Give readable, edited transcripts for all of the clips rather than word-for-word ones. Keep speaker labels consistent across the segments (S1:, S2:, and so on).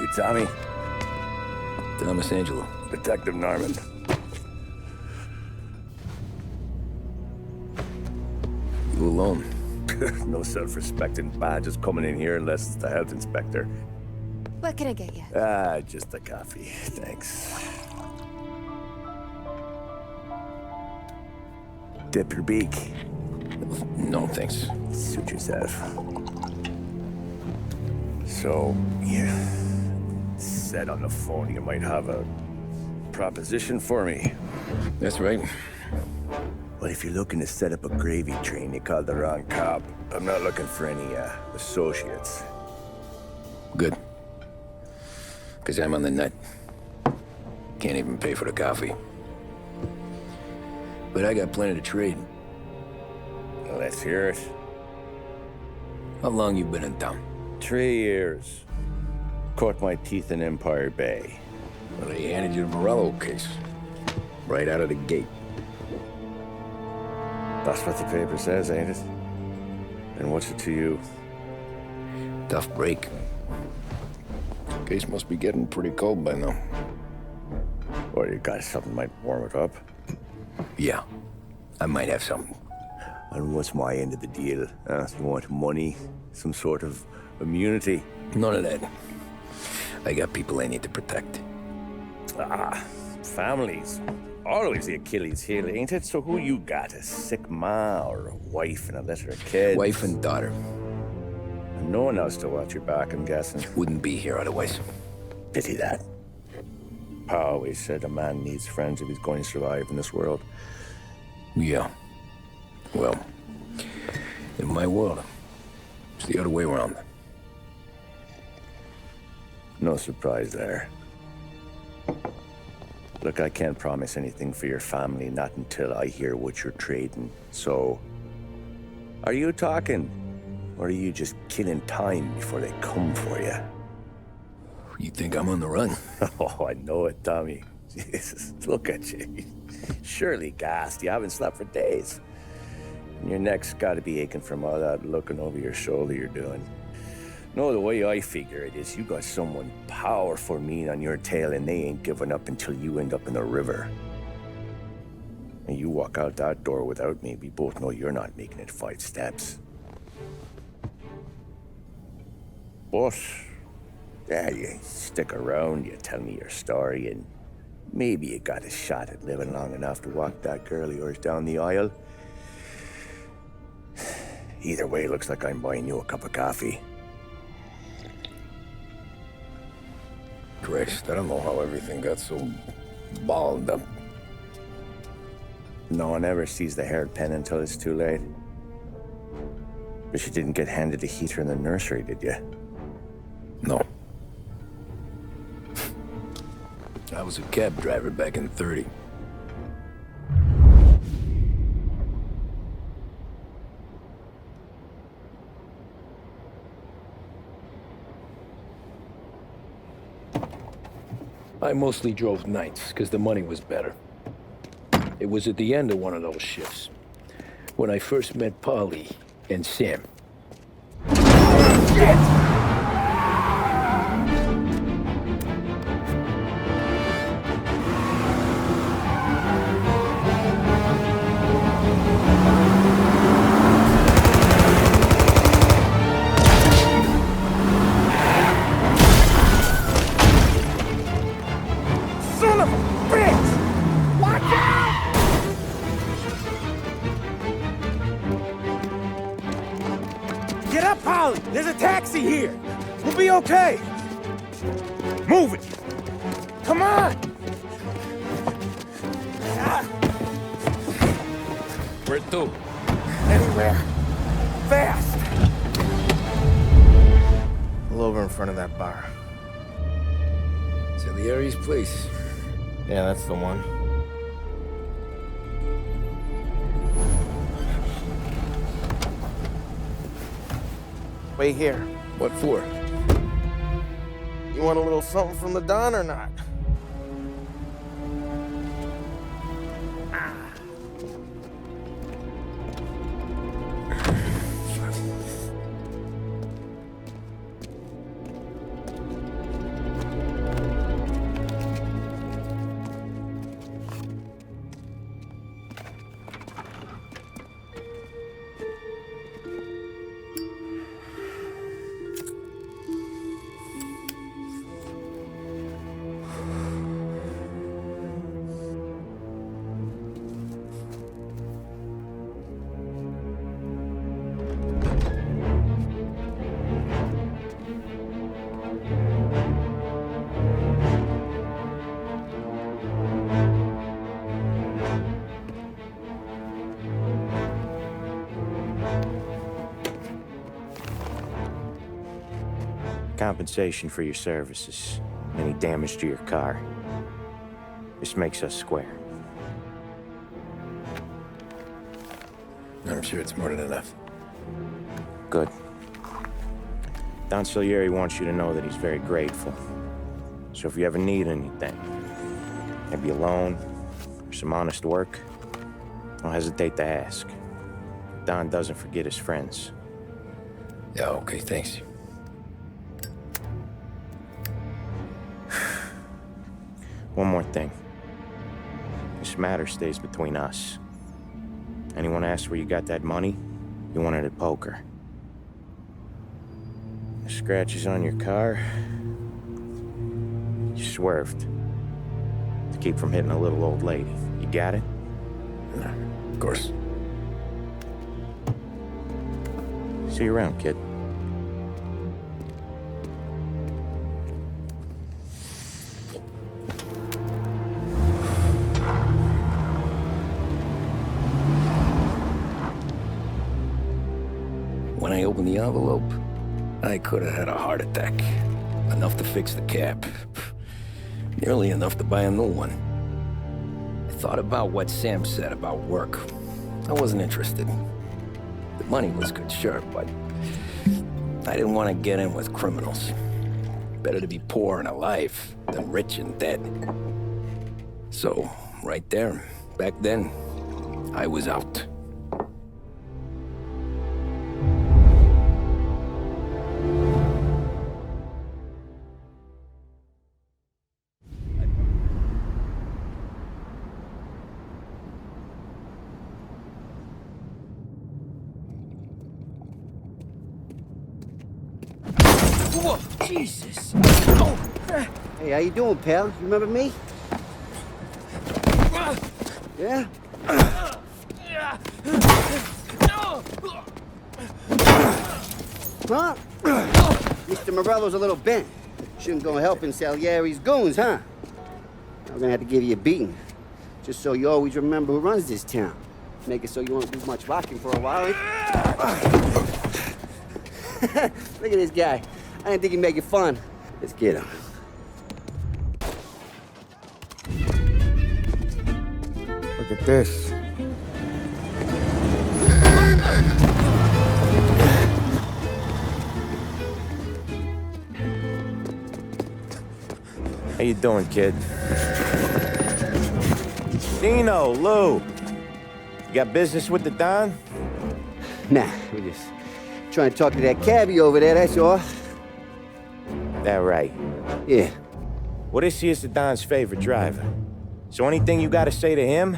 S1: You Tommy?
S2: Thomas Angelo.
S1: Detective Norman.
S2: You alone?
S1: No self-respecting badges coming in here unless it's the health inspector.
S3: What can I get you?
S1: Just a coffee. Thanks. Dip your beak.
S2: No, thanks.
S1: Suit yourself. So, you said on the phone you might have a proposition for me.
S2: That's right.
S1: Well, if you're looking to set up a gravy train, you called the wrong cop. I'm not looking for any, associates.
S2: Good. Because I'm on the nut. Can't even pay for the coffee. But I got plenty to trade.
S1: Well, let's hear it.
S2: How long you been in town?
S1: 3 years. Caught my teeth in Empire Bay.
S2: Well, they handed you the Morello case. Right out of the gate.
S1: That's what the paper says, ain't it? And what's it to you?
S2: Tough break. Case must be getting pretty cold by now.
S1: Or you got something might warm it up?
S2: Yeah, I might have something.
S1: And what's my end of the deal? You want money? Some sort of immunity?
S2: None of that. I got people I need to protect.
S1: Families. Always the Achilles heel, ain't it? So who you got? A sick ma or a wife and a litter of kids?
S2: Wife and daughter.
S1: And no one else to watch your back, I'm guessing.
S2: Wouldn't be here otherwise.
S1: Pity that. Pa always said a man needs friends if he's going to survive in this world.
S2: Yeah. Well, in my world, it's the other way around.
S1: No surprise there. Look, I can't promise anything for your family, not until I hear what you're trading. So, are you talking? Or are you just killing time before they come for you?
S2: You think I'm on the run?
S1: Oh, I know it, Tommy. Jesus, look at you. Surely gassed. You haven't slept for days. And your neck's got to be aching from all that looking over your shoulder you're doing. No, the way I figure it is you got someone powerful mean on your tail and they ain't giving up until you end up in the river. And you walk out that door without me, we both know you're not making it 5 steps. But, yeah, you stick around, you tell me your story, and maybe you got a shot at living long enough to walk that girl of yours down the aisle. Either way, looks like I'm buying you a cup of coffee.
S2: Christ, I don't know how everything got so balled up.
S1: No one ever sees the haired pen until it's too late. But you didn't get handed a heater in the nursery, did you?
S2: No. I was a cab driver back in '30. I mostly drove nights, because the money was better. It was at the end of one of those shifts, when I first met Polly and Sam. Shit!
S4: Get up, Polly! There's a taxi here! We'll be okay! Move it! Come on!
S2: Where to?
S4: Anywhere. Fast! Pull over in front of that bar.
S2: Salieri's place.
S4: Yeah, that's the one. Wait here.
S2: What for?
S4: You want a little something from the Don or not?
S1: compensation for your services, any damage to your car. This makes us square.
S2: I'm sure it's more than enough.
S1: Good. Don Salieri wants you to know that he's very grateful. So if you ever need anything, maybe a loan or some honest work, don't hesitate to ask. Don doesn't forget his friends.
S2: Yeah, okay, thanks.
S1: One more thing. This matter stays between us. Anyone asks where you got that money, you won it at poker. The scratches on your car, you swerved to keep from hitting a little old lady. You got it?
S2: Of course.
S1: See you around, kid.
S2: When I opened the envelope, I could have had a heart attack. Enough to fix the cab. Nearly enough to buy a new one. I thought about what Sam said about work. I wasn't interested. The money was good, sure, but I didn't want to get in with criminals. Better to be poor and alive than rich and dead. So, right there, back then, I was out.
S5: Whoa, Jesus!
S6: Hey, how you doing, pal? You remember me? Yeah? Huh? Mr. Morello's a little bent. Shouldn't go helping Salieri's goons, huh? I'm gonna have to give you a beating. Just so you always remember who runs this town. Make it so you won't do much rocking for a while. Look at this guy. I didn't think he'd make it fun. Let's get him.
S4: Look at this.
S1: How you doing, kid? Dino, Lou. You got business with the Don?
S6: Nah, we just trying to talk to that cabbie over there, that's all.
S1: That right.
S6: Yeah.
S1: Well, this here's the Don's favorite driver. So anything you gotta say to him,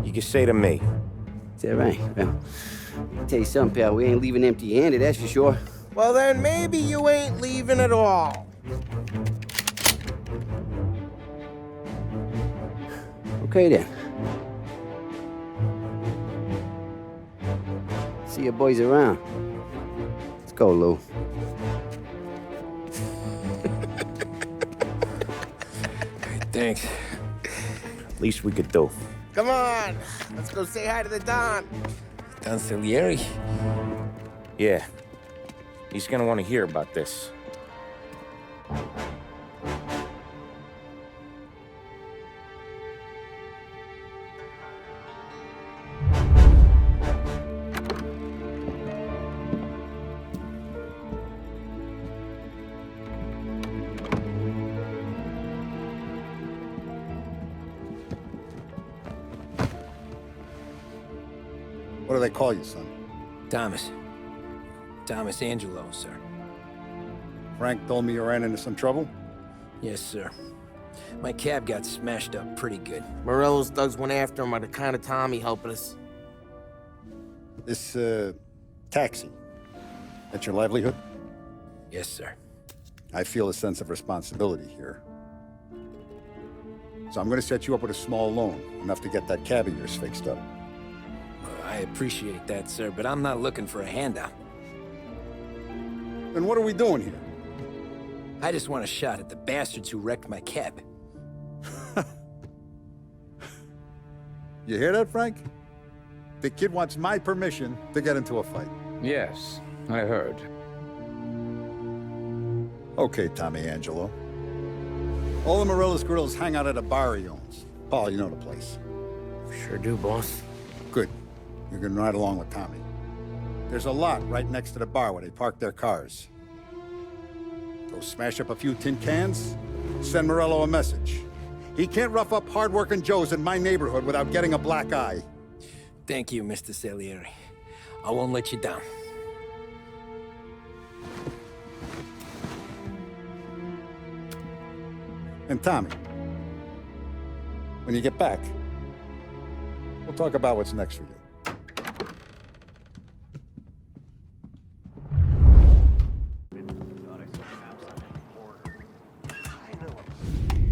S1: you can say to me.
S6: Is that right? Well, I'll tell you something, pal. We ain't leaving empty-handed, that's for sure.
S5: Well, then maybe you ain't leaving at all.
S6: Okay, then. See you boys around. Let's go, Lou.
S2: Thanks.
S1: Least we could do.
S5: Come on, let's go say hi to the Don.
S2: Don Salieri?
S1: Yeah. He's gonna want to hear about this.
S7: What do they call you, son?
S2: Thomas. Thomas Angelo, sir.
S7: Frank told me you ran into some trouble?
S2: Yes, sir. My cab got smashed up pretty good.
S5: Morello's thugs went after him by the kind of Tommy helping us.
S7: This, taxi. That's your livelihood?
S2: Yes, sir.
S7: I feel a sense of responsibility here. So I'm gonna set you up with a small loan, enough to get that cab of yours fixed up.
S2: I appreciate that, sir, but I'm not looking for a handout.
S7: Then what are we doing here?
S2: I just want a shot at the bastards who wrecked my cab.
S7: You hear that, Frank? The kid wants my permission to get into a fight.
S8: Yes, I heard.
S7: Okay, Tommy Angelo. All the Morella's girls hang out at a bar he owns. Paul, you know the place.
S5: Sure do, boss.
S7: Good. You can ride along with Tommy. There's a lot right next to the bar where they park their cars. Go smash up a few tin cans, send Morello a message. He can't rough up hard-working Joes in my neighborhood without getting a black eye.
S2: Thank you, Mr. Salieri. I won't let you down.
S7: And Tommy, when you get back, we'll talk about what's next for you.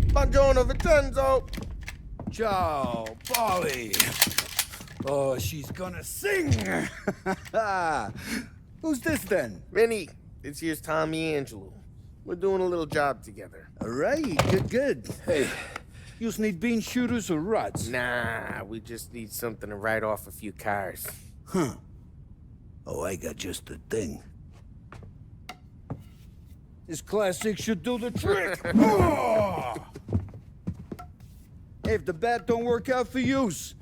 S5: Buongiorno, Vincenzo.
S4: Ciao, Polly. Oh, she's gonna sing. Who's this then?
S5: Vinny, this here's Tommy Angelo. We're doing a little job together.
S4: All right, good. Hey, you need bean shooters or rods?
S5: Nah, we just need something to write off a few cars.
S4: Huh. Oh, I got just the thing. This classic should do the trick. Oh! Hey, if the bat don't work out for yous,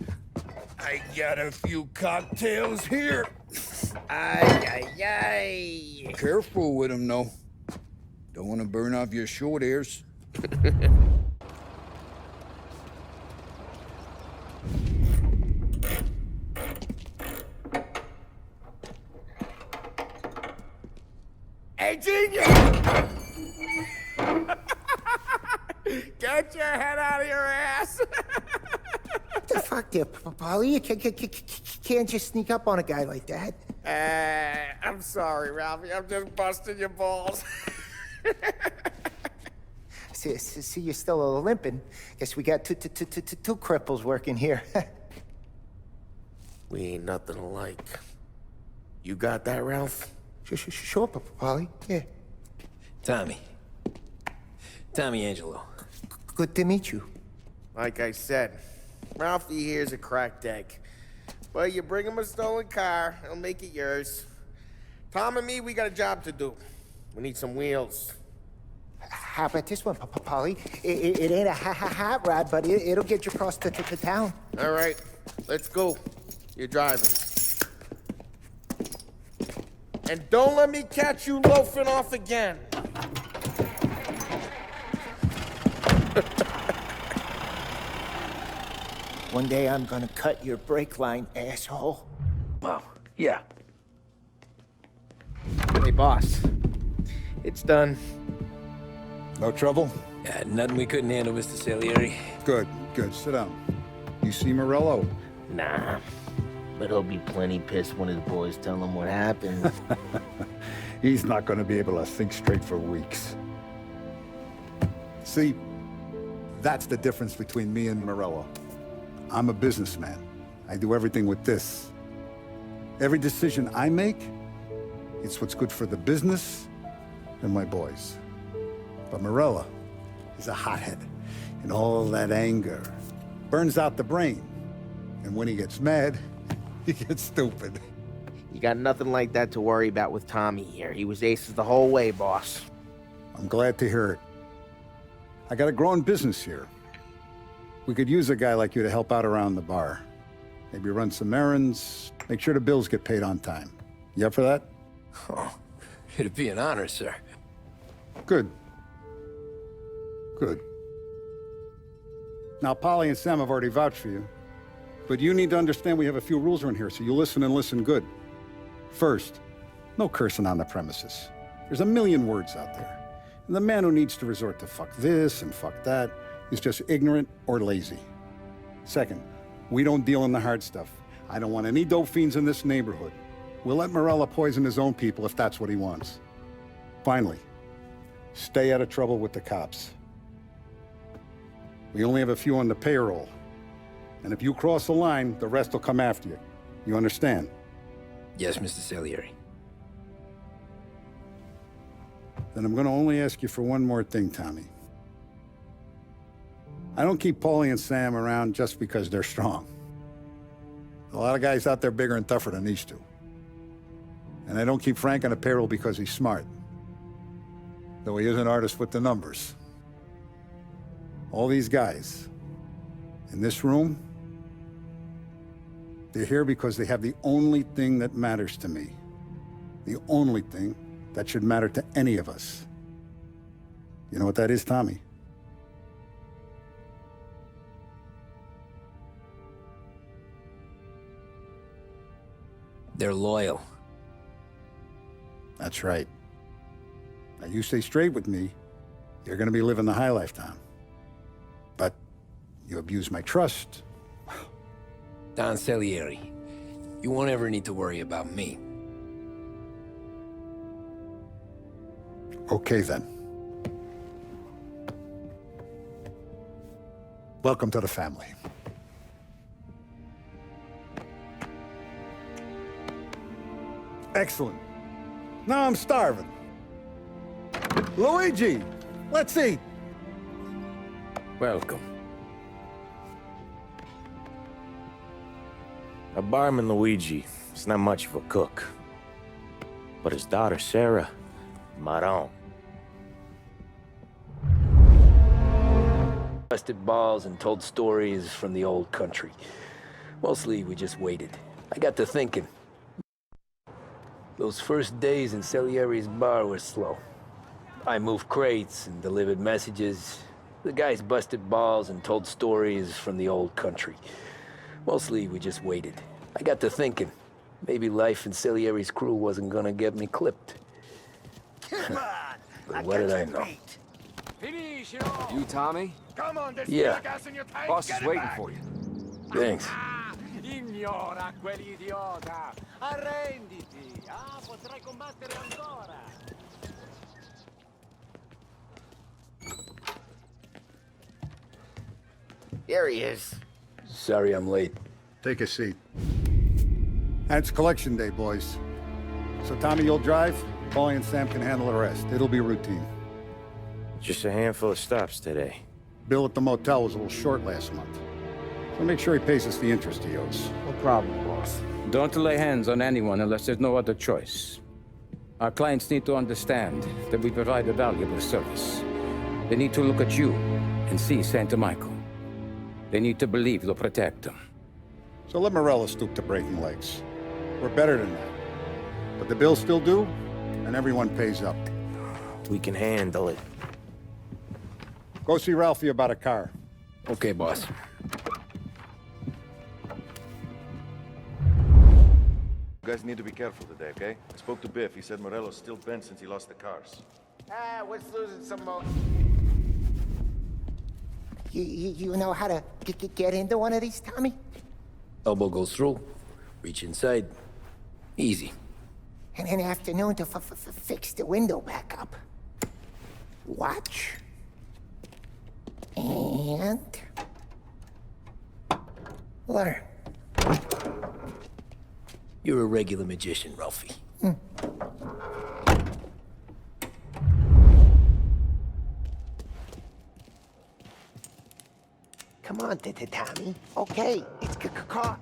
S4: I got a few cocktails here.
S5: Ay.
S4: Careful with them, though. Don't want to burn off your short hairs.
S5: Hey, genius! Get your head out of your ass!
S8: What the fuck there, Polly? You can't just sneak up on a guy like that.
S5: I'm sorry, Ralphie. I'm just busting your balls.
S8: See, you're still limping. Guess we got two cripples working here.
S5: We ain't nothing alike. You got that, Ralph?
S8: Sure, Polly. Yeah.
S2: Tommy Angelo.
S8: Good to meet you.
S5: Like I said, Ralphie here's a cracked egg. But you bring him a stolen car, he'll make it yours. Tom and me, we got a job to do. We need some wheels.
S8: How about this one, Polly? It ain't a hot rod, but it'll get you across to town.
S5: All right, let's go. You're driving. And don't let me catch you loafing off again.
S8: One day I'm gonna cut your brake line, asshole.
S2: Wow. Yeah.
S5: Hey, boss. It's done.
S7: No trouble?
S2: Yeah, nothing we couldn't handle, Mr. Salieri.
S7: Good. Sit down. You see Morello?
S5: Nah. But he'll be plenty pissed when his boys tell him what happened.
S7: He's not going to be able to think straight for weeks. See, that's the difference between me and Morello. I'm a businessman. I do everything with this. Every decision I make, it's what's good for the business and my boys. But Morello is a hothead, and all that anger burns out the brain. And when he gets mad, he gets stupid.
S5: You got nothing like that to worry about with Tommy here. He was aces the whole way, boss.
S7: I'm glad to hear it. I got a growing business here. We could use a guy like you to help out around the bar. Maybe run some errands, make sure the bills get paid on time. You up for that?
S2: Oh, it'd be an honor, sir.
S7: Good. Now, Polly and Sam have already vouched for you. But you need to understand we have a few rules around here, so you listen and listen good. First, no cursing on the premises. There's a million words out there. And the man who needs to resort to fuck this and fuck that is just ignorant or lazy. Second, we don't deal in the hard stuff. I don't want any dope fiends in this neighborhood. We'll let Morello poison his own people if that's what he wants. Finally, stay out of trouble with the cops. We only have a few on the payroll. And if you cross the line, the rest will come after you. You understand?
S2: Yes, Mr. Salieri.
S7: Then I'm gonna only ask you for one more thing, Tommy. I don't keep Paulie and Sam around just because they're strong. A lot of guys out there bigger and tougher than these two. And I don't keep Frank on the payroll because he's smart. though he is an artist with the numbers. All these guys in this room, they're here because they have the only thing that matters to me. The only thing that should matter to any of us. You know what that is, Tommy?
S2: They're loyal.
S7: That's right. Now you stay straight with me, you're gonna be living the high life, Tom. But you abuse my trust.
S2: Don Salieri, you won't ever need to worry about me.
S7: Okay, then. Welcome to the family. Excellent. Now I'm starving. Luigi, let's eat.
S1: Welcome. Our barman Luigi is not much of a cook. But his daughter Sarah, Maron.
S2: Busted balls and told stories from the old country. Mostly, we just waited. I got to thinking. Those first days in Salieri's bar were slow. I moved crates and delivered messages. The guys busted balls and told stories from the old country. Mostly, we just waited. I got to thinking. Maybe life in Salieri's crew wasn't gonna get me clipped.
S4: Come on!
S2: But what did I know?
S9: You, Tommy?
S4: Come on, there's
S2: Yeah.
S4: gas in your tank.
S9: Boss
S4: Get
S9: is
S4: it
S9: waiting
S4: back.
S9: for you.
S2: Thanks.
S4: Ignora quell'idiota. Arrenditi. Potrai combattere ancora.
S5: Here he is.
S2: Sorry I'm late.
S7: Take a seat. And it's collection day, boys. So Tommy, you'll drive. Paulie and Sam can handle the rest. It'll be routine.
S1: Just a handful of stops today.
S7: Bill at the motel was a little short last month. So make sure he pays us the interest he owes.
S5: No problem, boss.
S10: Don't lay hands on anyone unless there's no other choice. Our clients need to understand that we provide a valuable service. They need to look at you and see Santa Michael. They need to believe you'll protect them.
S7: So let Morella stoop to breaking legs. We're better than that. But the bills still due, and everyone pays up.
S1: We can handle it.
S7: Go see Ralphie about a car.
S2: Okay, boss.
S11: You guys need to be careful today, okay? I spoke to Biff. He said Morello's still bent since he lost the cars.
S5: We're losing some more.
S8: You know how to get into one of these, Tommy?
S2: Elbow goes through. Reach inside. Easy.
S8: And an afternoon to fix the window back up. Watch. And... learn.
S2: You're a regular magician, Ralphie.
S8: Come on, Tommy. Okay, it's caught.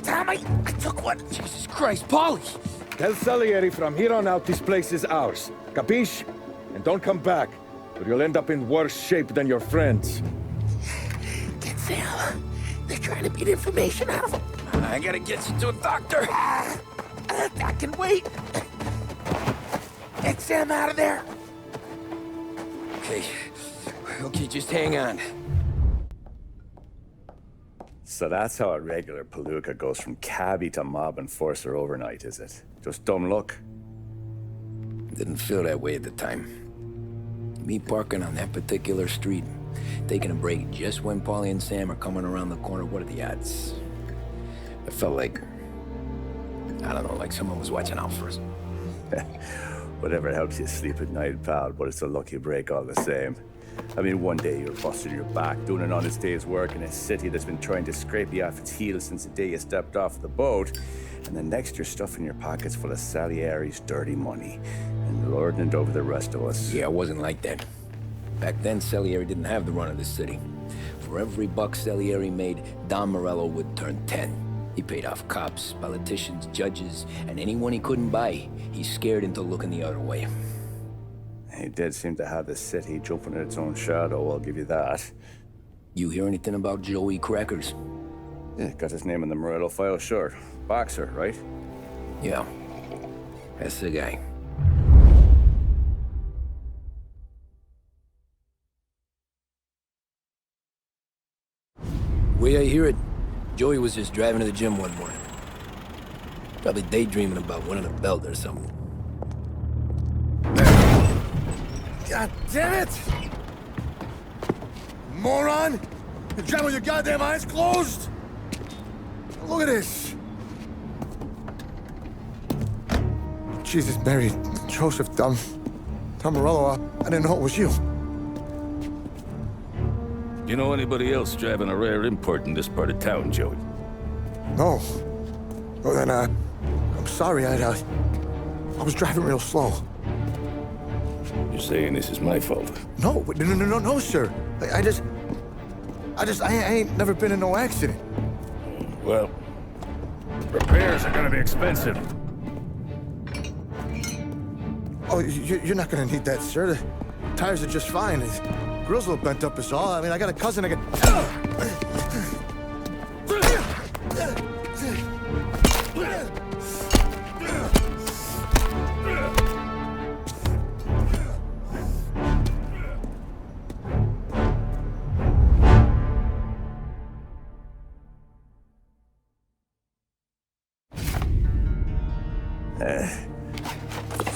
S5: Tommy, I took one.
S2: Jesus Christ, Paulie!
S4: Tell Salieri from here on out this place is ours. Capiche? And don't come back, or you'll end up in worse shape than your friends.
S8: Get Sam. They're trying to beat information out of him.
S2: I gotta get you to a doctor.
S8: I can wait. Get Sam out of there.
S2: Okay. Okay, just hang on.
S1: So that's how a regular palooka goes from cabbie to mob enforcer overnight, is it? Just dumb luck?
S2: Didn't feel that way at the time. Me parking on that particular street, taking a break just when Paulie and Sam are coming around the corner, what are the odds? I felt like, I don't know, like someone was watching out for us.
S1: Whatever helps you sleep at night, pal, but it's a lucky break all the same. I mean, one day you're busting your back, doing an honest day's work in a city that's been trying to scrape you off its heels since the day you stepped off the boat, And then next you're stuffing your pockets full of Salieri's dirty money and lording it over the rest of us.
S2: Yeah, it wasn't like that. Back then, Salieri didn't have the run of the city. For every buck Salieri made, Don Morello would turn 10. He paid off cops, politicians, judges, and anyone he couldn't buy, he scared into looking the other way.
S1: He did seem to have the city jumping at its own shadow, I'll give you that.
S2: You hear anything about Joey Crackers?
S1: Yeah, got his name in the Morello file, sure. Boxer, right?
S2: Yeah, that's the guy. The way I hear it, Joey was just driving to the gym one morning. Probably daydreaming about winning a belt or something.
S4: God damn it! Moron! You're driving with your goddamn eyes closed! Look at this! Jesus, Mary, Joseph, Tom Morello, I didn't know it was you.
S12: You know anybody else driving a rare import in this part of town, Joey?
S4: No. Well then, I'm sorry, I was driving real slow.
S12: You're saying this is my fault?
S4: No, sir. I ain't never been in no accident.
S12: Well, repairs are gonna be expensive.
S4: Oh, you're not gonna need that, sir. The tires are just fine. The grill's a little bent up is all. I mean, I got a cousin I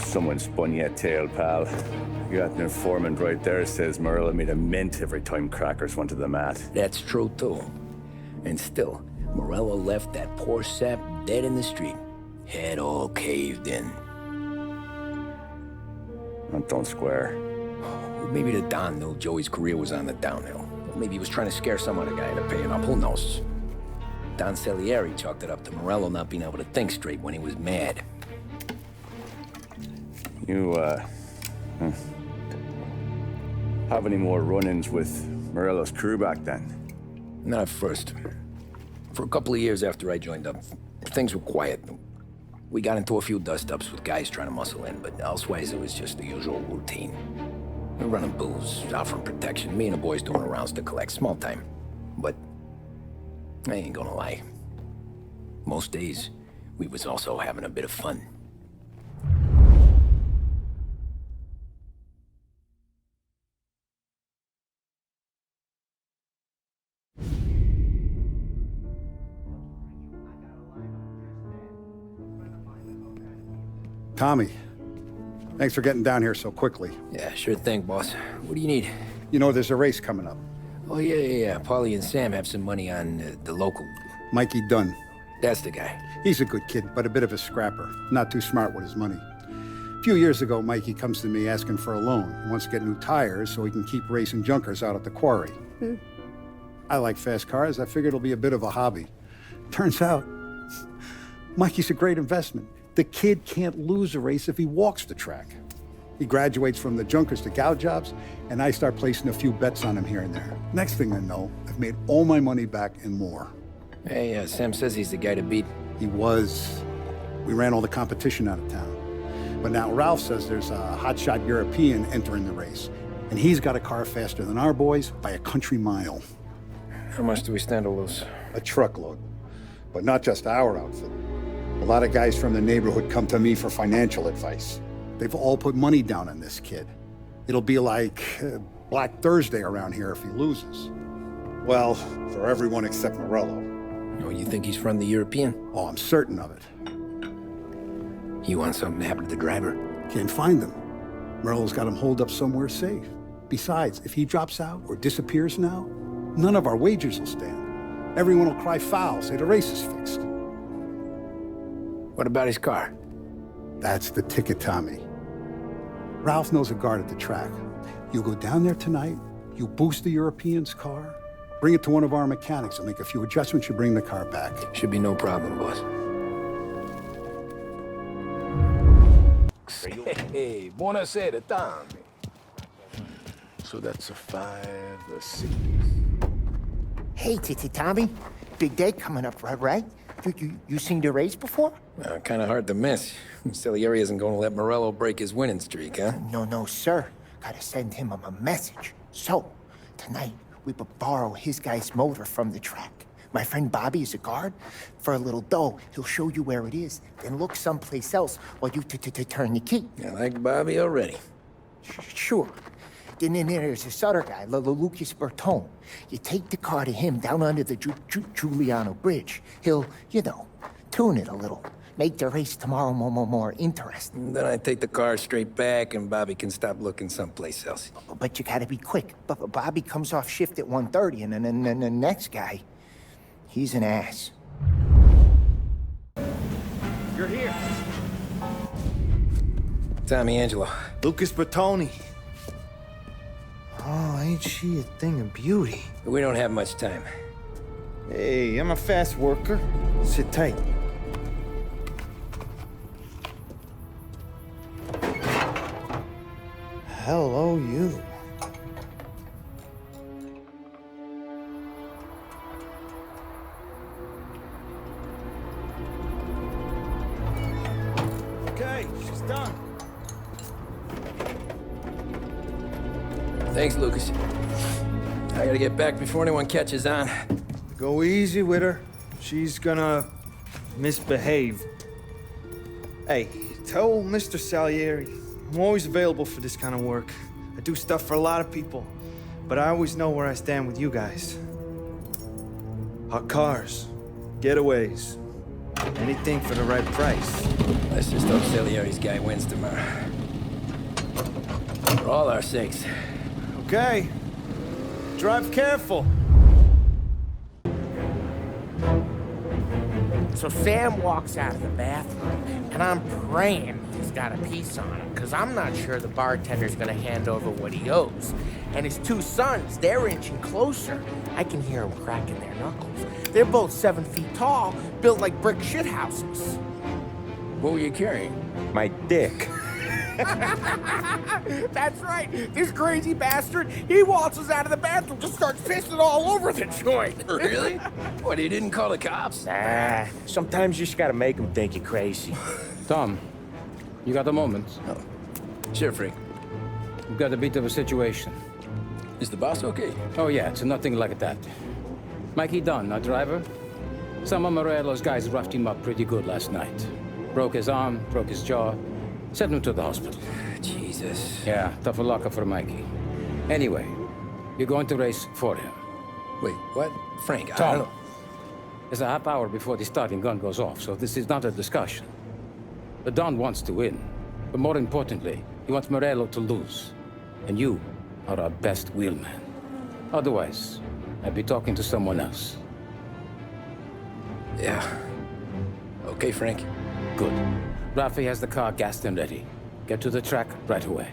S1: Someone spun you a tale, pal. You got an informant right there says Morello made a mint every time Crackers went to the mat.
S2: That's true, too. And still, Morello left that poor sap dead in the street. Head all caved in.
S1: That don't square.
S2: Maybe the Don knew Joey's career was on the downhill. Or maybe he was trying to scare some other guy into paying up. Who knows? Don Salieri chalked it up to Morello not being able to think straight when he was mad.
S1: You, have any more run-ins with Morello's crew back then?
S2: Not at first. For a couple of years after I joined up, things were quiet. We got into a few dust-ups with guys trying to muscle in, but elsewise it was just the usual routine. We're running booze, offering protection, me and the boys doing rounds to collect, small time. But I ain't gonna lie. Most days, we was also having a bit of fun.
S7: Tommy, thanks for getting down here so quickly.
S2: Yeah, sure thing, boss. What do you need?
S7: You know, there's a race coming up.
S2: Oh, yeah. Paulie and Sam have some money on the local.
S7: Mikey Dunn.
S2: That's the guy.
S7: He's a good kid, but a bit of a scrapper. Not too smart with his money. A few years ago, Mikey comes to me asking for a loan. He wants to get new tires so he can keep racing junkers out at the quarry. I like fast cars. I figured it'll be a bit of a hobby. Turns out, Mikey's a great investment. The kid can't lose a race if he walks the track. He graduates from the junkers to gal jobs, and I start placing a few bets on him here and there. Next thing I know, I've made all my money back and more.
S2: Hey, Sam says he's the guy to beat.
S7: He was. We ran all the competition out of town. But now Ralph says there's a hotshot European entering the race, and he's got a car faster than our boys by a country mile.
S2: How much do we stand to lose?
S7: A truckload. But not just our outfit. A lot of guys from the neighborhood come to me for financial advice. They've all put money down on this kid. It'll be like Black Thursday around here if he loses. Well, for everyone except Morello.
S2: Oh, you think he's from the European?
S7: Oh, I'm certain of it.
S2: You want something to happen to the driver?
S7: Can't find him. Morello's got him holed up somewhere safe. Besides, if he drops out or disappears now, none of our wagers will stand. Everyone will cry foul, say the race is fixed.
S2: What about his car?
S7: That's the ticket, Tommy. Ralph knows a guard at the track. You go down there tonight, you boost the European's car, bring it to one of our mechanics, and make a few adjustments, you bring the car back.
S2: Should be no problem, boss.
S9: 6. Hey, buonasera, Tommy.
S12: So that's a 5, a 6.
S8: Hey, Tommy. Big day coming up, right? You seen the race before?
S2: Kind of hard to miss. Salieri isn't going to let Morello break his winning streak, huh?
S8: No, sir. Gotta send him a message. So, tonight, we borrow his guy's motor from the track. My friend Bobby is a guard. For a little dough, he'll show you where it is, then look someplace else while you turn the key.
S2: I like Bobby already.
S8: Sure. Then there's this other guy, Lucas Bertone. You take the car to him down under the Giuliano Bridge. He'll, tune it a little. Make the race tomorrow more interesting.
S2: Then I take the car straight back and Bobby can stop looking someplace else.
S8: But you gotta be quick. Bobby comes off shift at 1:30, and then the next guy, he's an ass.
S13: You're here.
S2: Tommy Angelo.
S13: Lucas Bertoni. Oh, ain't she a thing of beauty?
S2: We don't have much time.
S13: Hey, I'm a fast worker. Sit tight. Hello, you. Okay, she's done.
S2: Thanks, Lucas. I gotta get back before anyone catches on.
S13: Go easy with her. She's gonna misbehave. Hey, tell Mr. Salieri I'm always available for this kind of work. I do stuff for a lot of people, but I always know where I stand with you guys. Hot cars, getaways, anything for the right price.
S2: Let's just hope Salieri's guy wins tomorrow. For all our sakes.
S13: Okay. Drive careful.
S5: So Sam walks out of the bathroom, and I'm praying he's got a piece on him, because I'm not sure the bartender's gonna hand over what he owes. And his two sons, they're inching closer. I can hear them cracking their knuckles. They're both 7 feet tall, built like brick shithouses.
S10: What were you carrying?
S1: My dick.
S5: That's right. This crazy bastard, he waltzes out of the bathroom, just starts pissing all over the joint.
S2: Really? What, he didn't call the cops?
S1: Nah, sometimes you just gotta make them think you're crazy.
S10: Tom, you got a moment?
S2: Oh. Sure, Frank.
S10: We've got a bit of a situation.
S2: Is the boss okay?
S10: Oh yeah, it's nothing like that. Mikey Dunn, our driver. Some of Morello's guys roughed him up pretty good last night. Broke his arm, broke his jaw. Sent him to the hospital.
S2: Jesus.
S10: Yeah, tougher luck for Mikey. Anyway, you're going to race for him.
S2: Wait, what? Frank, I
S10: Tom,
S2: don't...
S10: it's a half hour before the starting gun goes off, so this is not a discussion. The Don wants to win, but more importantly, he wants Morello to lose. And you are our best wheelman. Otherwise, I'd be talking to someone else.
S2: Yeah. Okay, Frank.
S10: Good. Rafi has the car gassed and ready. Get to the track right away.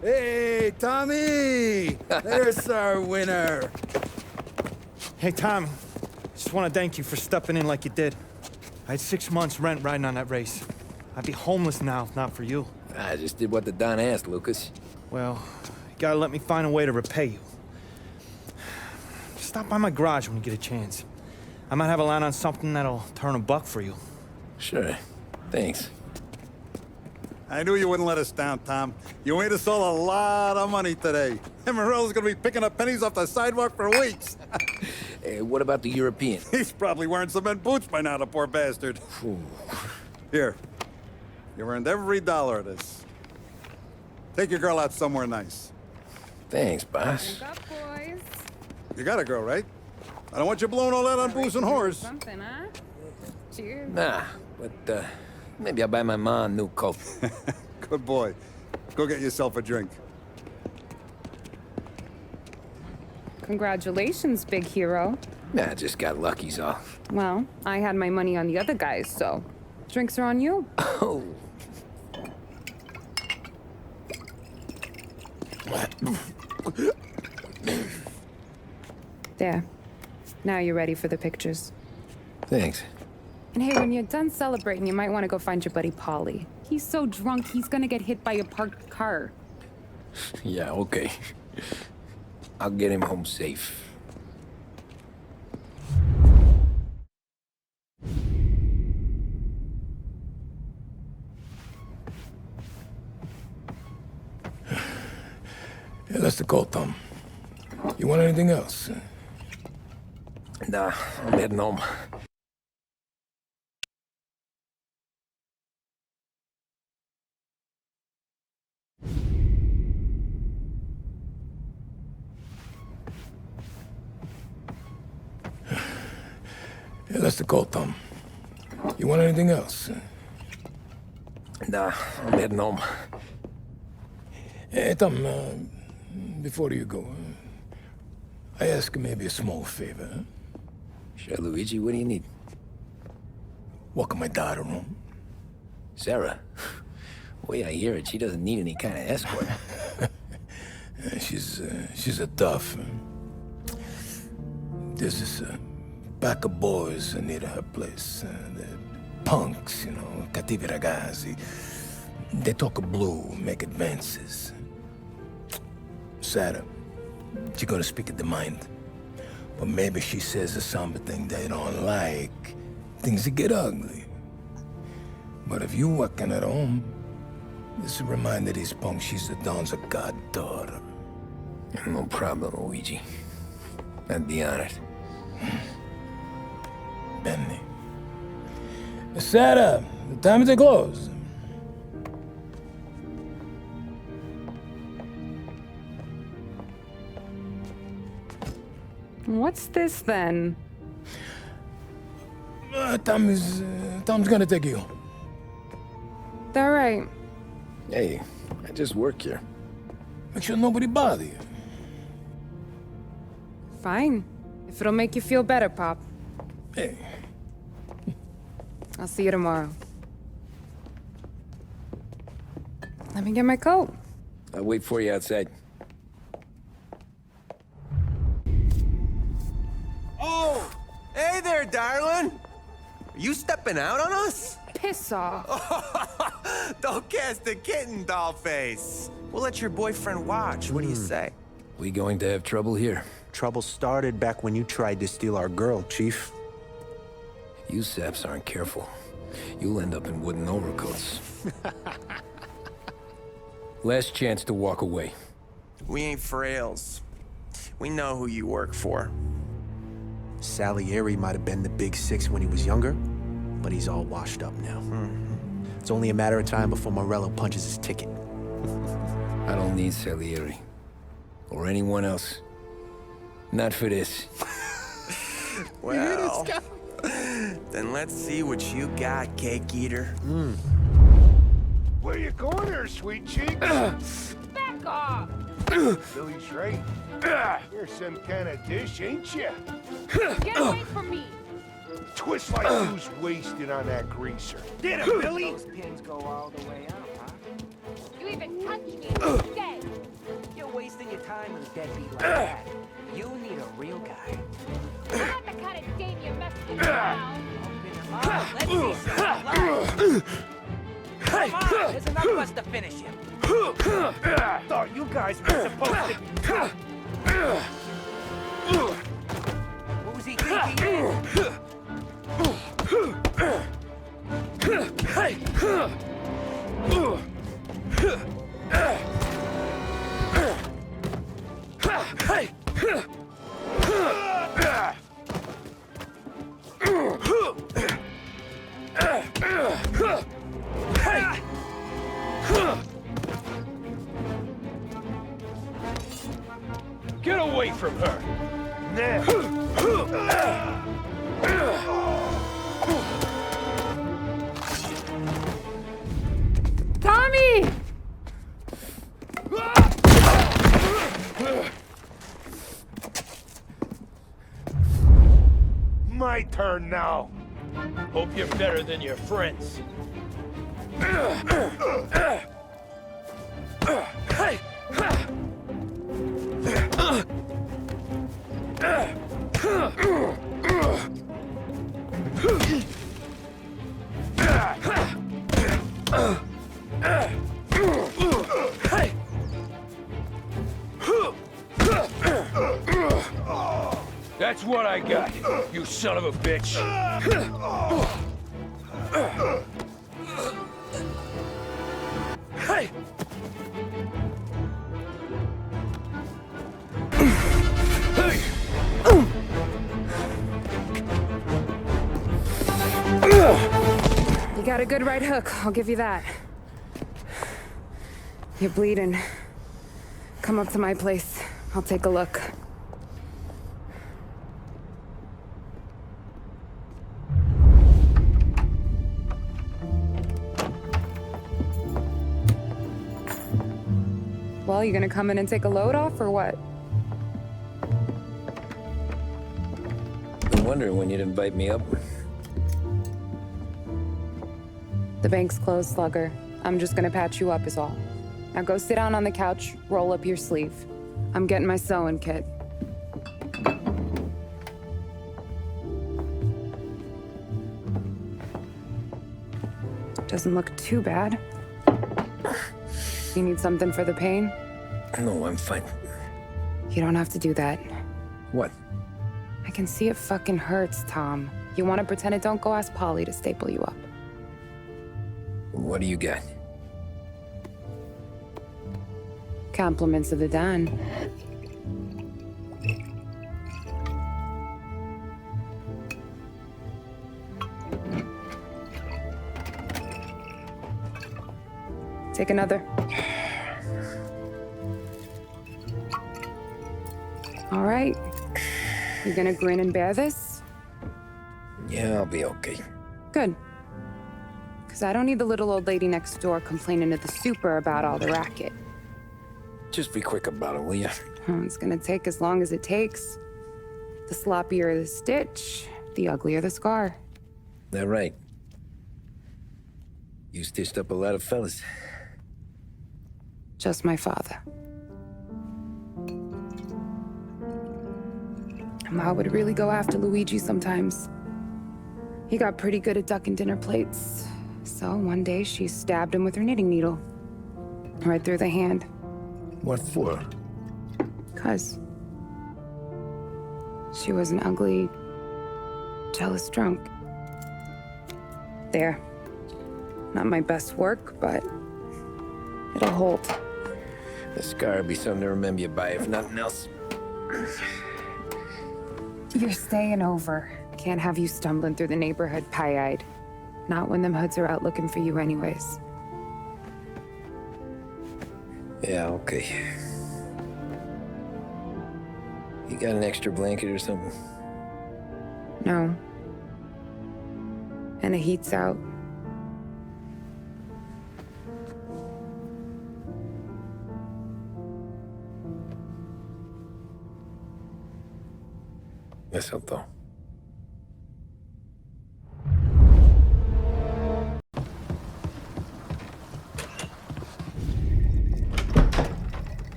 S13: Hey, Tommy! There's our winner. Hey, Tommy. Just want to thank you for stepping in like you did. I had 6 months rent riding on that race. I'd be homeless now if not for you.
S2: I just did what the Don asked, Lucas.
S13: Well, you gotta let me find a way to repay you. Stop by my garage when you get a chance. I might have a line on something that'll turn $1 for you.
S2: Sure. Thanks.
S7: I knew you wouldn't let us down, Tom. You made us all a lot of money today. And Morello's gonna be picking up pennies off the sidewalk for weeks.
S2: Hey, what about the European?
S7: He's probably wearing cement boots by now, the poor bastard. Here. You earned every dollar of this. Take your girl out somewhere nice.
S2: Thanance, boss.
S14: What's up, boys?
S7: You got a girl, right? I don't want you blowing all that on booze and whores.
S14: Something, huh? Cheers.
S2: Nah, but, maybe I'll buy my mom a new coat.
S7: Good boy. Go get yourself a drink.
S14: Congratulations, big hero.
S2: Nah, just got lucky's all.
S14: Well, I had my money on the other guys, so drinks are on you.
S2: Oh.
S14: There. Now you're ready for the pictures.
S2: Thanks.
S14: And hey, when you're done celebrating, you might want to go find your buddy Paulie. He's so drunk, he's gonna get hit by a parked car.
S2: Yeah, okay. I'll get him home safe.
S12: Yeah, that's the call, Tom. You want anything else?
S2: Nah, I'm heading home.
S12: Yeah, that's the call, Tom. You want anything else?
S2: Nah, I'm heading home.
S12: Hey, Tom, before you go, I ask maybe a small favor. Huh?
S2: Sure, Luigi, what do you need?
S12: Walk my daughter home.
S2: Sarah? The way I hear it, she doesn't need any kind of escort.
S12: She's a tough. There's this pack of boys near her place. They're punks, you know, cattivi ragazzi. They talk blue, make advances. Sarah, she's gonna speak at the mind. But maybe she says something they don't like. Things get ugly. But if you walking at home, this will remind these punks she's the Don's goddaughter.
S2: No problem, Luigi. I'd be honored.
S12: Benny. Sarah, the time to close.
S14: What's this then?
S12: Tom's gonna take you.
S14: All right.
S2: Hey, I just work here.
S12: Make sure nobody bother you.
S14: Fine. If it'll make you feel better, Pop.
S12: Hey.
S14: I'll see you tomorrow. Let me get my coat.
S2: I'll wait for you outside.
S15: Oh! Hey there, darling! Are you stepping out on us?
S14: Piss off.
S15: Don't cast a kitten, dollface. We'll let your boyfriend watch. What do you say?
S2: We going to have trouble here?
S16: Trouble started back when you tried to steal our girl, Chief.
S2: You saps aren't careful. You'll end up in wooden overcoats. Last chance to walk away.
S15: We ain't frails. We know who you work for.
S16: Salieri might have been the big six when he was younger, but he's all washed up now. It's only a matter of time before Morello punches his ticket.
S2: I don't need Salieri. Or anyone else. Not for this.
S15: Well, then let's see what you got, cake eater.
S17: Where you going there, sweet cheeks?
S14: Back off!
S17: Billy's right. You're some kind of dish, ain't you?
S14: Get away from me!
S17: Twist like who's wasted on that greaser. Get him, Billy!
S8: Those pins go all the way up, huh?
S14: You even touch me and you're dead!
S8: You're wasting your time with a deadbeat like that. You need a real guy.
S14: I'm not the kind of dame you're messing around!
S8: Open him up. Let's see some blood. Come on, there's enough of us to finish him.
S17: Thought you guys were supposed to...
S8: Who's he think he is?
S17: Get away from her! Now!
S14: Tommy!
S17: my turn now.
S9: Hope you're better than your friends. That's what I got, you son of a bitch. Hey!
S14: You got a good right hook, I'll give you that. You're bleeding. Come up to my place. I'll take a look. Well, you gonna come in and take a load off, or what?
S2: Been wondering when you'd invite me up.
S14: The bank's closed, Slugger. I'm just gonna patch you up is all. Now go sit down on the couch, roll up your sleeve. I'm getting my sewing kit. Doesn't look too bad. You need something for the pain?
S2: No, I'm fine.
S14: You don't have to do that.
S2: What?
S14: I can see it fucking hurts, Tom. You want to pretend it don't? Go ask Polly to staple you up.
S2: What do you got?
S14: Compliments of the Don. Take another. All right. You gonna grin and bear this?
S2: Yeah, I'll be okay.
S14: Good. Because I don't need the little old lady next door complaining to the super about all the racket.
S2: Just be quick about it, will ya?
S14: It's gonna take as long as it takes. The sloppier the stitch, the uglier the scar.
S2: That right. You stitched up a lot of fellas.
S14: Just my father. Ma would really go after Luigi sometimes. He got pretty good at ducking dinner plates. So one day she stabbed him with her knitting needle. Right through the hand.
S12: What for?
S14: 'Cause she was an ugly, jealous drunk. There. Not my best work, but it'll hold.
S2: The scar will be something to remember you by, if nothing else.
S14: You're staying over. Can't have you stumbling through the neighborhood pie-eyed. Not when them hoods are out looking for you anyways.
S2: Yeah, okay. You got an extra blanket or something?
S14: No. And the heat's out.
S2: Eso todo.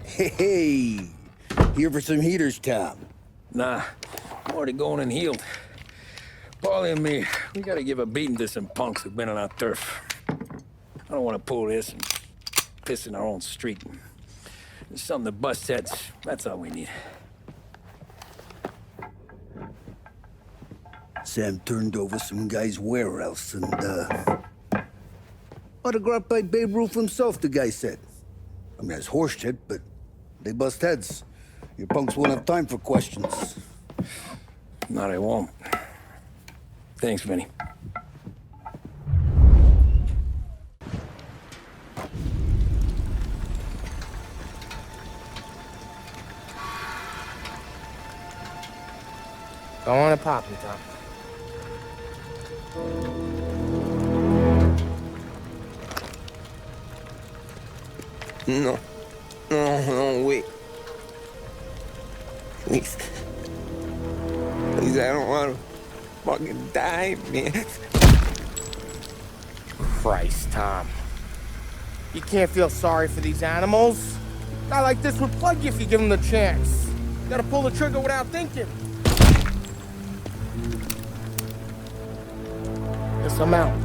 S18: Hey, here for some heaters, Tom?
S2: Nah, I'm already going and healed. Paulie and me, we gotta give a beating to some punks who've been on our turf. I don't want to pull this and piss in our own street. There's something to bust heads. That's all we need.
S18: Sam turned over some guy's warehouse and, autographed by Babe Ruth himself, the guy said. I mean, it's horse shit, but they bust heads. Your punks won't have time for questions.
S2: No, they won't. Thanks, Vinny.
S5: Don't want to pop me, Tom.
S1: No. No, wait. Please.
S15: Please, I don't want to fucking die, man.
S5: Christ, Tom. You can't feel sorry for these animals. A guy like this would plug you if you give him the chance. You gotta pull the trigger without thinking. Guess I'm out.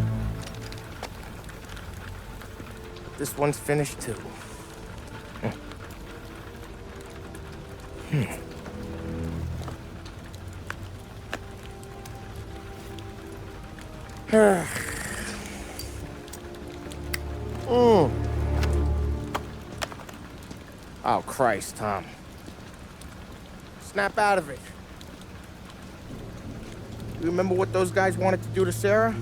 S5: This one's finished too. Oh, Christ, Tom. Snap out of it. You remember what those guys wanted to do to Sarah?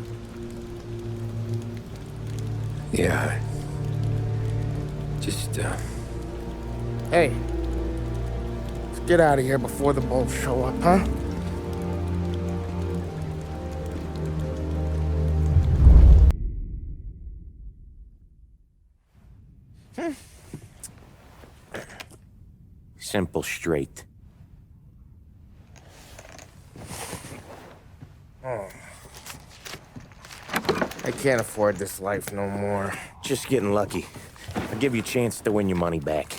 S2: Yeah. Just,
S5: Hey. Let's get out of here before the bulls show up, huh?
S1: Simple, straight.
S5: Oh. I can't afford this life no more.
S1: Just getting lucky. I'll give you a chance to win your money back.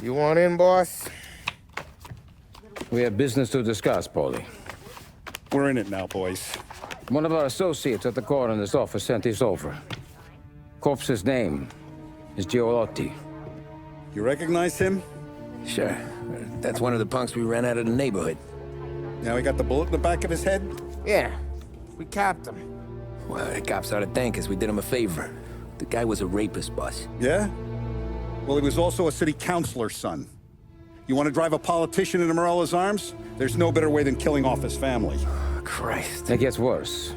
S5: You want in, boss?
S10: We have business to discuss, Paulie.
S7: We're in it now, boys.
S10: One of our associates at the coroner's office sent this over. Corpse's name is Giolotti.
S7: You recognize him?
S2: Sure. That's one of the punks we ran out of the neighborhood.
S7: Now he got the bullet in the back of his head?
S5: Yeah. We capped him.
S2: Well, the cops ought to thank us. We did him a favor. The guy was a rapist, boss.
S7: Yeah? Well, he was also a city councilor's son. You want to drive a politician into Morello's arms? There's no better way than killing off his family.
S2: Christ.
S10: It gets worse.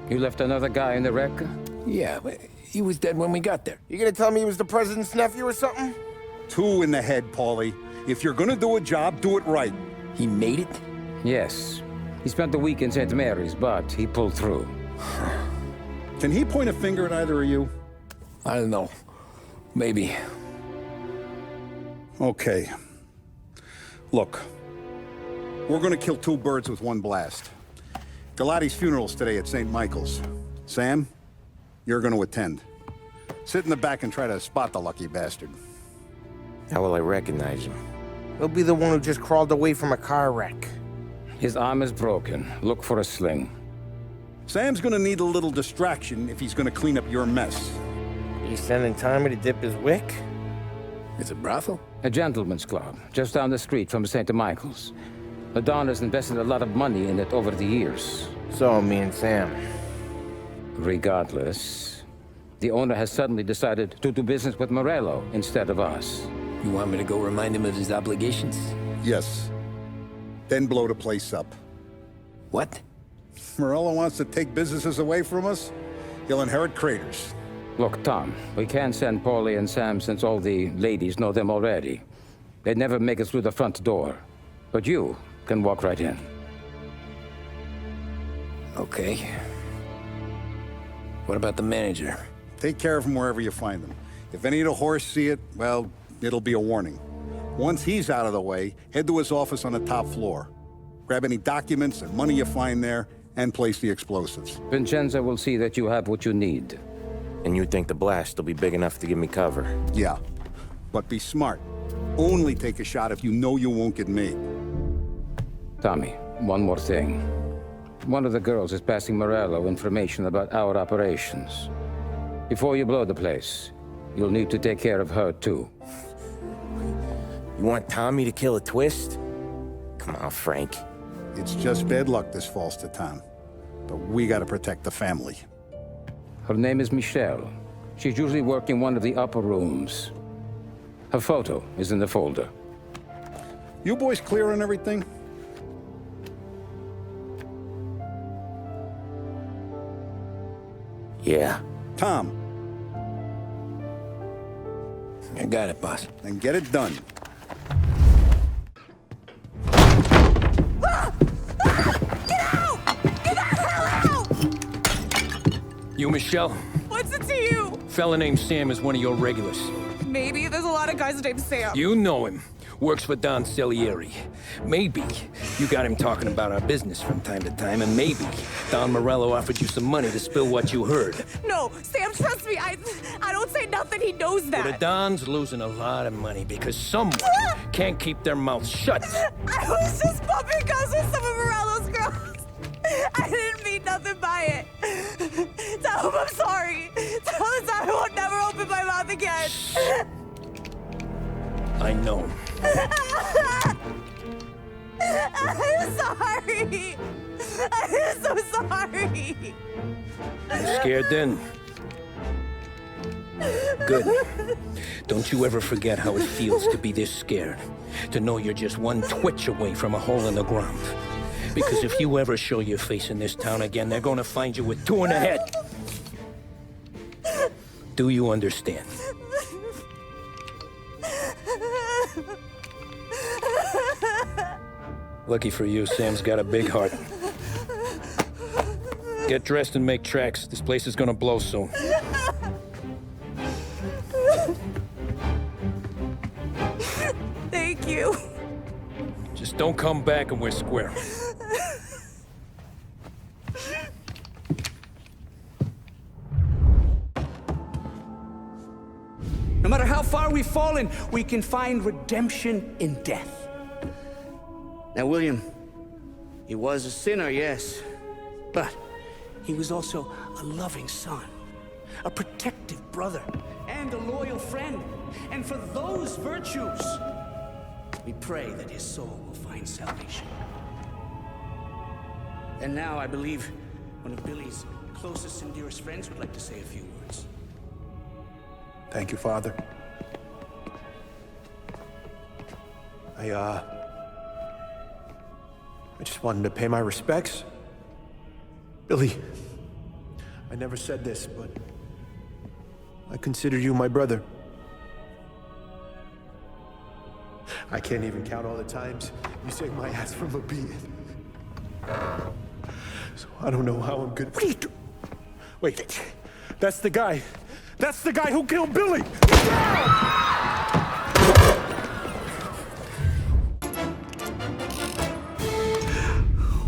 S10: You left another guy in the wreck?
S2: Yeah, but he was dead when we got there.
S5: You gonna tell me he was the president's nephew or something?
S7: 2 in the head, Paulie. If you're gonna do a job, do it right.
S2: He made it?
S10: Yes. He spent the week in St. Mary's, but he pulled through.
S7: Can he point a finger at either of you?
S2: I don't know. Maybe.
S7: Okay. Look. We're gonna kill 2 birds with 1 blast. Galati's funeral's today at St. Michael's. Sam, you're gonna attend. Sit in the back and try to spot the lucky bastard.
S1: How will I recognize him?
S5: He'll be the one who just crawled away from a car wreck.
S10: His arm is broken. Look for a sling.
S7: Sam's gonna need a little distraction if he's gonna clean up your mess.
S5: You sending Tommy to dip his wick?
S2: It's a brothel?
S10: A gentleman's club, just down the street from St. Michael's. The Don has invested a lot of money in it over the years.
S5: So, me and Sam.
S10: Regardless, the owner has suddenly decided to do business with Morello instead of us.
S2: You want me to go remind him of his obligations?
S7: Yes. Then blow the place up.
S2: What?
S7: Morello wants to take businesses away from us? He'll inherit craters.
S10: Look, Tom, we can't send Paulie and Sam since all the ladies know them already. They'd never make it through the front door. But you can walk right in.
S2: Okay. What about the manager?
S7: Take care of him wherever you find him. If any of the horse see it, well, it'll be a warning. Once he's out of the way, head to his office on the top floor. Grab any documents and money you find there, and place the explosives.
S10: Vincenzo will see that you have what you need.
S1: And you think the blast will be big enough to give me cover?
S7: Yeah. But be smart. Only take a shot if you know you won't get made.
S10: Tommy, one more thing. One of the girls is passing Morello information about our operations. Before you blow the place, you'll need to take care of her, too.
S1: You want Tommy to kill a twist? Come on, Frank.
S7: It's just bad luck this falls to Tom. But we gotta protect the family.
S10: Her name is Michelle. She's usually working one of the upper rooms. Her photo is in the folder.
S7: You boys clear on everything?
S1: Yeah.
S7: Tom.
S2: I got it, boss.
S7: Then get it done.
S19: You, Michelle?
S20: What's it to you?
S19: Fella named Sam is one of your regulars.
S20: Maybe there's a lot of guys named Sam.
S19: You know him.
S2: Works for Don Salieri. Maybe you got him talking about our business from time to time, and maybe Don Morello offered you some money to spill what you heard.
S3: No, Sam, trust me. I don't say nothing. He knows that.
S2: Well, the Don's losing a lot of money because someone can't keep their mouth shut.
S3: I was just bumping guns with some of Morello's girls. I didn't mean nothing by it. Tell him I'm sorry. Tell him I won't never open my mouth again.
S2: I know.
S3: I'm sorry. I'm so sorry.
S2: You scared then? Good. Don't you ever forget how it feels to be this scared. To know you're just one twitch away from a hole in the ground. Because if you ever show your face in this town again, they're gonna find you with 2 in the head. Do you understand? Lucky for you, Sam's got a big heart. Get dressed and make tracks. This place is gonna blow soon.
S3: Thank you.
S2: Just don't come back and we're square.
S20: No matter how far we've fallen, we can find redemption in death.
S6: Now, William, he was a sinner, yes.
S20: But he was also a loving son, a protective brother, and a loyal friend. And for those virtues, we pray that his soul will find salvation. And now I believe one of Billy's closest and dearest friends would like to say a few words.
S16: Thank you, Father. I just wanted to pay my respects. Billy, I never said this, but I consider you my brother. I can't even count all the times you saved my ass from a beating. So I don't know how I'm gonna... What are you doing? Wait, that's the guy. That's the guy who killed Billy!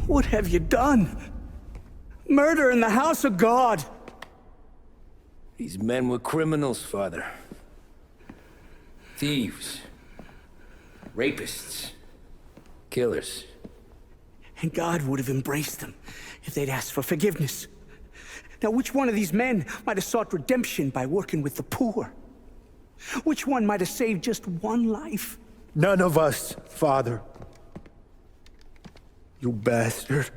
S20: What have you done? Murder in the house of God.
S2: These men were criminals, Father. Thieves. Rapists. Killers.
S20: And God would have embraced them if they'd asked for forgiveness. Now, which one of these men might have sought redemption by working with the poor? Which one might have saved just one life?
S16: None of us, Father. You bastard.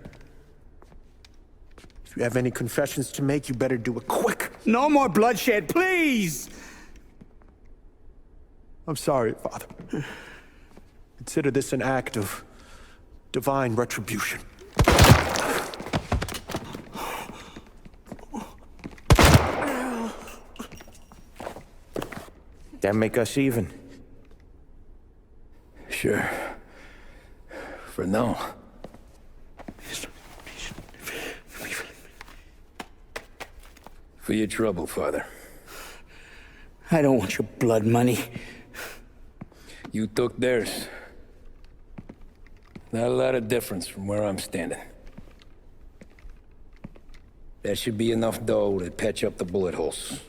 S16: If you have any confessions to make, you better do it quick.
S20: No more bloodshed, please!
S16: I'm sorry, Father. Consider this an act of divine retribution.
S1: That make us even?
S2: Sure. For now. For your trouble, Father.
S20: I don't want your blood money.
S2: You took theirs. Not a lot of difference from where I'm standing. That should be enough dough to patch up the bullet holes.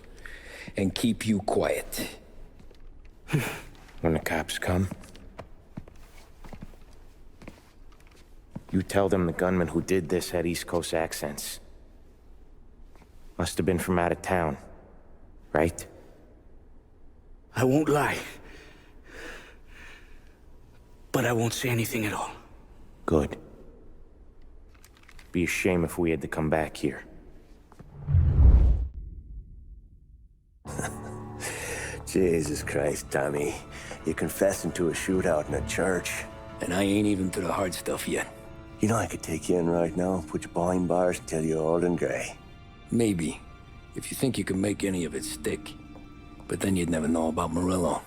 S2: And keep you quiet.
S1: When the cops come, you tell them the gunman who did this had East Coast accents. Must have been from out of town, right?
S20: I won't lie. But I won't say anything at all.
S1: Good. Be a shame if we had to come back here. Jesus Christ, Tommy. You're confessing to a shootout in a church.
S2: And I ain't even to the hard stuff yet.
S1: You know I could take you in right now, put you behind bars until you're old and gray.
S2: Maybe. If you think you can make any of it stick. But then you'd never know about Morello.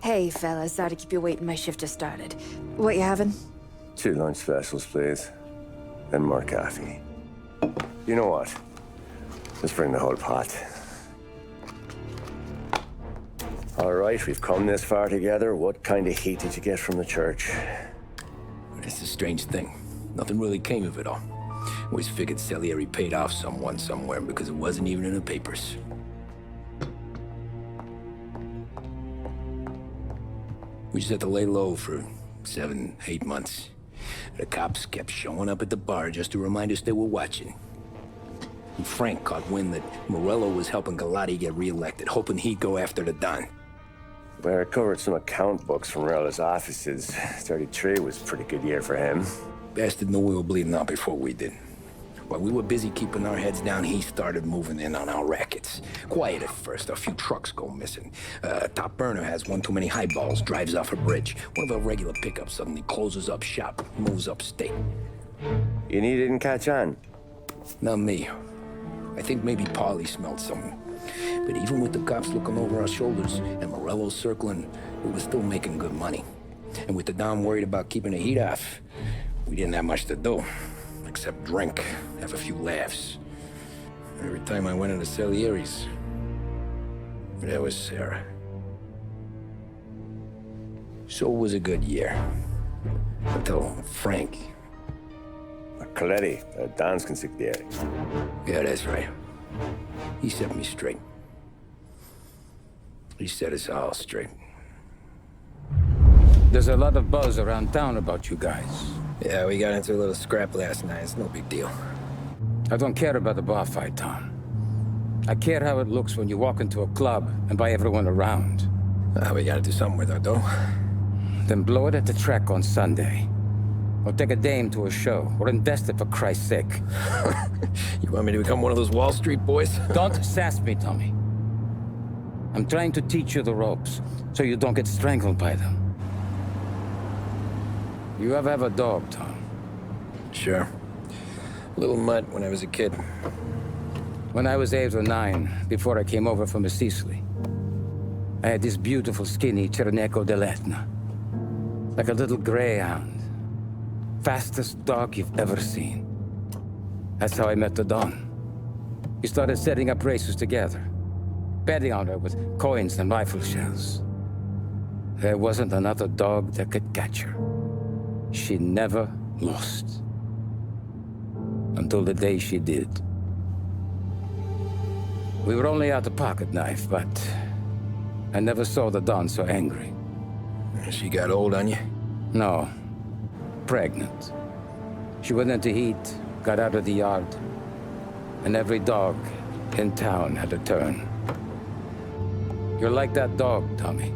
S3: Hey, fellas. Sorry to keep you waiting. My shift just started. What you having?
S1: 2 lunch specials, please. And more coffee. You know what? Let's bring the whole pot. All right, we've come this far together. What kind of heat did you get from the church?
S2: It's a strange thing. Nothing really came of it all. Always figured Salieri paid off someone somewhere because it wasn't even in the papers. We just had to lay low for 7, 8 months. The cops kept showing up at the bar just to remind us they were watching. And Frank caught wind that Morello was helping Galati get reelected, hoping he'd go after the Don.
S1: Well, I recovered some account books from Morello's offices. 33 was a pretty good year for him.
S2: Bastard knew we were bleeding out before we did. While we were busy keeping our heads down, he started moving in on our rackets. Quiet at first, a few trucks go missing. Top burner has one too many highballs, drives off a bridge. One of our regular pickups suddenly closes up shop, moves upstate.
S1: And he didn't catch on?
S2: Not me. I think maybe Paulie smelled something. But even with the cops looking over our shoulders and Morello circling, we were still making good money. And with the Don worried about keeping the heat off, we didn't have much to do. Except drink, have a few laughs. Every time I went into Salieri's, there was Sarah. So it was a good year. Until Frank.
S1: Coletti, Don's consigliere.
S2: Yeah, that's right. He set me straight. He set us all straight.
S10: There's a lot of buzz around town about you guys.
S2: Yeah, we got into a little scrap last night. It's no big deal.
S10: I don't care about the bar fight, Tom. I care how it looks when you walk into a club and buy everyone around.
S2: We gotta do something with our dough.
S10: Then blow it at the track on Sunday. Or take a dame to a show. Or invest it, for Christ's sake.
S2: You want me to become one of those Wall Street boys?
S10: Don't sass me, Tommy. I'm trying to teach you the ropes, so you don't get strangled by them. You ever have a dog, Tom?
S2: Sure. Little mutt when I was a kid.
S10: When I was 8 or 9, before I came over from Sicily, I had this beautiful, skinny Cerneco dell'Etna. Like a little greyhound. Fastest dog you've ever seen. That's how I met the Don. We started setting up races together. Betting on her with coins and rifle shells. There wasn't another dog that could catch her. She never lost. Until the day she did. We were only out a pocket knife, but I never saw the Don so angry.
S2: She got old on you?
S10: No. Pregnant. She went into heat, got out of the yard, and every dog in town had a turn. You're like that dog, Tommy.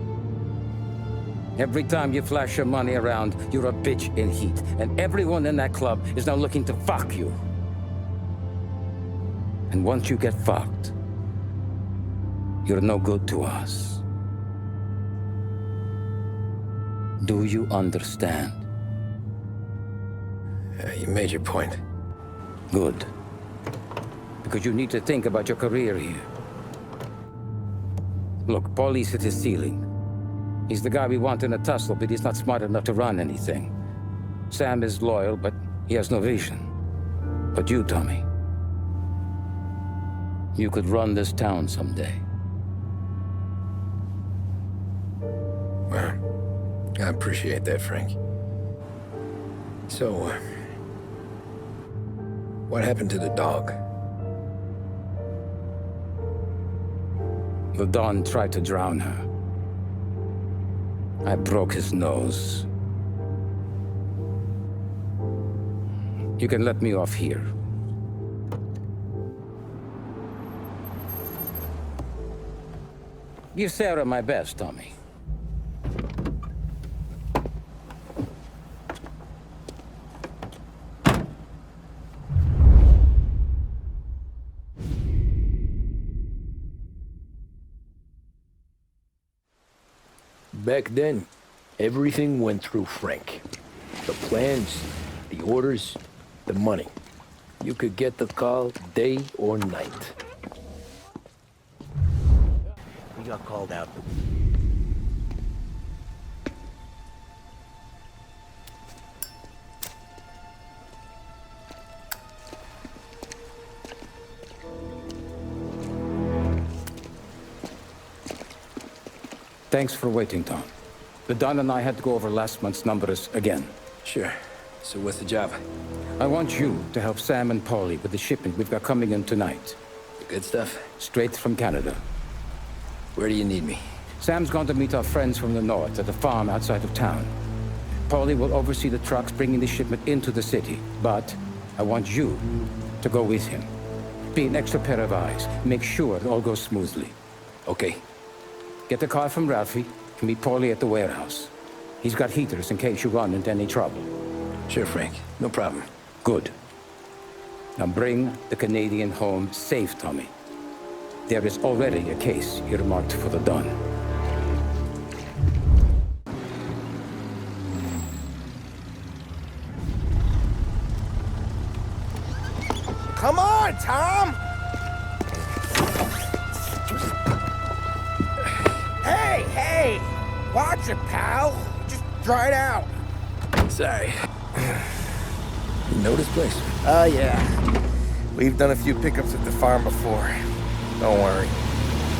S10: Every time you flash your money around, you're a bitch in heat, and everyone in that club is now looking to fuck you. And once you get fucked, you're no good to us. Do you understand?
S2: You made your point.
S10: Good. Because you need to think about your career here. Look, Paulie's hit his ceiling. He's the guy we want in a tussle, but he's not smart enough to run anything. Sam is loyal, but he has no vision. But you, Tommy, you could run this town someday.
S2: Well, I appreciate that, Frank. So, what happened to the dog?
S10: The Don tried to drown her. I broke his nose. You can let me off here. Give Sarah my best, Tommy.
S2: Back then, everything went through Frank. The plans, the orders, the money. You could get the call day or night.
S5: We got called out.
S10: Thanks for waiting, Tom. The Don and I had to go over last month's numbers again.
S2: Sure. So what's the job?
S10: I want you to help Sam and Paulie with the shipment we've got coming in tonight.
S2: The good stuff?
S10: Straight from Canada.
S2: Where do you need me?
S10: Sam's going to meet our friends from the north at a farm outside of town. Paulie will oversee the trucks bringing the shipment into the city, but I want you to go with him. Be an extra pair of eyes. Make sure it all goes smoothly.
S2: Okay.
S10: Get the car from Ralphie and meet Paulie at the warehouse. He's got heaters in case you run into any trouble.
S2: Sure, Frank. No problem.
S10: Good. Now bring the Canadian home safe, Tommy. There is already a case earmarked for the Don.
S5: Come on, Tom! Hey! Watch it, pal! Just dry it out.
S2: Sorry. You know this place?
S5: Yeah. We've done a few pickups at the farm before. Don't worry.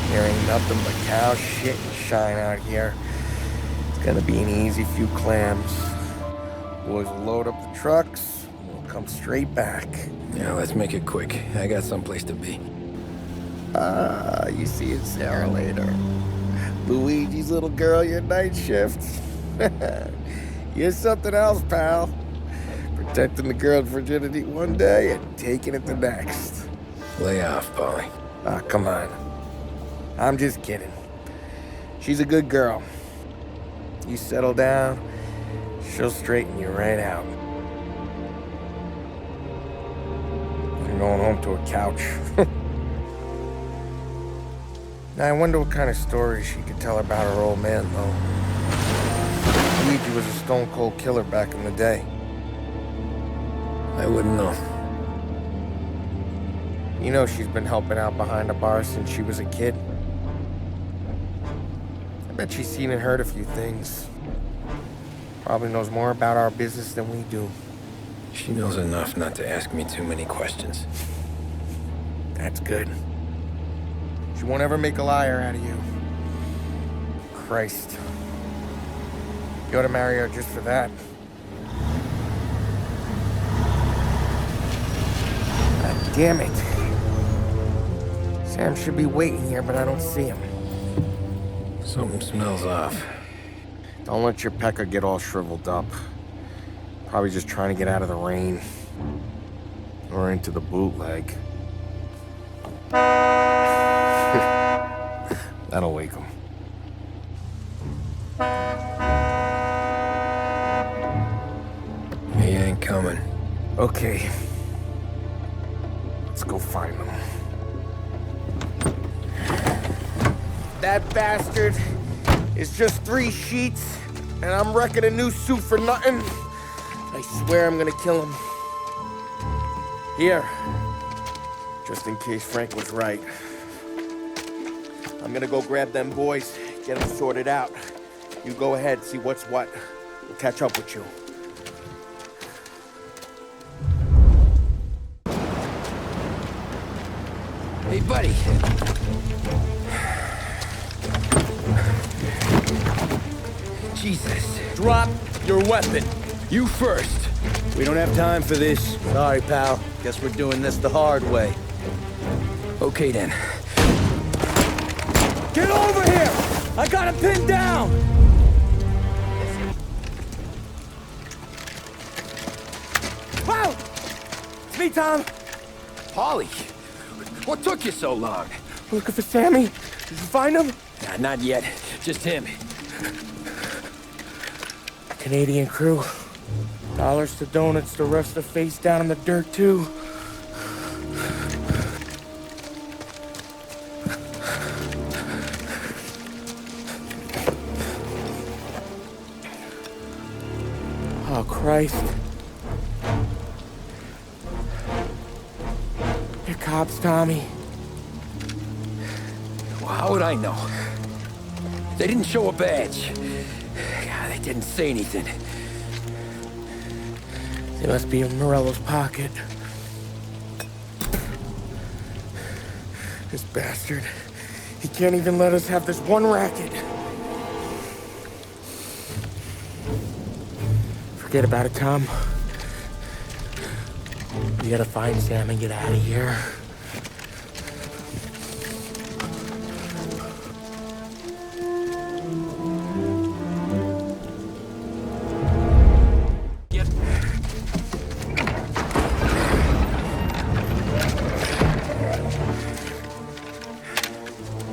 S5: There ain't nothing but cow shit and shine out here. It's gonna be an easy few clams. Boys will load up the trucks, and we'll come straight back.
S2: Yeah, let's make it quick. I got someplace to be.
S5: You see Sarah later. Luigi's little girl, your night shift. You're something else, pal. Protecting the girl's virginity one day and taking it the next.
S2: Lay off, Paulie.
S5: Come on. I'm just kidding. She's a good girl. You settle down, she'll straighten you right out. I'm going home to a couch. Now, I wonder what kind of stories she could tell about her old man, though. Luigi was a stone-cold killer back in the day.
S2: I wouldn't know.
S5: You know she's been helping out behind the bar since she was a kid. I bet she's seen and heard a few things. Probably knows more about our business than we do.
S2: She knows enough not to ask me too many questions.
S5: That's good. She won't ever make a liar out of you. Christ. You ought to marry her just for that. God damn it. Sam should be waiting here, but I don't see him.
S2: Something smells off.
S5: Don't let your pecker get all shriveled up. Probably just trying to get out of the rain. Or into the bootleg. That'll wake him.
S2: He ain't coming.
S5: Okay. Let's go find him. That bastard is just 3 sheets, and I'm wrecking a new suit for nothing. I swear I'm gonna kill him. Here. Just in case Frank was right. I'm gonna go grab them boys, get them sorted out. You go ahead, see what's what. We'll catch up with you.
S2: Hey, buddy. Jesus.
S1: Drop your weapon.
S2: You first.
S1: We don't have time for this. Sorry, pal. Guess we're doing this the hard way.
S2: Okay, then.
S1: Get over here! I got him pinned down! Wow! It's me, Tom.
S2: Paulie, what took you so long?
S5: Looking for Sammy. Did you find him?
S2: Nah, not yet. Just him.
S5: Canadian crew. Dollars to donuts to rust the face down in the dirt, too. Oh, Christ. They're cops, Tommy.
S2: Well, how would I know? They didn't show a badge. God, they didn't say anything.
S5: They must be in Morello's pocket. This bastard. He can't even let us have this one racket. Forget about it, Tom. We gotta find Sam and get out of here.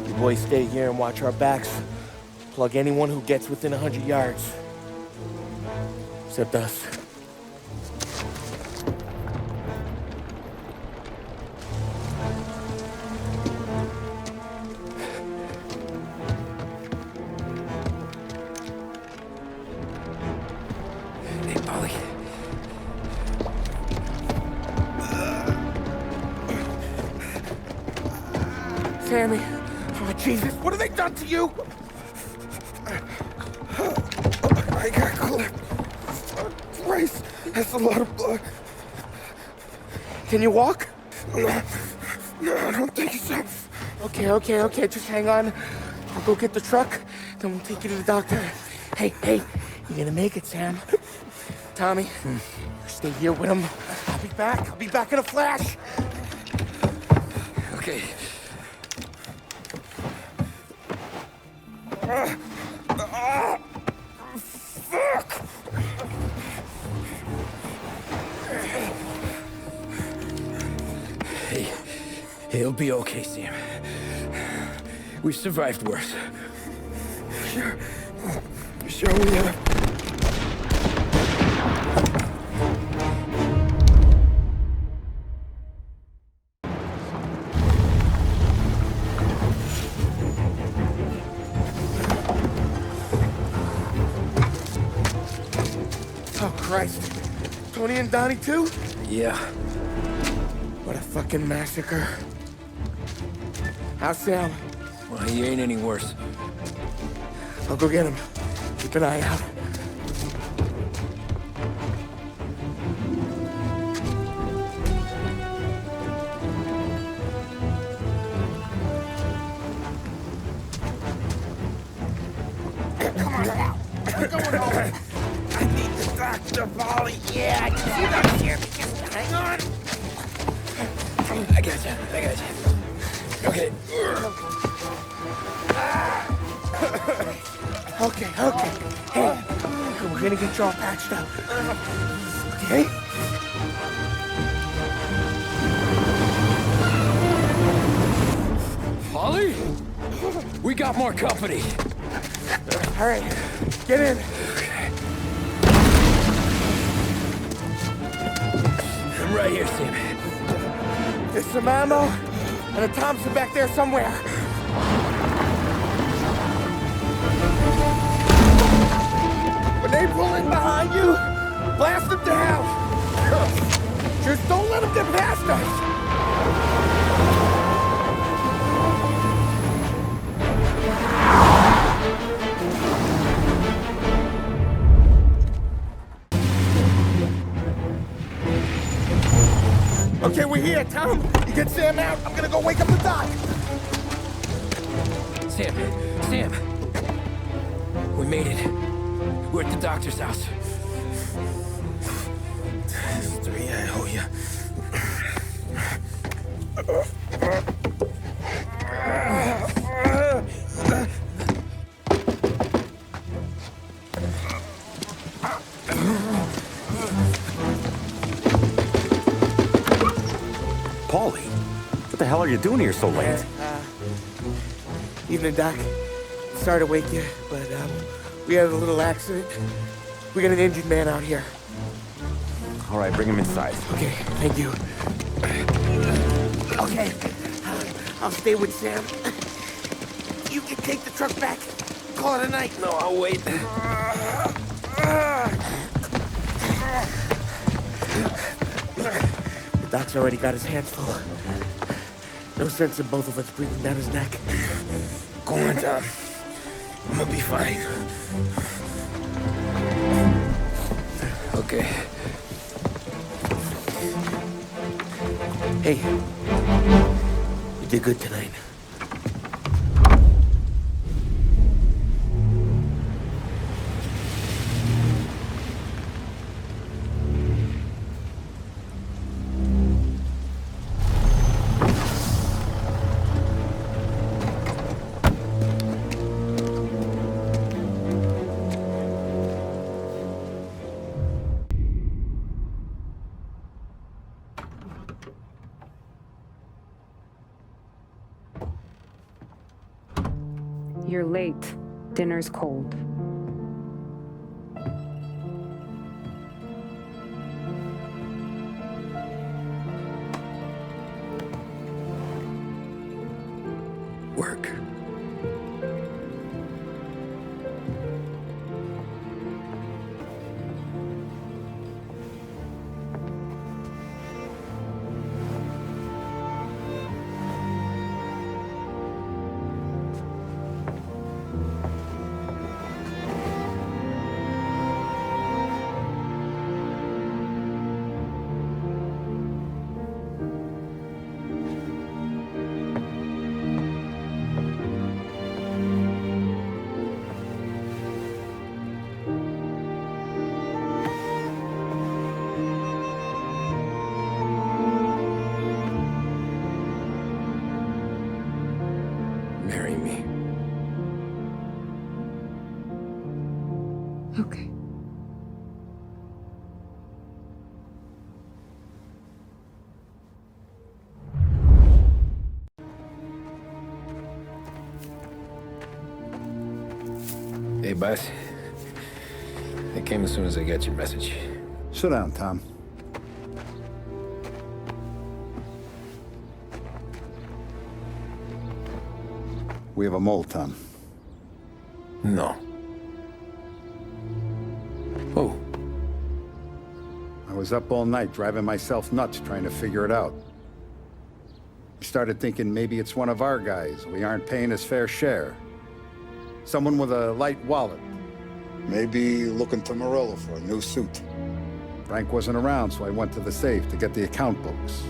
S5: You boys stay here and watch our backs. Plug anyone who gets within 100 yards. Except us.
S2: Hey, Polly.
S5: Sammy. Oh, Jesus, what have they done to you?
S4: I got clipped. Twice. That's a lot of blood.
S5: Can you walk?
S4: No, I don't think so.
S5: Okay. Just hang on. I'll go get the truck, then we'll take you to the doctor. Hey, you're gonna make it, Sam. Tommy, stay here with him. I'll be back in a flash.
S2: Okay.
S4: Fuck!
S2: Hey, it'll be okay, Sam. We've survived worse.
S4: Sure we have.
S5: Oh, Christ. Tony and Donnie, too?
S2: Yeah.
S5: What a fucking massacre. How's Sam?
S2: Well, he ain't any worse.
S5: I'll go get him. Keep an eye out.
S17: Come on now. We're going home. I need the doctor, Polly. Yeah, I can see that here. Just hang on.
S2: I got you. Okay.
S5: Okay. Hey, we're gonna get you all patched up. Okay?
S2: Polly? We got more company.
S5: All right, get in.
S2: I'm right here, Sam.
S5: There's some ammo and a Thompson back there somewhere. When they pull in behind you, blast them down. Just don't let them get past us. Okay, we're here, Tom. You get Sam out. I'm gonna go wake up the doc.
S2: Sam. We made it. We're at the doctor's house.
S4: This is 3, I owe you.
S21: Paulie, what the hell are you doing here so late?
S5: Evening, Doc. Sorry to wake you, but we had a little accident. We got an injured man out here.
S21: All right, bring him inside.
S5: Okay, thank you. Okay, I'll stay with Sam. You can take the truck back. Call it a night.
S2: No, I'll wait.
S5: The doc's already got his hands full. No sense in both of us breathing down his neck.
S4: Go on, Tom. I'm gonna be fine.
S2: Okay.
S5: Hey, you did good tonight.
S14: You're late. Dinner's cold.
S2: Work. Marry me.
S14: Okay.
S2: Hey, boss. I came as soon as I got your message.
S7: Sit down, Tom. We have a mole, Tom.
S2: No. Oh.
S7: I was up all night driving myself nuts trying to figure it out. I started thinking maybe it's one of our guys. We aren't paying his fair share. Someone with a light wallet.
S18: Maybe looking to Morello for a new suit.
S7: Frank wasn't around, so I went to the safe to get the account books.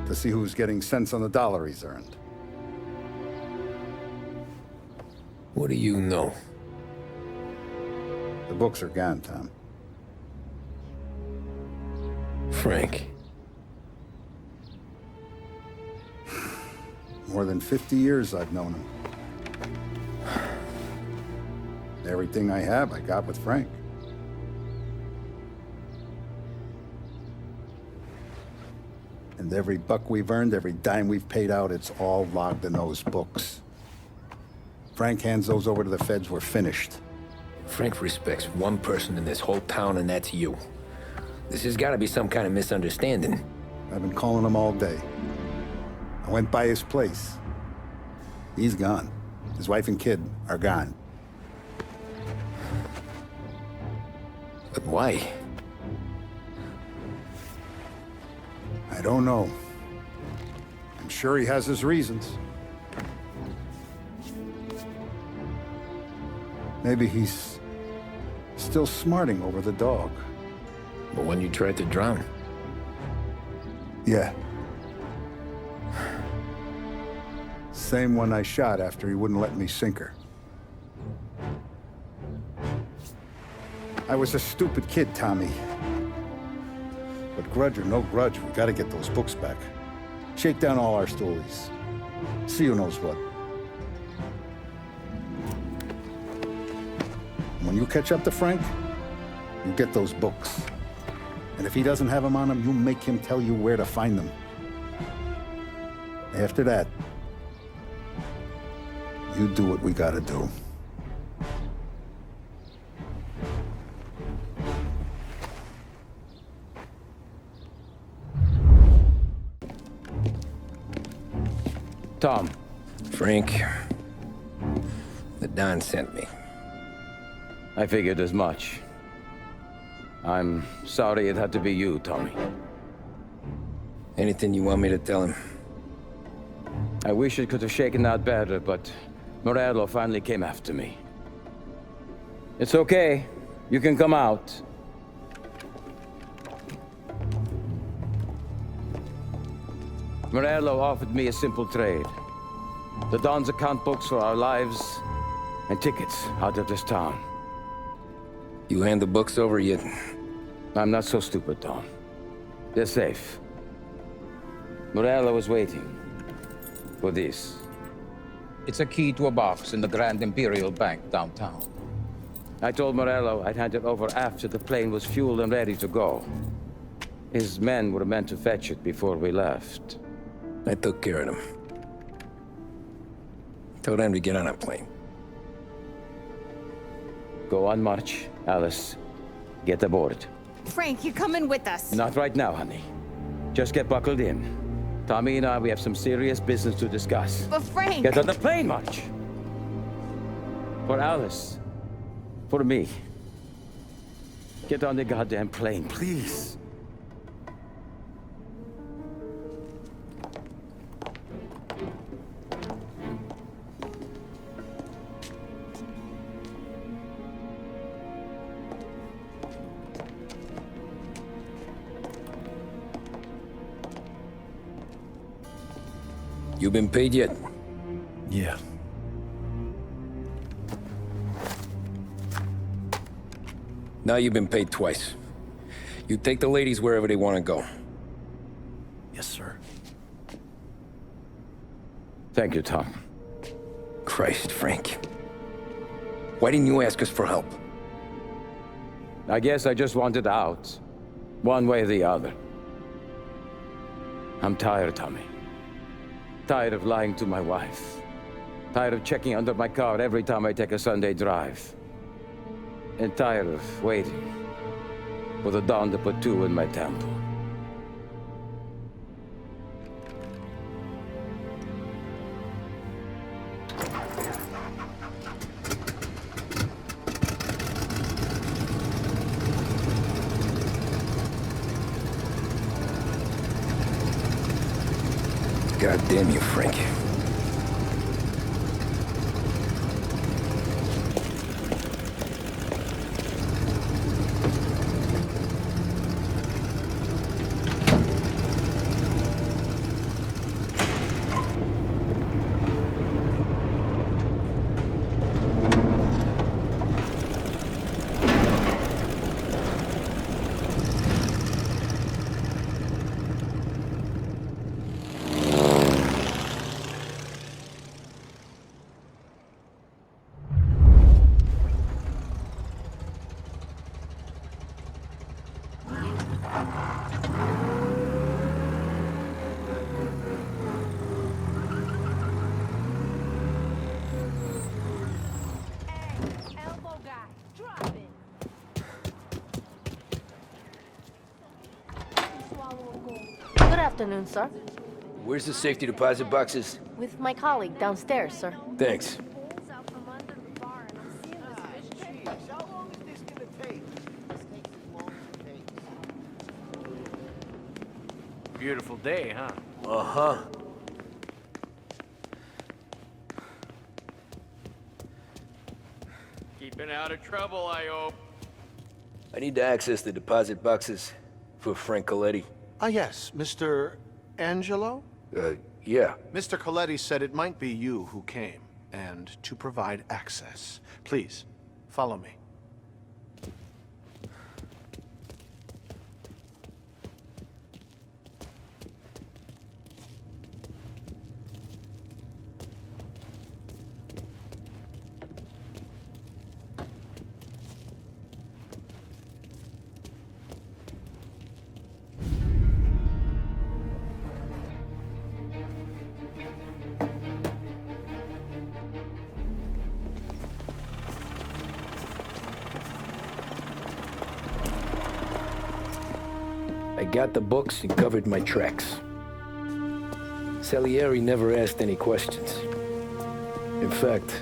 S7: To see who's getting cents on the dollar he's earned.
S2: What do you know?
S7: The books are gone, Tom.
S2: Frank.
S7: More than 50 years I've known him. Everything I have, I got with Frank. And every buck we've earned, every dime we've paid out, it's all logged in those books. Frank hands those over to the feds, we're finished.
S2: Frank respects one person in this whole town, and that's you. This has got to be some kind of misunderstanding.
S7: I've been calling him all day. I went by his place. He's gone. His wife and kid are gone.
S2: But why?
S7: I don't know. I'm sure he has his reasons. Maybe he's still smarting over the dog.
S2: But when you tried to drown?
S7: Yeah. Same one I shot after he wouldn't let me sink her. I was a stupid kid, Tommy. But grudge or no grudge, we gotta get those books back. Shake down all our stories. See who knows what. When you catch up to Frank, you get those books. And if he doesn't have them on him, you make him tell you where to find them. After that, you do what we gotta do.
S10: Tom.
S2: Frank. The Don sent me.
S10: I figured as much. I'm sorry it had to be you, Tommy.
S2: Anything you want me to tell him?
S10: I wish it could have shaken out better, but Morello finally came after me. It's okay. You can come out. Morello offered me a simple trade. The Don's account books for our lives, and tickets out of this town.
S2: You hand the books over yet?
S10: I'm not so stupid, Tom. They're safe. Morello is waiting for this. It's a key to a box in the Grand Imperial Bank downtown. I told Morello I'd hand it over after the plane was fueled and ready to go. His men were meant to fetch it before we left.
S2: I took care of them. Told them to get on a plane.
S10: Go on, March. Alice, get aboard.
S3: Frank, you're coming with us.
S10: Not right now, honey. Just get buckled in. Tommy and I, we have some serious business to discuss.
S3: But Frank...
S10: Get on the plane, March! For Alice. For me. Get on the goddamn plane, please.
S2: You been paid yet?
S12: Yeah.
S2: Now you've been paid twice. You take the ladies wherever they want to go.
S12: Yes, sir.
S10: Thank you, Tom.
S2: Christ, Frank. Why didn't you ask us for help?
S10: I guess I just wanted out. One way or the other. I'm tired, Tommy. Tired of lying to my wife. Tired of checking under my car every time I take a Sunday drive. And tired of waiting for the dawn to put two in my temple.
S2: God damn you, Frank.
S11: Good afternoon, sir.
S2: Where's the safety deposit boxes?
S11: With my colleague downstairs, sir.
S2: Thanks.
S15: Beautiful day, huh?
S2: Uh-huh.
S15: Keeping out of trouble, I hope.
S2: I need to access the deposit boxes for Frank Coletti.
S16: Ah, yes, Mr. Angelo?
S2: Yeah.
S16: Mr. Coletti said it might be you who came, and to provide access. Please, follow me.
S2: I got the books and covered my tracks. Salieri never asked any questions. In fact,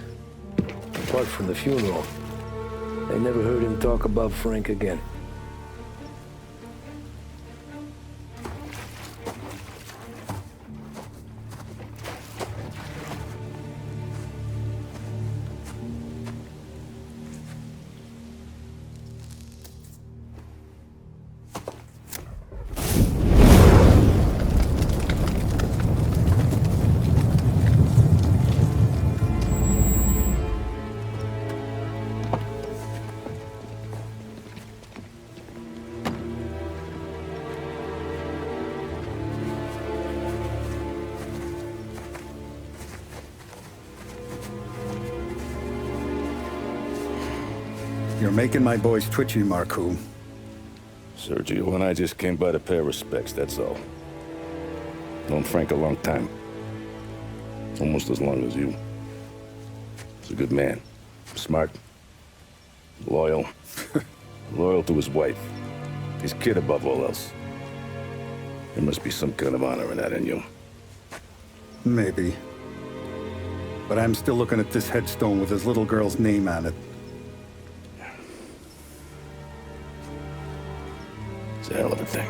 S2: apart from the funeral, I never heard him talk about Frank again.
S7: You're making my boys twitchy, Marcoux.
S22: Sergio and I just came by to pay our respects, that's all. Known Frank a long time. Almost as long as you. He's a good man. Smart. Loyal. Loyal to his wife. His kid above all else. There must be some kind of honor in that in you.
S7: Maybe. But I'm still looking at this headstone with his little girl's name on it.
S22: It's a hell of a thing.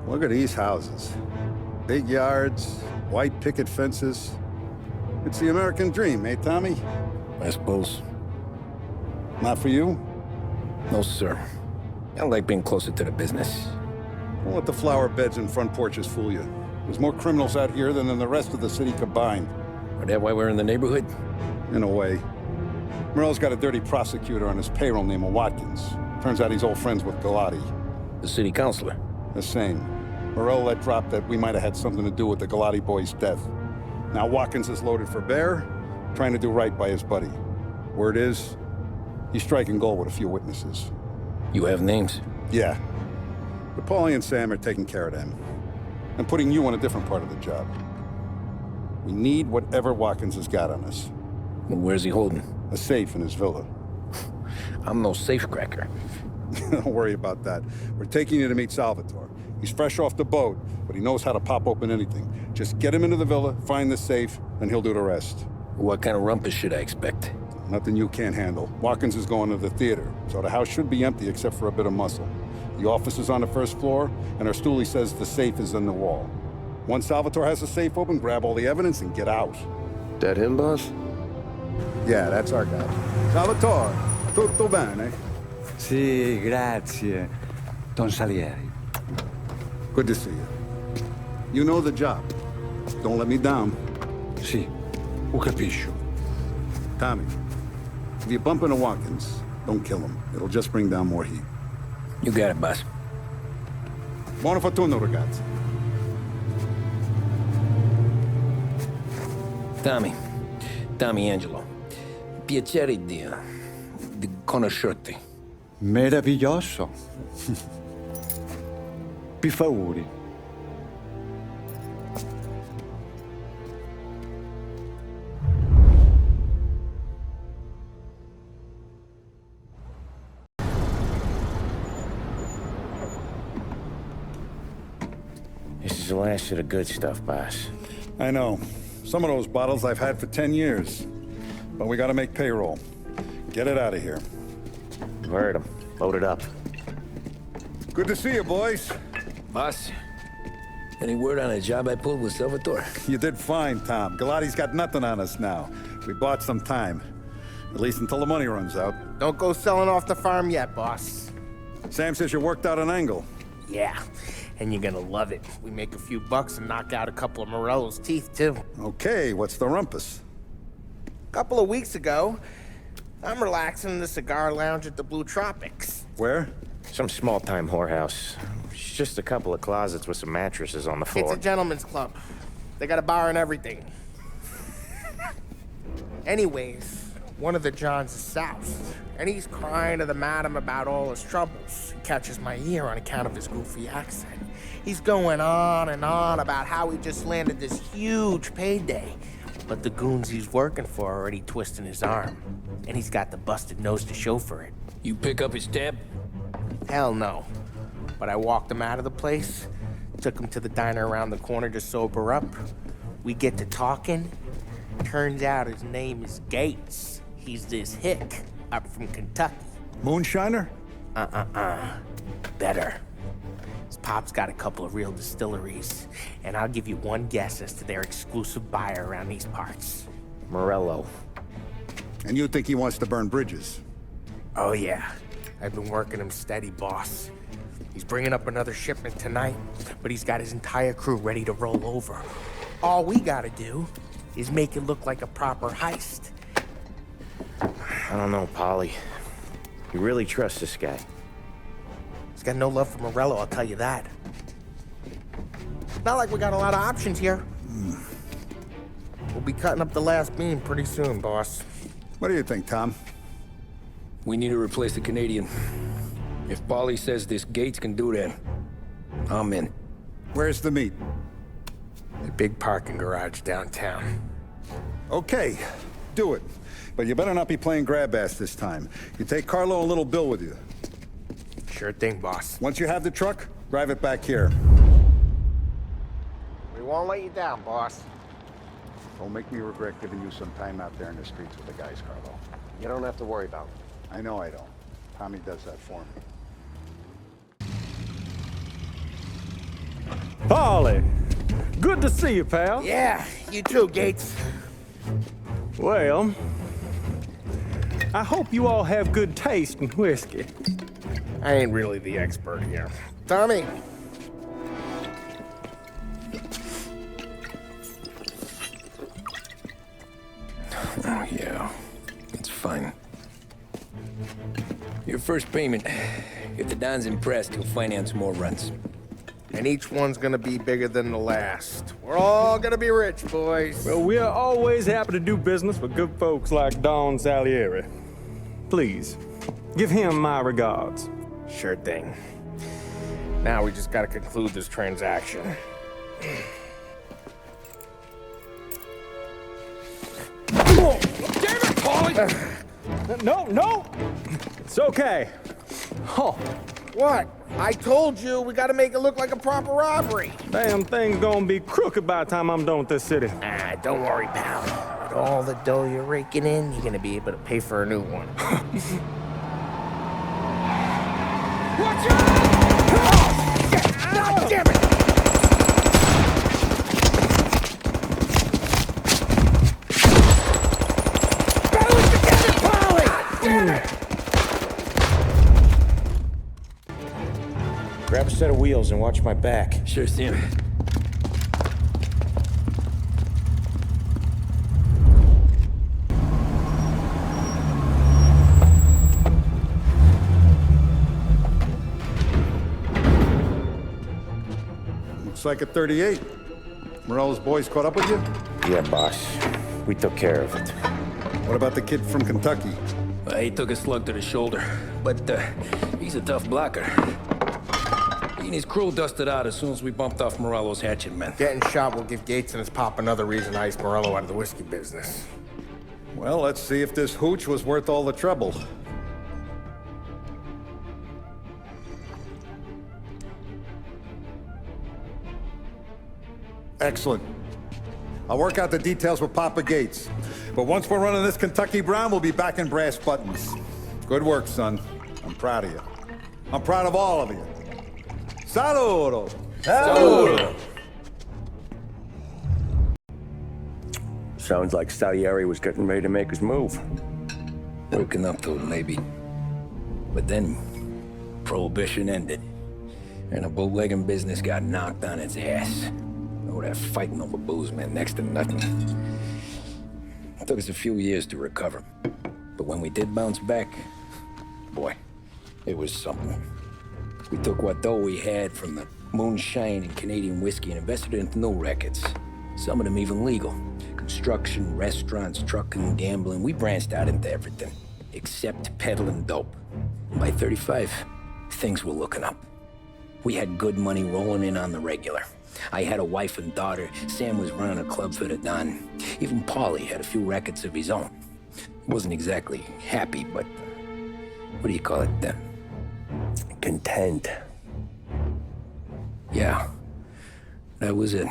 S7: Look at these houses. Big yards, white picket fences. It's the American dream, eh, Tommy?
S2: I suppose.
S7: Not for you?
S2: No, sir. I like being closer to the business.
S7: Don't let the flower beds and front porches fool you. There's more criminals out here than in the rest of the city combined.
S2: Is that why we're in the neighborhood?
S7: In a way. Morell's got a dirty prosecutor on his payroll named Watkins. Turns out he's old friends with Galati.
S2: The city councilor?
S7: The same. Morell let drop that we might have had something to do with the Galati boy's death. Now Watkins is loaded for bear, trying to do right by his buddy. Word is, he's striking gold with a few witnesses.
S2: You have names?
S7: Yeah. But Paulie and Sam are taking care of them. I'm putting you on a different part of the job. We need whatever Watkins has got on us.
S2: Well, where's he holding?
S7: A safe in his villa.
S2: I'm no safecracker.
S7: Don't worry about that. We're taking you to meet Salvatore. He's fresh off the boat, but he knows how to pop open anything. Just get him into the villa, find the safe, and he'll do the rest.
S2: What kind of rumpus should I expect?
S7: Nothing you can't handle. Watkins is going to the theater, so the house should be empty except for a bit of muscle. The office is on the first floor, and our stoolie says the safe is in the wall. Once Salvatore has the safe open, grab all the evidence and get out.
S1: That him, boss?
S7: Yeah, that's our guy. Salvatore, tutto bene?
S8: Sì, grazie, Don Salieri.
S7: Good to see you. You know the job. Don't let me down.
S8: Sì, ho capisco.
S7: Tommy, if you bump into Watkins, don't kill him. It'll just bring down more heat.
S2: You got it, boss.
S7: Buona fortuna, ragazzi.
S2: Tommy Angelo. Piacere di conoscerti.
S8: Meraviglioso. Per favore.
S1: This is the last of the good stuff, boss.
S7: I know. Some of those bottles I've had for 10 years. But we gotta make payroll. Get it out of here.
S1: Heard him. Load it up.
S7: Good to see you, boys.
S2: Boss, any word on a job I pulled with Salvatore?
S7: You did fine, Tom. Galati's got nothing on us now. We bought some time. At least until the money runs out.
S5: Don't go selling off the farm yet, boss.
S7: Sam says you worked out an angle.
S5: Yeah, and you're gonna love it. We make a few bucks and knock out a couple of Morello's teeth, too.
S7: Okay, what's the rumpus?
S5: A couple of weeks ago, I'm relaxing in the cigar lounge at the Blue Tropics.
S7: Where?
S1: Some small-time whorehouse. It's just a couple of closets with some mattresses on the floor.
S5: It's a gentleman's club. They got a bar and everything. Anyways, one of the Johns is south, and he's crying to the madam about all his troubles. He catches my ear on account of his goofy accent. He's going on and on about how he just landed this huge payday, but the goons he's working for are already twisting his arm, and he's got the busted nose to show for it.
S2: You pick up his tab?
S5: Hell no. But I walked him out of the place, took him to the diner around the corner to sober up. We get to talking. Turns out his name is Gates. He's this hick up from Kentucky.
S7: Moonshiner?
S5: Better. His pop's got a couple of real distilleries, and I'll give you one guess as to their exclusive buyer around these parts.
S1: Morello.
S7: And you think he wants to burn bridges?
S5: Oh yeah. I've been working him steady, boss. He's bringing up another shipment tonight, but he's got his entire crew ready to roll over. All we gotta do is make it look like a proper heist.
S1: I don't know, Paulie. You really trust this guy?
S5: He's got no love for Morello, I'll tell you that. Not like we got a lot of options here. We'll be cutting up the last beam pretty soon, boss.
S7: What do you think, Tom?
S2: We need to replace the Canadian. If Paulie says this Gates can do that, I'm in.
S7: Where's the meet?
S5: The big parking garage downtown.
S7: Okay, do it. But you better not be playing grab ass this time. You take Carlo and Little Bill with you.
S5: Sure thing, boss.
S7: Once you have the truck, drive it back here.
S5: We won't let you down, boss.
S7: Don't make me regret giving you some time out there in the streets with the guys, Carlo.
S5: You don't have to worry about it.
S7: I know I don't. Tommy does that for me.
S9: Paulie, good to see you, pal.
S5: Yeah, you too, Gates.
S9: Well, I hope you all have good taste in whiskey.
S5: I ain't really the expert here. Tommy.
S2: Oh, yeah. It's fine. Your first payment. If the Don's impressed, he'll finance more runs.
S5: And each one's gonna be bigger than the last. We're all gonna be rich, boys.
S9: Well, we are always happy to do business with good folks like Don Salieri. Please, give him my regards.
S5: Sure thing. Now we just gotta conclude this transaction.
S9: Oh, damn it, Paulie! No! It's okay. Oh.
S5: What? I told you, we gotta make it look like a proper robbery.
S9: Damn thing's gonna be crooked by the time I'm done with this city.
S5: Ah, don't worry, pal. With all the dough you're raking in, you're gonna be able to pay for a new one.
S17: Watch out!
S5: God damn it! Battle it together, Paulie! Damn it!
S16: Grab a set of wheels and watch my back.
S2: Sure, Sam.
S7: Looks like a 38. Morello's boys caught up with you?
S16: Yeah, boss. We took care of it.
S7: What about the kid from Kentucky?
S2: He took a slug to the shoulder, but he's a tough blocker. He and his crew dusted out as soon as we bumped off Morello's hatchet men.
S5: Getting shot will give Gates and his pop another reason to ice Morello out of the whiskey business.
S7: Well, let's see if this hooch was worth all the trouble. Excellent. I'll work out the details with Papa Gates. But once we're running this Kentucky Brown, we'll be back in brass buttons. Good work, son. I'm proud of you. I'm proud of all of you. Saludo!
S1: Saludo! Sounds like Salieri was getting ready to make his move.
S2: Working up to it, maybe. But then, Prohibition ended. And the bootlegging business got knocked on its ass. Oh, that fighting over booze meant next to nothing. It took us a few years to recover. But when we did bounce back, boy, it was something. We took what dough we had from the moonshine and Canadian whiskey and invested it into new rackets. Some of them even legal. Construction, restaurants, trucking, gambling. We branched out into everything, except peddling dope. And by 35, things were looking up. We had good money rolling in on the regular. I had a wife and daughter. Sam was running a club for the Don. Even Paulie had a few rackets of his own. Wasn't exactly happy, but what do you call it then?
S1: Content.
S2: Yeah, that was it.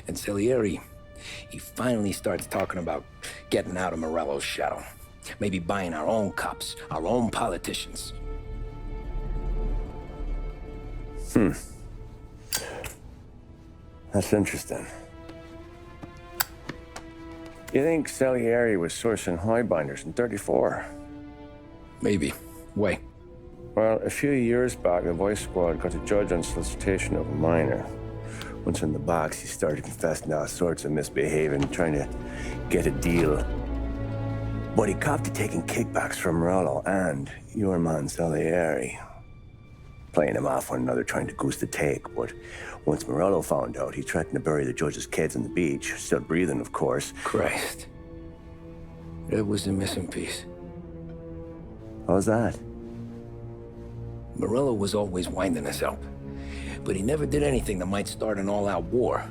S2: And Salieri, he finally starts talking about getting out of Morello's shadow. Maybe buying our own cops, our own politicians.
S1: That's interesting. You think Salieri was sourcing highbinders in 34?
S2: Maybe. Why?
S1: Well, a few years back, the Vice Squad got a judge on solicitation of a minor. Once in the box, he started confessing all sorts of misbehaving, trying to get a deal. But he copped to taking kickbacks from Morello and your man Salieri. Playing him off one another, trying to goose the take. But once Morello found out, he threatened to bury the judge's kids on the beach. Still breathing, of course.
S2: Christ. That was the missing piece.
S1: How's that?
S2: Morello was always winding us up, but he never did anything that might start an all-out war.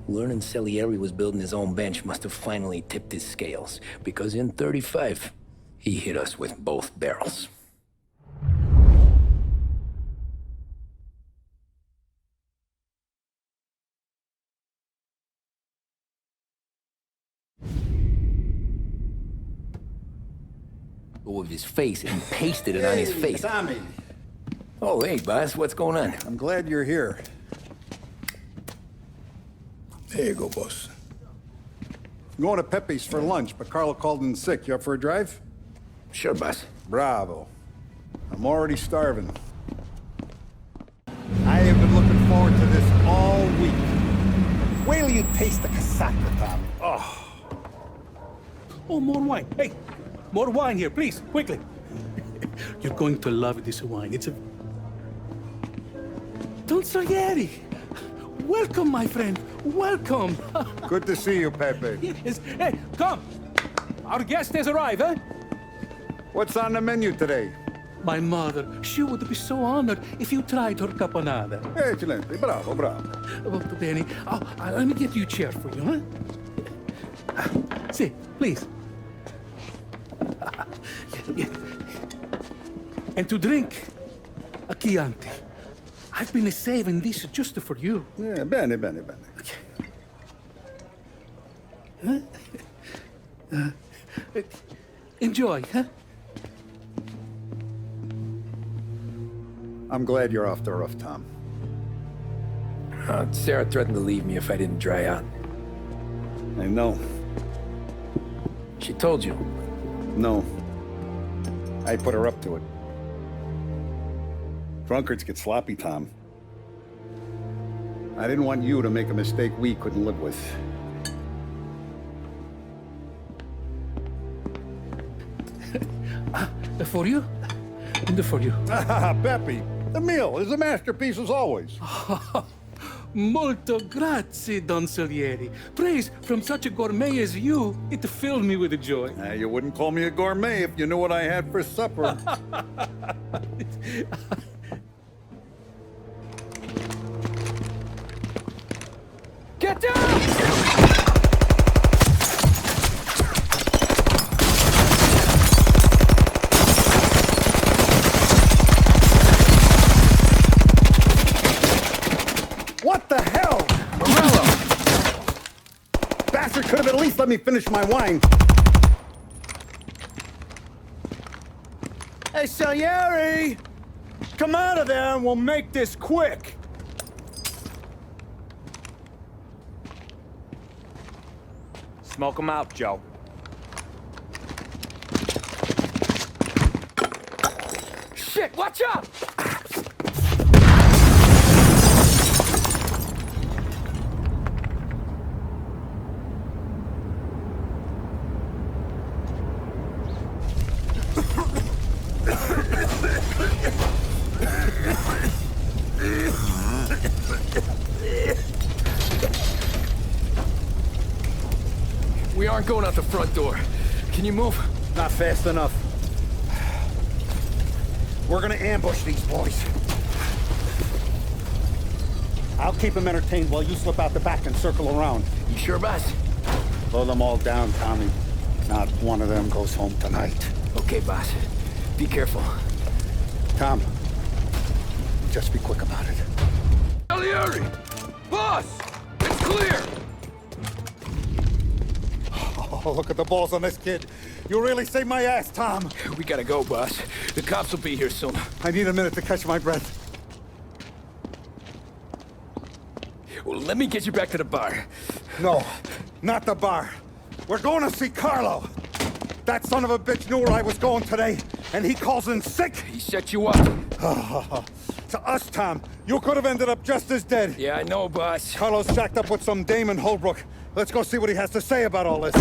S2: Learning Salieri was building his own bench must have finally tipped his scales, because in 35, he hit us with both barrels. Of his face and pasted it on his face.
S7: Tommy.
S2: Oh, hey, boss, what's going on?
S7: I'm glad you're here.
S12: There you go, boss.
S7: I'm going to Pepe's for lunch, but Carlo called in sick. You up for a drive?
S2: Sure, boss.
S7: Bravo. I'm already starving. I have been looking forward to this all week. Wait till you taste the casaca, Tommy. Oh.
S20: Oh, more wine. Hey, more wine here, please, quickly. You're going to love this wine. It's a... Don Salieri! Welcome, my friend. Welcome.
S7: Good to see you, Pepe.
S20: Yes. Hey, come. Our guest has arrived, eh?
S7: What's on the menu today?
S20: My mother, she would be so honored if you tried her caponata.
S7: Excellent. Bravo, bravo.
S20: Molto bene. Oh, let me get you a chair for you, huh? See, please. Yeah. And to drink, a Chianti. I've been saving this just for you.
S7: Yeah, bene, bene, bene.
S20: Enjoy, huh?
S7: I'm glad you're off the roof, Tom.
S2: Sarah threatened to leave me if I didn't dry out.
S7: I know.
S2: She told you?
S7: No. I put her up to it. Drunkards get sloppy, Tom. I didn't want you to make a mistake we couldn't live with.
S20: For you? And for you.
S7: Pepe, the meal is a masterpiece as always.
S20: Molto grazie, Don Salieri. Praise from such a gourmet as you, it filled me with joy.
S7: You wouldn't call me a gourmet if you knew what I had for supper.
S2: Get down!
S7: What the hell?
S2: Morello!
S7: Bastard could have at least let me finish my wine.
S4: Hey, Salieri! Come out of there and we'll make this quick. Smoke him out, Joe.
S2: Shit, watch out! We aren't going out the front door. Can you move?
S7: Not fast enough. We're gonna ambush these boys. I'll keep them entertained while you slip out the back and circle around.
S2: You sure, boss?
S7: Blow them all down, Tommy. Not one of them goes home tonight.
S2: Okay, boss. Be careful.
S7: Tom, just be quick about it.
S2: Salieri! Boss! It's clear!
S7: Oh, look at the balls on this kid. You really saved my ass, Tom.
S2: We gotta go, boss. The cops will be here soon.
S7: I need a minute to catch my breath.
S2: Well, let me get you back to the bar.
S7: No, not the bar. We're going to see Carlo. That son of a bitch knew where I was going today, and he calls in sick.
S2: He set you up.
S7: To us, Tom, you could have ended up just as dead.
S2: Yeah, I know, boss.
S7: Carlo's jacked up with some dame in Holbrook. Let's go see what he has to say about all this.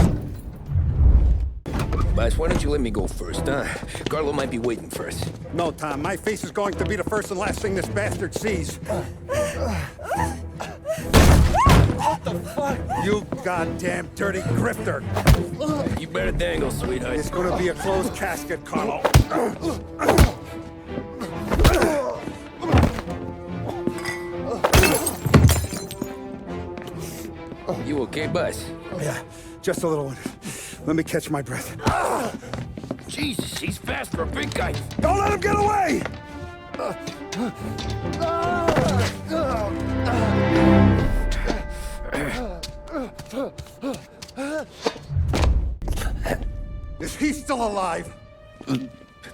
S2: Boss, why don't you let me go first, huh? Carlo might be waiting for us.
S7: No, Tom, my face is going to be the first and last thing this bastard sees.
S4: What the fuck? You goddamn dirty grifter!
S2: You better dangle, sweetheart.
S4: It's gonna be a closed casket, Carlo.
S2: You okay, Buzz?
S4: Yeah, just a little one. Let me catch my breath.
S2: Jesus, he's fast for a big guy.
S4: Don't let him get away! Is he still alive?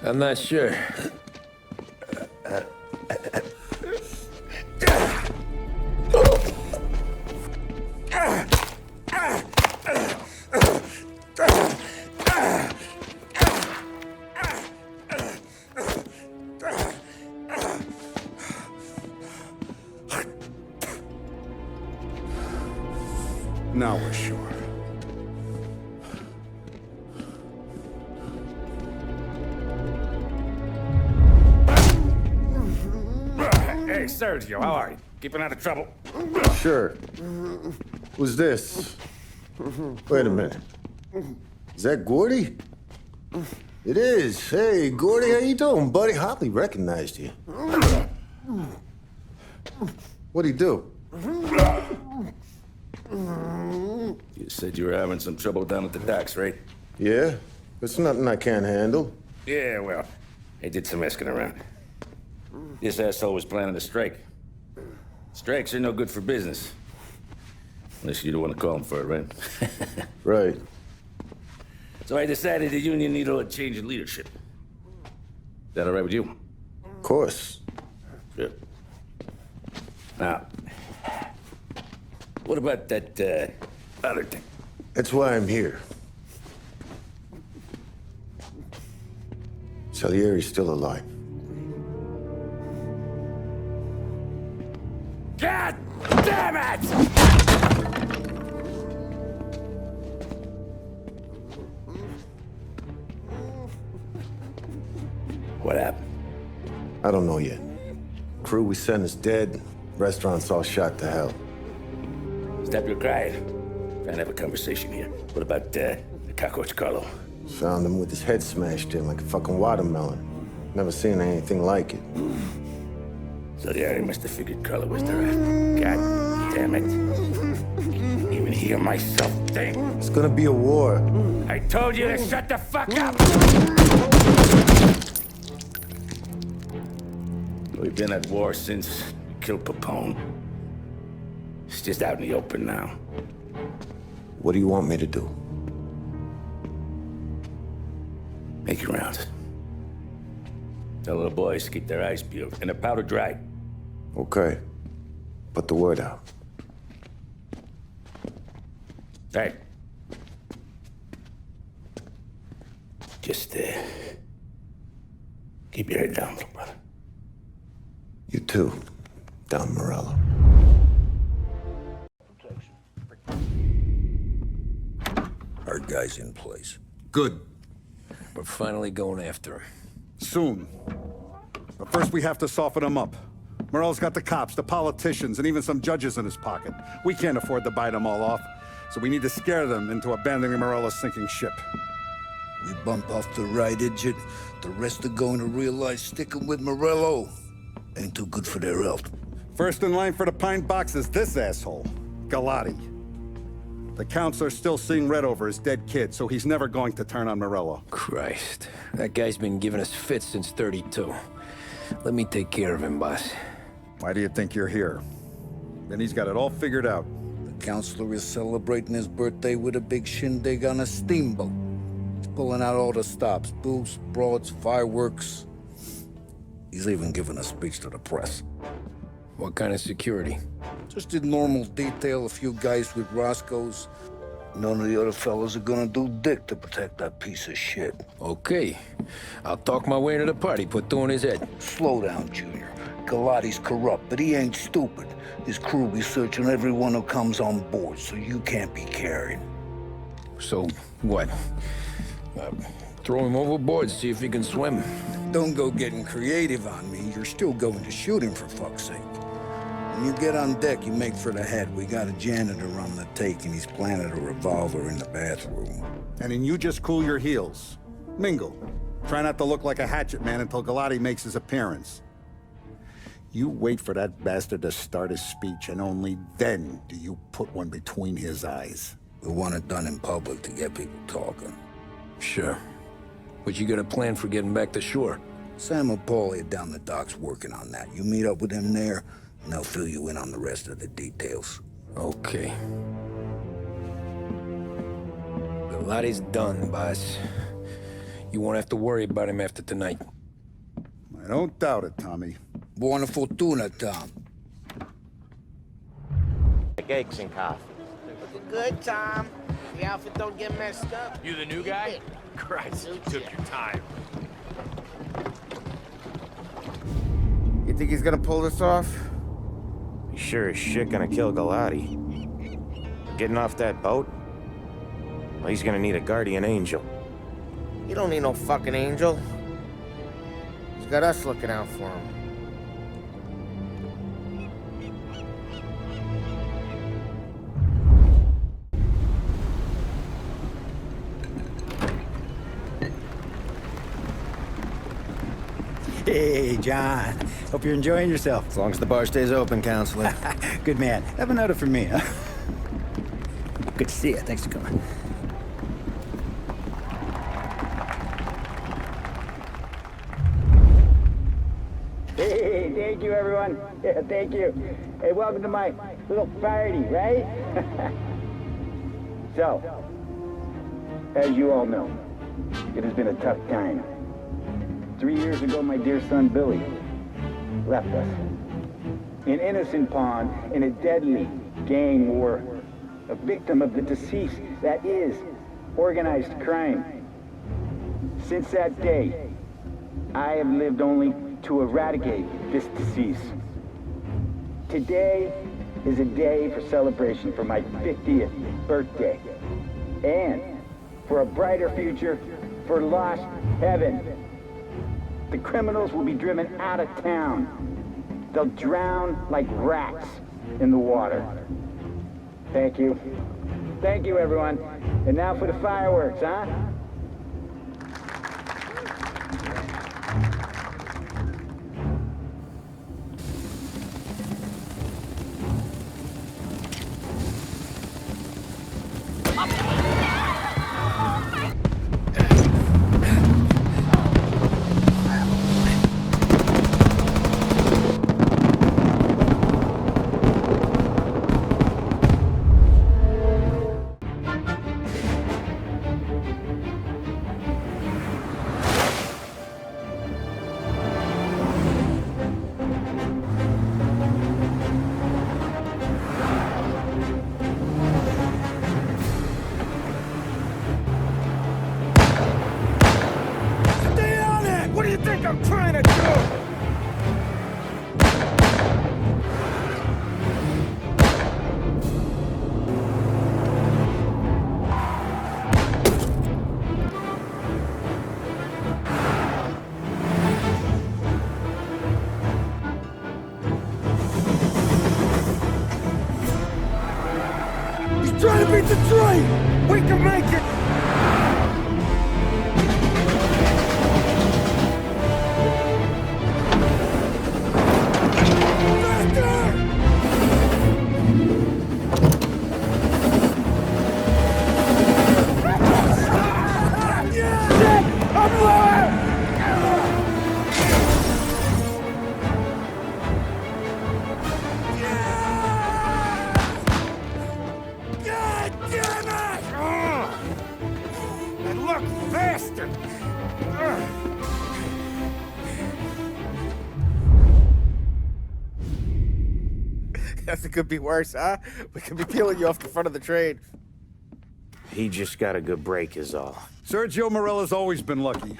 S2: I'm not sure.
S7: Now we're sure.
S22: Hey, Sergio, how are you? Keeping out of trouble?
S13: Sure. Who's this? Wait a minute. Is that Gordy? It is. Hey, Gordy, how you doing, buddy? Hardly recognized you. What'd he do?
S22: You said you were having some trouble down at the docks, right?
S13: Yeah? It's nothing I can't handle.
S22: Yeah, well, I did some asking around. This asshole was planning a strike. Strikes are no good for business. Unless you don't want to call him for it, right?
S13: Right.
S22: So I decided the union needed a change in leadership. Is that all right with you?
S13: Of course.
S22: Good. Now, what about that, other thing?
S13: That's why I'm here. Salieri's still alive.
S22: God damn it! What happened?
S13: I don't know yet. Crew we sent is dead. Restaurant's all shot to hell.
S22: Stop your crying. Trying to have a conversation here. What about, the cockroach Carlo?
S13: Found him with his head smashed in like a fucking watermelon. Never seen anything like it.
S22: So the area must have figured Carlo was the rat. God damn it. Even hear myself think.
S13: It's gonna be a war.
S22: I told you to shut the fuck up! We've been at war since we killed Capone. It's just out in the open now.
S13: What do you want me to do?
S22: Make your rounds. Tell the boys to keep their eyes peeled and their powder dry.
S13: Okay. Put the word out.
S22: Hey. Just, keep your head down, little brother.
S13: You too, Don Morello.
S2: Our guy's in place.
S7: Good.
S2: We're finally going after him.
S7: Soon. But first we have to soften him up. Morello's got the cops, the politicians, and even some judges in his pocket. We can't afford to bite them all off, so we need to scare them into abandoning Morello's sinking ship.
S18: We bump off the right idiot, the rest are going to realize sticking with Morello ain't too good for their health.
S7: First in line for the pine box is this asshole, Galati. The counselor's still seeing red over his dead kid, so he's never going to turn on Morello.
S2: Christ. That guy's been giving us fits since 32. Let me take care of him, boss.
S7: Why do you think you're here? Then he's got it all figured out.
S18: The counselor is celebrating his birthday with a big shindig on a steamboat. He's pulling out all the stops, booze, broads, fireworks. He's even giving a speech to the press.
S2: What kind of security?
S18: Just in normal detail, a few guys with Roscoe's. None of the other fellas are gonna do dick to protect that piece of shit.
S2: Okay. I'll talk my way into the party, put two in his head.
S18: Slow down, Junior. Galati's corrupt, but he ain't stupid. His crew be searching everyone who comes on board, so you can't be carried.
S2: So, what? Throw him overboard, see if he can swim.
S18: Don't go getting creative on me. You're still going to shoot him, for fuck's sake. When you get on deck, you make for the head. We got a janitor on the take, and he's planted a revolver in the bathroom.
S7: And then you just cool your heels. Mingle. Try not to look like a hatchet man until Galati makes his appearance. You wait for that bastard to start his speech, and only then do you put one between his eyes.
S18: We want it done in public to get people talking.
S2: Sure. But you got a plan for getting back to shore?
S18: Sam and Paulie are down the docks working on that. You meet up with them there, and they'll fill you in on the rest of the details.
S2: Okay. Galati's done, boss. You won't have to worry about him after tonight.
S7: I don't doubt it, Tommy.
S18: Buona fortuna, Tom.
S5: Eggs and coffee. Looking good, Tom. The outfit don't get messed up.
S6: You the new guy? Christ, you took your time.
S5: You think he's gonna pull this off?
S19: He's sure as shit gonna kill Galati. Getting off that boat? Well, he's gonna need a guardian angel.
S5: You don't need no fucking angel. He's got us looking out for him.
S23: Hey, John. Hope you're enjoying yourself.
S19: As long as the bar stays open, counselor.
S23: Good man. Have another for me, huh? Good to see you. Thanks for coming. Hey, thank you, everyone. Yeah, thank you. Hey, welcome to my little party, right? So, as you all know, it has been a tough time. 3 years ago, my dear son, Billy, left us. An innocent pawn in a deadly gang war. A victim of the deceased that is organized crime. Since that day, I have lived only to eradicate this disease. Today is a day for celebration for my 50th birthday. And for a brighter future for lost heaven. The criminals will be driven out of town. They'll drown like rats in the water. Thank you. Thank you, everyone. And now for the fireworks, huh?
S19: I'm trying to do!
S17: He's trying to beat the train! We can make it!
S5: Nothing could be worse, huh? We could be peeling you off the front of the train.
S19: He just got a good break is all.
S7: Sergio Morella's always been lucky.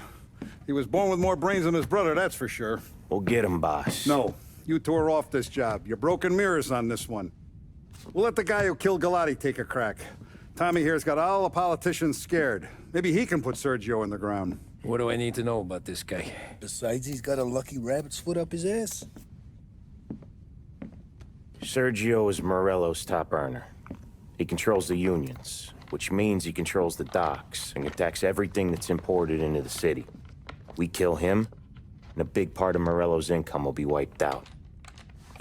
S7: He was born with more brains than his brother, that's for sure.
S19: We'll get him, boss.
S7: No, you tore off this job. You're broken mirrors on this one. We'll let the guy who killed Galati take a crack. Tommy here's got all the politicians scared. Maybe he can put Sergio in the ground.
S2: What do I need to know about this guy?
S18: Besides, he's got a lucky rabbit's foot up his ass.
S19: Sergio is Morello's top earner. He controls the unions, which means he controls the docks and attacks everything that's imported into the city. We kill him, and a big part of Morello's income will be wiped out.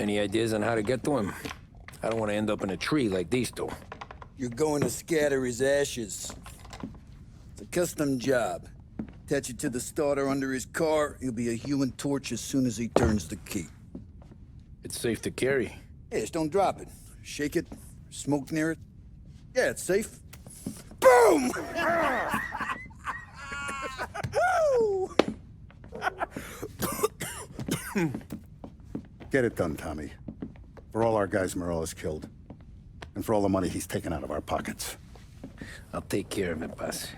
S2: Any ideas on how to get to him? I don't want to end up in a tree like these two.
S18: You're going to scatter his ashes. It's a custom job. Attach it to the starter under his car. He'll be a human torch as soon as he turns the key.
S2: It's safe to carry.
S18: Yeah, just don't drop it. Shake it, smoke near it. Yeah, it's safe. Boom!
S7: Get it done, Tommy. For all our guys Morello's killed. And for all the money he's taken out of our pockets.
S2: I'll take care of it, boss.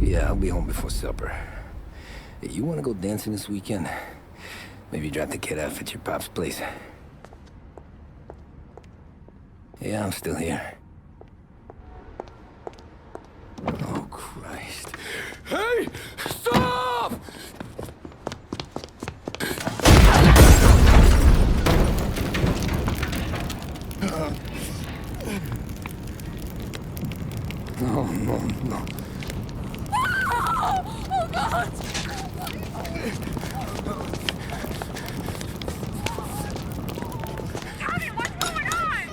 S2: Yeah, I'll be home before supper. Hey, you want to go dancing this weekend? Maybe drop the kid off at your pop's place. Yeah, I'm still here. Oh, Christ. Hey! Stop! No, no, no.
S17: Oh, God! Tommy, what's going on?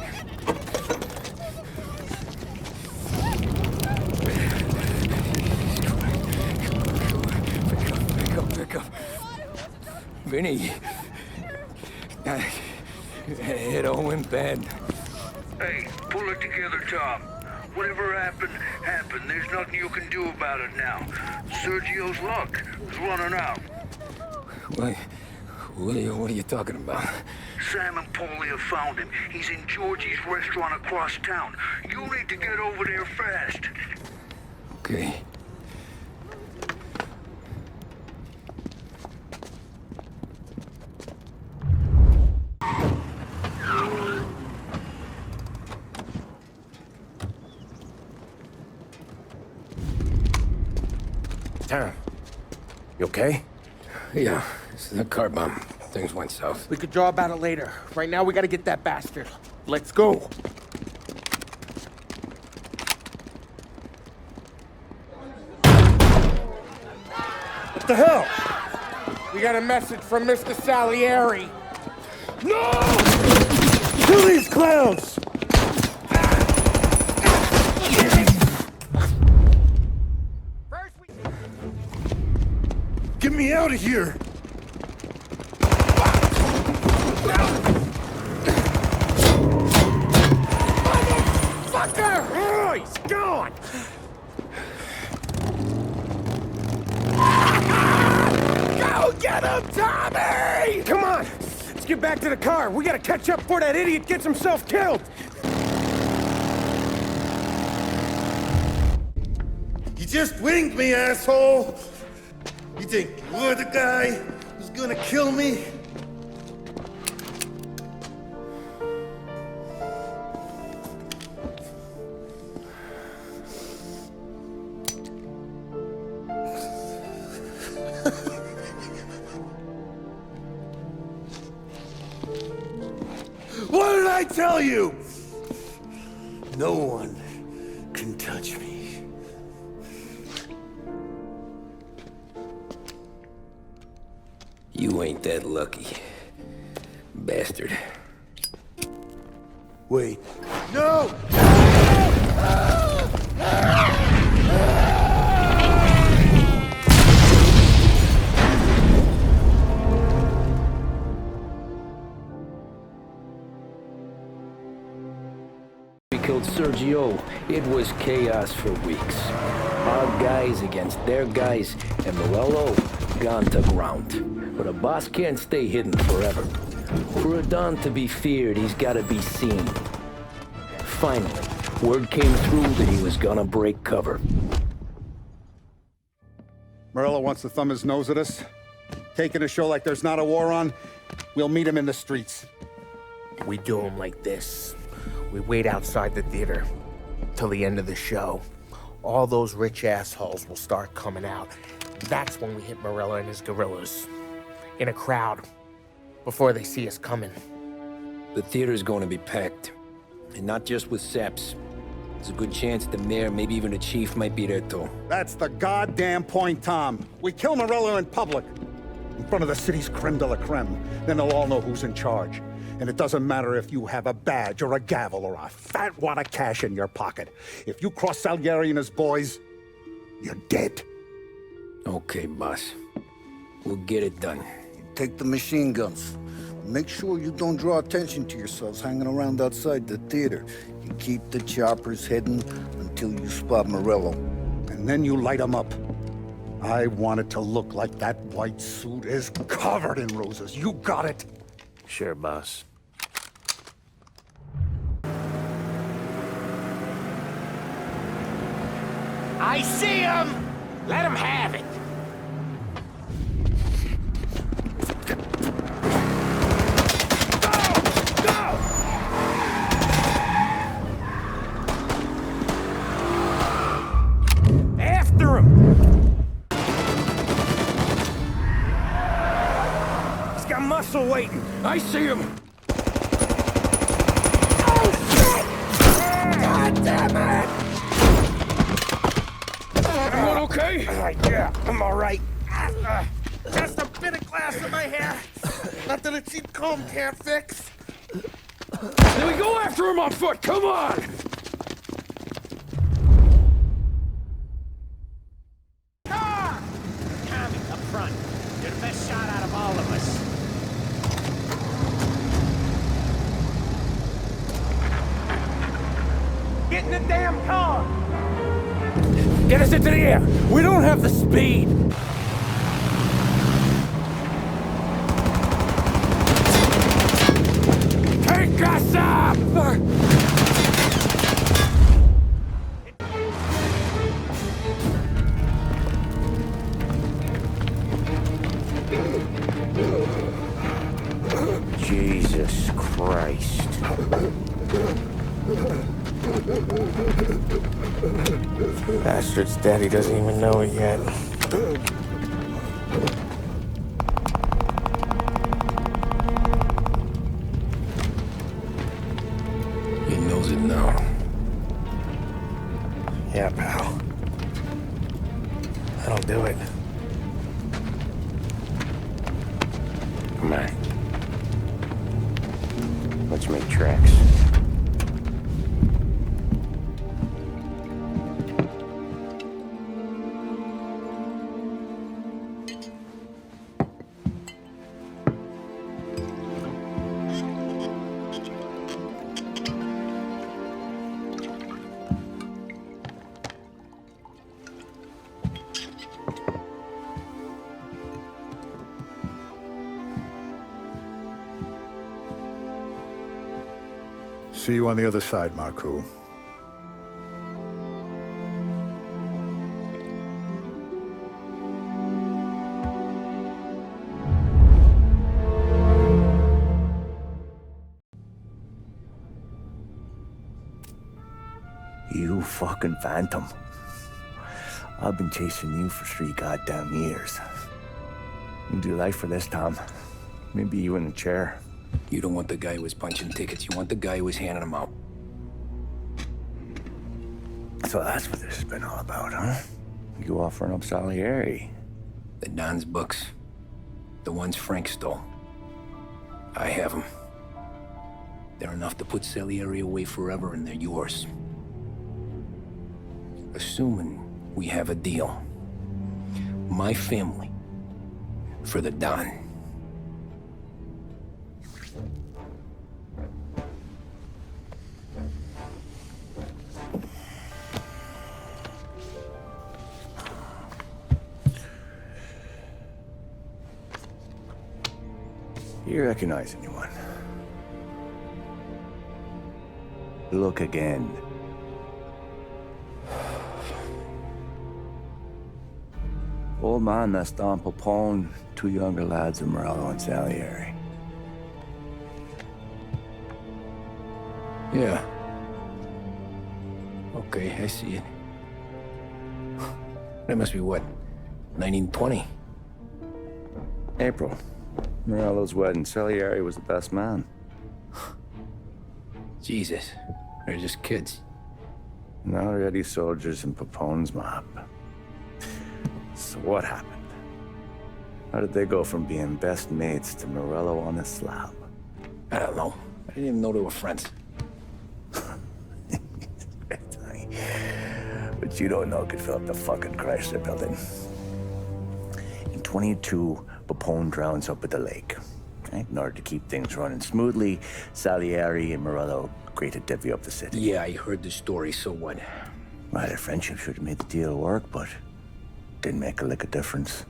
S2: Pick up. Vinny. It all went bad.
S3: Hey, pull it together, Tom. Whatever happened, happened. There's nothing you can do about it now. Sergio's luck is running out.
S2: What are you talking about?
S3: Sam and Paulie have found him. He's in Georgie's restaurant across town. You need to get over there fast.
S2: Okay.
S19: Tom, you okay?
S2: Yeah, it's the car bomb. Things went south.
S5: We could draw about it later. Right now, we gotta get that bastard. Let's go. What the hell? We got a message from Mr. Salieri. No! Kill these clowns!
S3: Get me out of here!
S5: Motherfucker! Oh, he's gone! Go get him, Tommy! Come on! Let's get back to the car. We gotta catch up before that idiot gets himself killed!
S3: You just winged me, asshole! You think you're the guy who's gonna kill me? What did I tell you? No one can touch me.
S2: You ain't that lucky. Bastard.
S3: Wait. No!
S2: We killed Sergio. It was chaos for weeks. Our guys against their guys, and Morello gone to ground. But a boss can't stay hidden forever. For a Don to be feared, he's gotta be seen. Finally, word came through that he was gonna break cover.
S7: Morello wants to thumb his nose at us. Taking a show like there's not a war on. We'll meet him in the streets.
S5: We do him like this. We wait outside the theater till the end of the show. all those rich assholes will start coming out. That's when we hit Morello and his guerrillas. In a crowd. Before they see us coming.
S2: The theater's going to be packed. And not just with saps. There's a good chance the mayor, maybe even the chief, might be there too.
S7: That's the goddamn point, Tom. We kill Morello in public. In front of the city's creme de la creme. Then they'll all know who's in charge. And it doesn't matter if you have a badge or a gavel or a fat wad of cash in your pocket. If you cross Salieri and his boys, you're dead.
S2: Okay, boss. We'll get it done.
S18: Take the machine guns. Make sure you don't draw attention to yourselves hanging around outside the theater. You keep the choppers heading until you spot Morello.
S7: And then you light them up. I want it to look like that white suit is covered in roses. You got it?
S19: Sure, boss.
S17: I see him! Let him have it!
S2: After him! He's got muscle waiting. I see him.
S17: Oh, shit! God damn it!
S2: Everyone okay?
S5: Yeah, I'm all right. Just a bit of glass in my hair. Nothing a cheap comb can't fix.
S2: Then we go after him on foot. Come on!
S17: Tommy, up front. You're the best shot out of all of us. Get in the damn car!
S2: Get us into the air! We don't have the speed! Take us up!
S19: Jesus Christ.
S5: Bastard's daddy doesn't even know it yet.
S2: He knows it now.
S5: Yeah, pal. That'll do it.
S19: Come on. Let's make tracks.
S7: See you on the other side, Marku.
S1: You fucking phantom. I've been chasing you for 3 goddamn years. You do life for this, Tom. Maybe you in a chair.
S2: You don't want the guy who was punching tickets. You want the guy who was handing them out.
S1: So that's what this has been all about, huh? You offering up Salieri.
S2: The Don's books. The ones Frank stole. I have them. They're enough to put Salieri away forever, and they're yours. Assuming we have a deal. My family for the Don.
S1: You recognize anyone? Look again. Old man that's Don Popone, 2 younger lads of Morello and Salieri.
S2: Yeah. Okay, I see it. That must be what, 1920?
S1: April. Morello's wedding. Salieri was the best man.
S2: Jesus, they're just kids.
S1: Now already soldiers in Papone's mob. So what happened? How did they go from being best mates to Morello on a slab?
S2: I don't know. I didn't even know they were friends.
S1: But you don't know could fill up the fucking Chrysler building. In 22, Papone drowns up at the lake. Okay? In order to keep things running smoothly, Salieri and Morello agreed to divvy up the city.
S2: Yeah, I heard the story, so what?
S1: Well, their friendship should have made the deal work, but didn't make a lick of difference.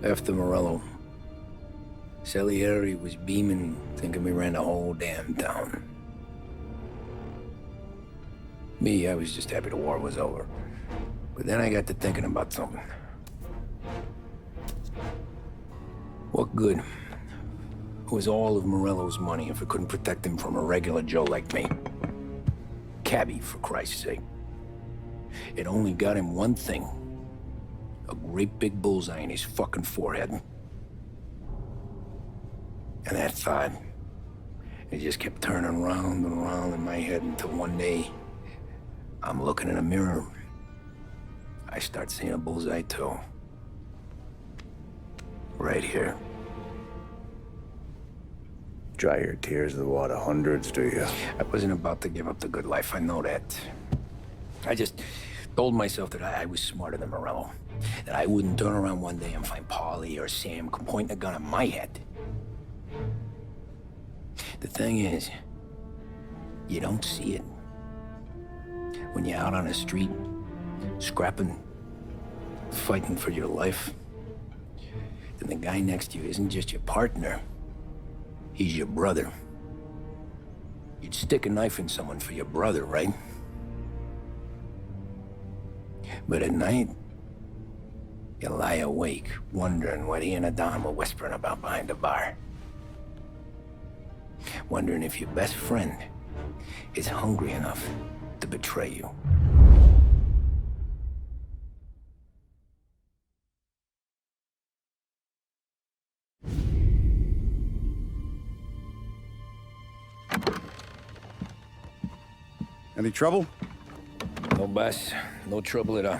S2: After Morello, Salieri was beaming, thinking we ran the whole damn town. Me, I was just happy the war was over. But then I got to thinking about something. What good was all of Morello's money if it couldn't protect him from a regular Joe like me? Cabbie, for Christ's sake. It only got him one thing. A great big bullseye in his fucking forehead. And that thought, it just kept turning round and round in my head until one day, I'm looking in a mirror. I start seeing a bullseye too. Right here.
S1: Dry your tears with what, hundreds, do you?
S2: I wasn't about to give up the good life, I know that. I just told myself that I was smarter than Morello. That I wouldn't turn around one day and find Paulie or Sam pointing a gun at my head. The thing is, you don't see it. When you're out on the street, scrapping, fighting for your life, then the guy next to you isn't just your partner, he's your brother. You'd stick a knife in someone for your brother, right? But at night, you lie awake, wondering what he and Adam were whispering about behind the bar. Wondering if your best friend is hungry enough to betray you.
S7: Any trouble?
S2: No, boss. No trouble at all.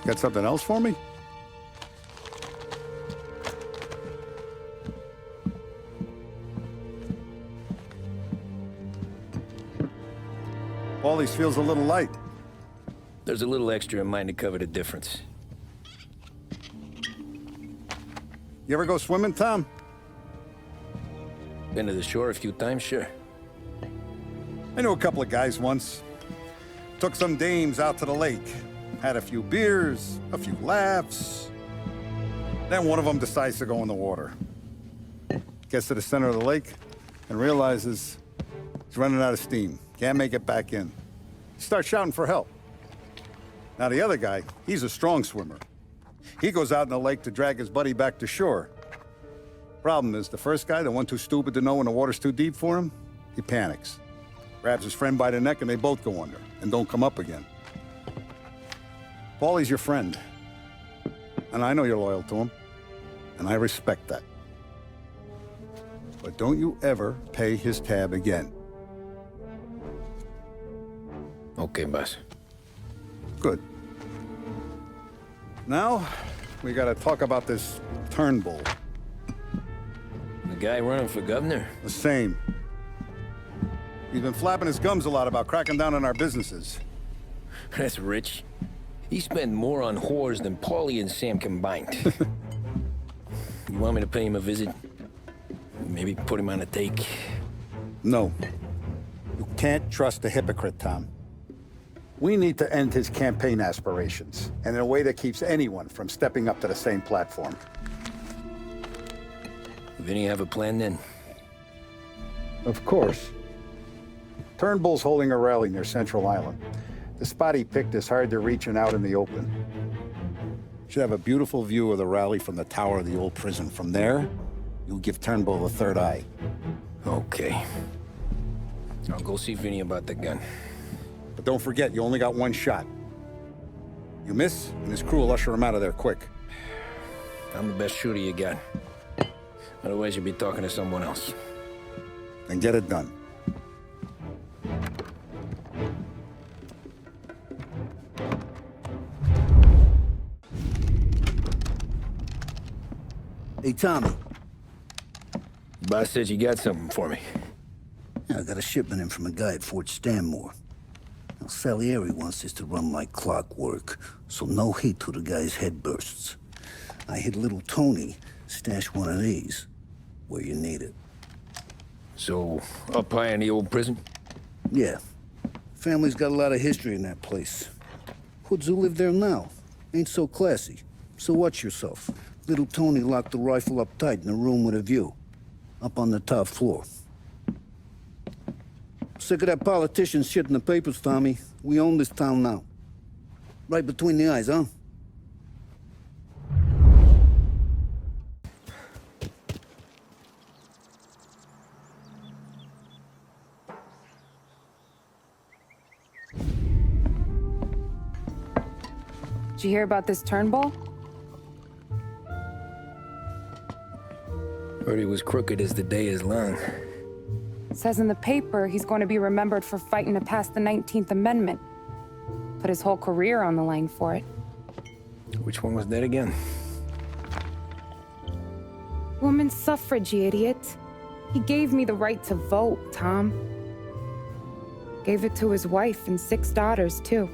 S7: Got something else for me? Paulie's feels a little light.
S2: There's a little extra in mine to cover the difference.
S7: You ever go swimming, Tom?
S2: Been to the shore a few times, sure.
S7: I knew a couple of guys once. Took some dames out to the lake. Had a few beers, a few laughs. Then one of them decides to go in the water. Gets to the center of the lake and realizes he's running out of steam. Can't make it back in. Starts shouting for help. Now the other guy, he's a strong swimmer. He goes out in the lake to drag his buddy back to shore. Problem is, the first guy, the one too stupid to know when the water's too deep for him, he panics. Grabs his friend by the neck and they both go under and don't come up again. Paulie's your friend. And I know you're loyal to him. And I respect that. But don't you ever pay his tab again.
S2: Okay, boss.
S7: Good. Now, we gotta talk about this Turnbull.
S2: The guy running for governor?
S7: The same. He's been flapping his gums a lot about cracking down on our businesses.
S2: That's rich. He spent more on whores than Paulie and Sam combined. You want me to pay him a visit? Maybe put him on a take?
S7: No. You can't trust a hypocrite, Tom. We need to end his campaign aspirations, and in a way that keeps anyone from stepping up to the same platform.
S2: Vinny have a plan then?
S7: Of course. Turnbull's holding a rally near Central Island. The spot he picked is hard to reach and out in the open. Should have a beautiful view of the rally from the tower of the old prison. From there, you'll give Turnbull a third eye.
S2: Okay. I'll go see Vinny about the gun.
S7: But don't forget, you only got one shot. You miss, and his crew will usher him out of there quick.
S2: I'm the best shooter you got. Otherwise, you'll be talking to someone else.
S7: Then get it done.
S18: Hey, Tommy.
S2: Boss said you got something for me.
S18: Yeah, I got a shipment in from a guy at Fort Stanmore. Now, Salieri wants this to run like clockwork, so no heat till the guy's head bursts. I hit little Tony, stash one of these where you need it.
S2: So, up high in the old prison?
S18: Yeah. Family's got a lot of history in that place. Hoods who live there now ain't so classy. So watch yourself. Little Tony locked the rifle up tight in a room with a view. Up on the top floor. Sick of that politician shit in the papers, Tommy. We own this town now. Right between the eyes, huh?
S10: Did you hear about this Turnbull?
S2: Heard he was crooked as the day is long.
S10: It says in the paper he's going to be remembered for fighting to pass the 19th Amendment. Put his whole career on the line for it.
S2: Which one was that again?
S10: Women's suffrage, you idiot. He gave me the right to vote, Tom. Gave it to his wife and 6 daughters, too.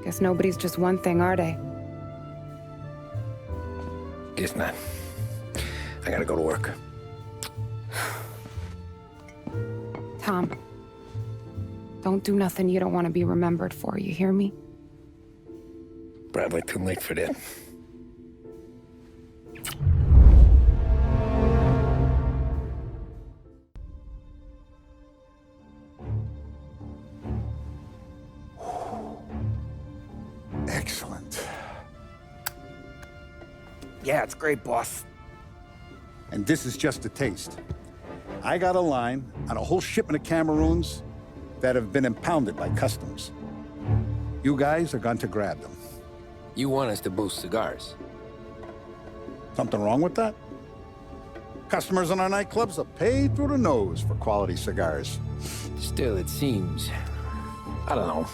S10: Guess nobody's just one thing, are they?
S2: Guess not. I gotta go to work.
S10: Tom, don't do nothing you don't want to be remembered for, you hear me?
S2: Probably too late for that.
S7: Excellent.
S5: Yeah, it's great, boss.
S7: And this is just a taste. I got a line on a whole shipment of Cameroons that have been impounded by customs. You guys are going to grab them.
S2: You want us to boost cigars?
S7: Something wrong with that? Customers in our nightclubs are paid through the nose for quality cigars.
S2: Still, it seems... I don't know.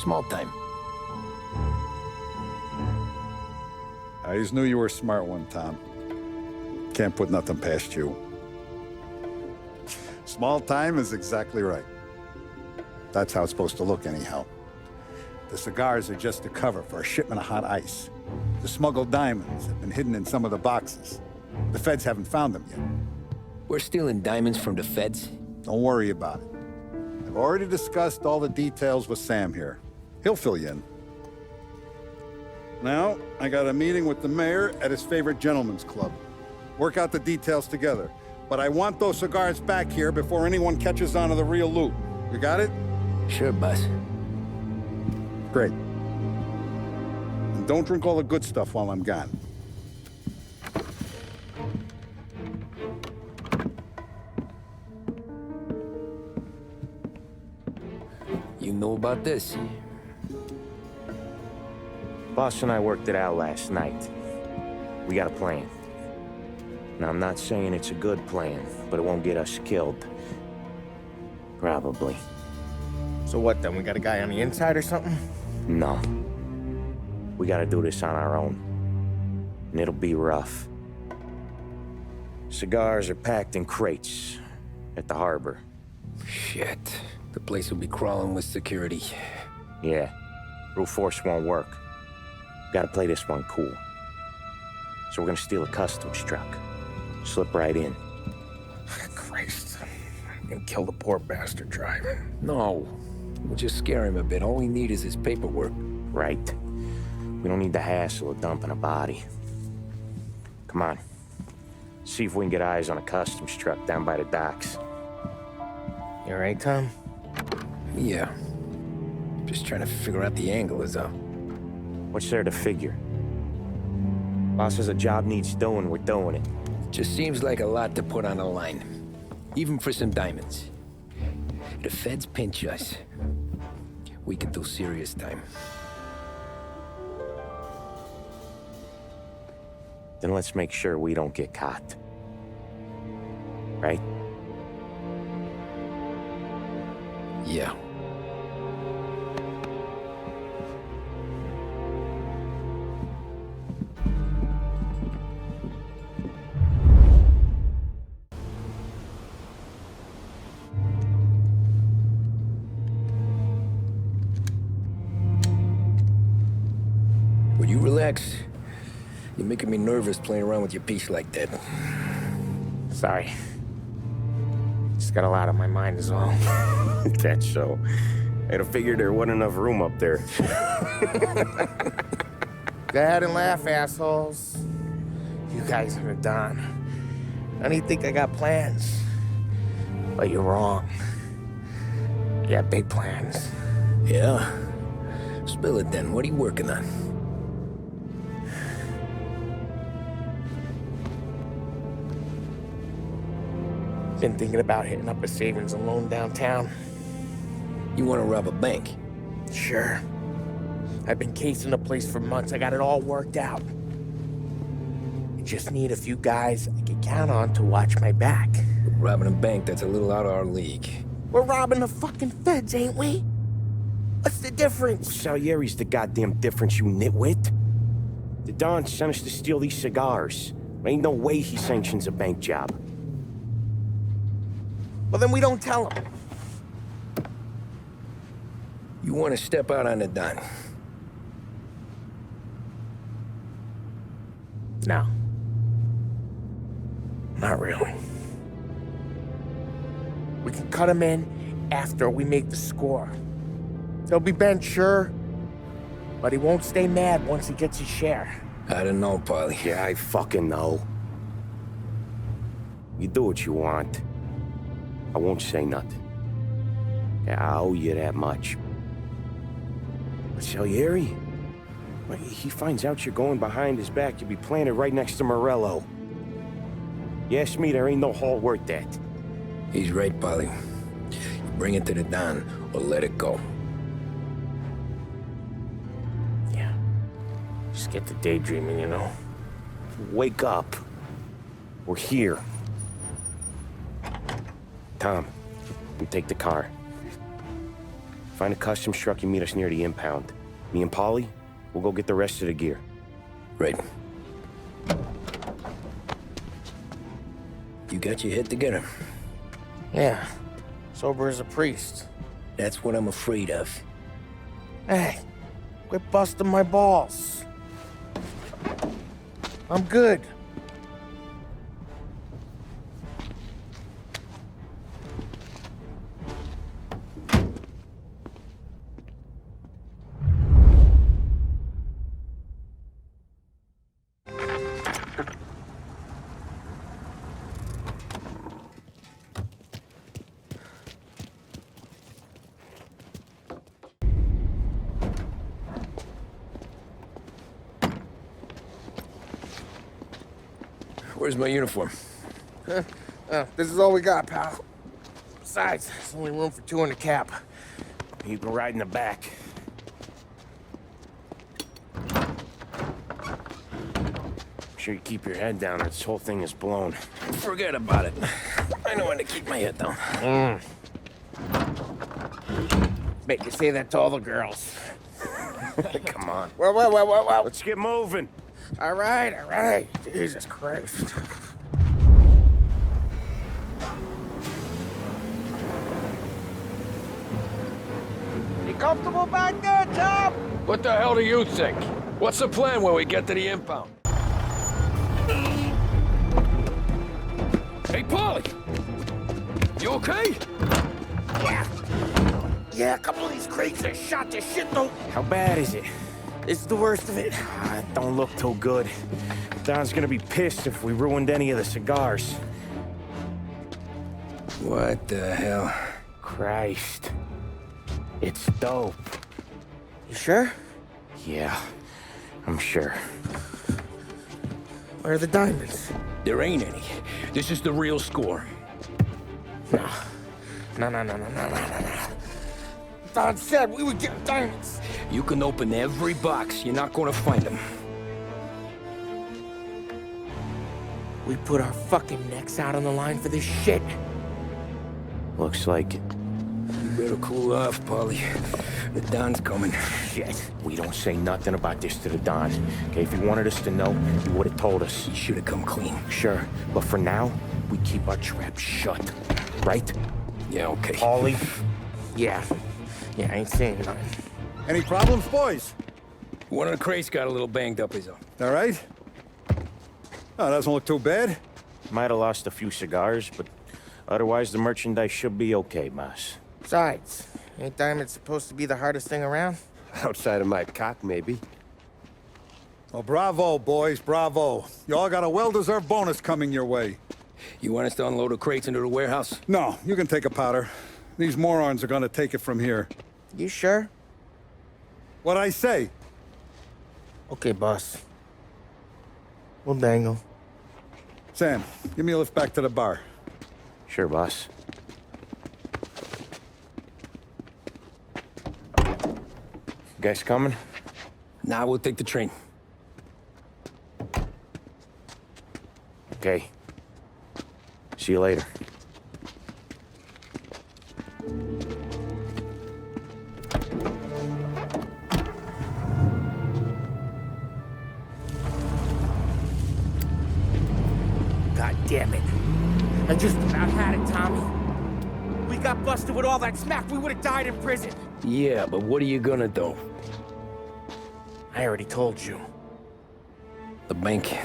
S2: Small time.
S7: I always knew you were a smart one, Tom. Can't put nothing past you. Small time is exactly right. That's how it's supposed to look, anyhow. The cigars are just a cover for a shipment of hot ice. The smuggled diamonds have been hidden in some of the boxes. The feds haven't found them yet.
S2: We're stealing diamonds from the feds?
S7: Don't worry about it. I've already discussed all the details with Sam here. He'll fill you in. Now, I got a meeting with the mayor at his favorite gentleman's club. Work out the details together. But I want those cigars back here before anyone catches on to the real loot. You got it?
S2: Sure, boss.
S7: Great. And don't drink all the good stuff while I'm gone.
S2: You know about this?
S19: Boss and I worked it out last night. We got a plan. Now, I'm not saying it's a good plan, but it won't get us killed. Probably.
S5: So what then? We got a guy on the inside or something?
S19: No. We gotta do this on our own. And it'll be rough. Cigars are packed in crates at the harbor.
S2: Shit. The place will be crawling with security.
S19: Yeah. Brute force won't work. Gotta play this one cool. So we're gonna steal a customs truck. Slip right in.
S5: Christ. I'm gonna kill the poor bastard driver.
S2: No. We'll just scare him a bit. All we need is his paperwork.
S19: Right. We don't need the hassle of dumping a body. Come on. See if we can get eyes on a customs truck down by the docks.
S5: You all right, Tom?
S2: Yeah. Just trying to figure out the angle is all.
S19: What's there to figure? Boss says a job needs doing, we're doing it.
S2: Just seems like a lot to put on the line. Even for some diamonds. If the feds pinch us, we could do serious time.
S19: Then let's make sure we don't get caught. Right?
S2: Yeah. Will you relax? You're making me nervous playing around with your piece like that.
S5: Sorry. Just got a lot on my mind is all.
S19: That's so. I'd have figured there wasn't enough room up there.
S5: Go ahead and laugh, assholes. You guys are done. I don't even think I got plans. But you're wrong. I got big plans.
S2: Yeah? Spill it then. What are you working on?
S5: Been thinking about hitting up a savings and loan downtown.
S2: You want to rob a bank?
S5: Sure. I've been casing the place for months. I got it all worked out. I just need a few guys I can count on to watch my back.
S2: Robbing a bank, that's a little out of our league.
S5: We're robbing the fucking feds, ain't we? What's the difference?
S19: Salieri's the goddamn difference, you nitwit. The Don sent us to steal these cigars. Ain't no way he sanctions a bank job.
S5: Well, then we don't tell him.
S2: You want to step out on the Don?
S5: No. Not really. We can cut him in after we make the score. He'll be bent, sure, but he won't stay mad once he gets his share.
S2: I don't know, Polly.
S19: Yeah, I fucking know. You do what you want. I won't say nothing. Yeah, I owe you that much. But Salieri? Well, he finds out you're going behind his back, you'll be planted right next to Morello. You ask me, there ain't no haul worth that.
S2: He's right, Polly. Bring it to the Don, or let it go.
S5: Yeah. Just get to daydreaming, you know?
S19: Wake up. We're here. Tom, you take the car. Find a customs truck and meet us near the impound. Me and Polly, we'll go get the rest of the gear.
S2: Right. You got your head together?
S5: Yeah. Sober as a priest.
S2: That's what I'm afraid of.
S5: Hey, quit busting my balls. I'm good.
S2: Where's my uniform?
S5: This is all we got, pal. Besides, there's only room for two in the cab.
S19: You can ride in the back. Make sure you keep your head down or this whole thing is blown.
S2: Forget about it. I know when to keep my head down.
S5: Bet you say that to all the girls.
S19: Come on.
S5: Well.
S19: Let's get moving.
S5: All right. Jesus Christ. You comfortable back there, Tom?
S2: What the hell do you think? What's the plan when we get to the impound? Hey, Polly! You okay?
S5: Yeah, a couple of these crates are shot to shit, though.
S19: How bad is it?
S5: It's the worst of it.
S19: It don't look too good. Don's gonna be pissed if we ruined any of the cigars.
S2: What the hell?
S19: Christ. It's dope.
S5: You sure?
S19: Yeah, I'm sure.
S5: Where are the diamonds?
S2: There ain't any. This is the real score.
S5: No. No. Don said we would get diamonds.
S2: You can open every box. You're not gonna find them.
S5: We put our fucking necks out on the line for this shit.
S19: Looks like it.
S2: You better cool off, Paulie. The Don's coming.
S19: Shit. We don't say nothing about this to the Don. Okay, if he wanted us to know, he would have told us.
S2: He should have come clean.
S19: Sure, but for now, we keep our trap shut. Right?
S2: Yeah, okay.
S5: Paulie? Yeah, I ain't saying nothing.
S7: Any problems, boys?
S2: One of the crates got a little banged up, is all.
S7: All right? Oh, doesn't look too bad.
S19: Might have lost a few cigars, but otherwise the merchandise should be okay, boss.
S5: Besides, ain't diamonds supposed to be the hardest thing around?
S6: Outside of my cock, maybe.
S7: Well, bravo, boys, bravo. You all got a well-deserved bonus coming your way.
S2: You want us to unload the crates into the warehouse?
S7: No, you can take a powder. These morons are gonna take it from here.
S5: You sure?
S7: What'd I say?
S5: Okay, boss. We'll dangle.
S7: Sam, give me a lift back to the bar.
S19: Sure, boss. Guys coming?
S2: Nah, we'll take the train.
S19: Okay. See you later.
S5: God damn it. I just about had it, Tommy. We got busted with all that smack, we would have died in prison.
S2: Yeah, but what are you gonna do?
S5: I already told you.
S2: The bank.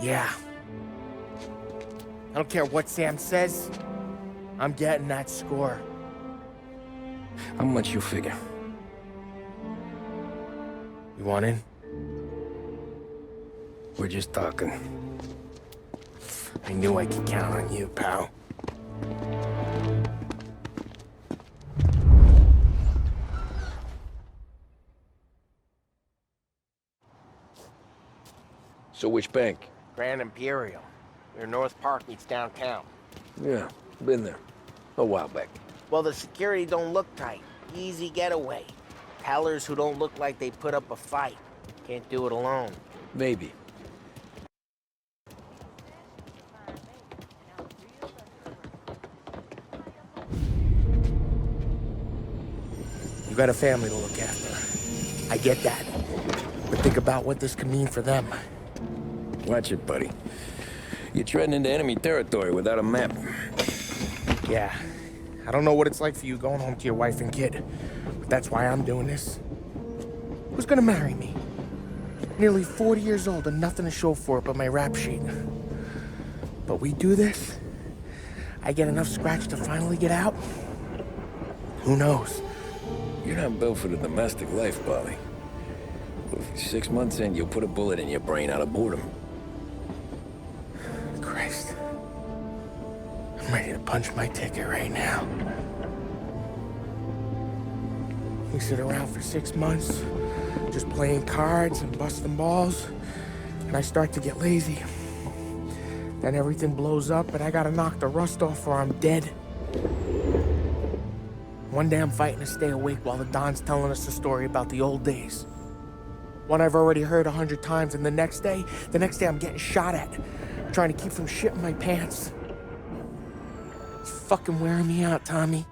S5: Yeah. I don't care what Sam says. I'm getting that score.
S2: How much you figure?
S5: You want in?
S2: We're just talking.
S5: I knew I could count on you, pal.
S2: So which bank?
S5: Grand Imperial. Where North Park meets downtown.
S2: Yeah, been there. A while back.
S5: Well, the security don't look tight. Easy getaway. Tellers who don't look like they put up a fight. Can't do it alone.
S2: Maybe.
S5: You got a family to look after. I get that. But think about what this could mean for them.
S2: Watch it, buddy. You're treading into enemy territory without a map.
S5: Yeah. I don't know what it's like for you going home to your wife and kid. But that's why I'm doing this. Who's gonna marry me? Nearly 40 years old and nothing to show for it but my rap sheet. But we do this, I get enough scratch to finally get out? Who knows?
S2: You're not built for the domestic life, Polly. 6 months in, you'll put a bullet in your brain out of boredom.
S5: Christ. I'm ready to punch my ticket right now. We sit around for 6 months, just playing cards and busting balls, and I start to get lazy. Then everything blows up and I gotta knock the rust off or I'm dead. One day I'm fighting to stay awake while the Don's telling us a story about the old days. One I've already heard 100 times, and the next day I'm getting shot at, trying to keep from shitting my pants. It's fucking wearing me out, Tommy.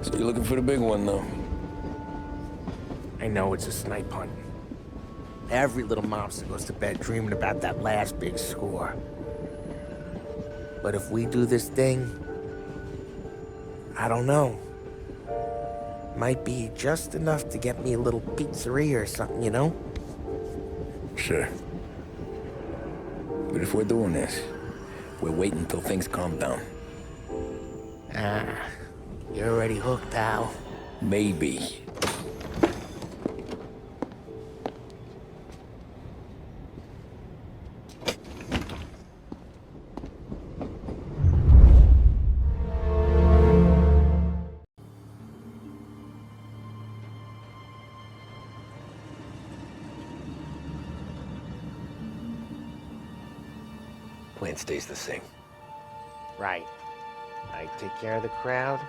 S2: So you're looking for the big one, though?
S5: I know it's a snipe hunt. Every little mobster goes to bed dreaming about that last big score. But if we do this thing, I don't know. Might be just enough to get me a little pizzeria or something, you know?
S2: Sure. But if we're doing this, we're waiting until things calm down.
S5: Ah, you're already hooked, pal.
S2: Maybe. plan stays the same.
S5: Right. I take care of the crowd,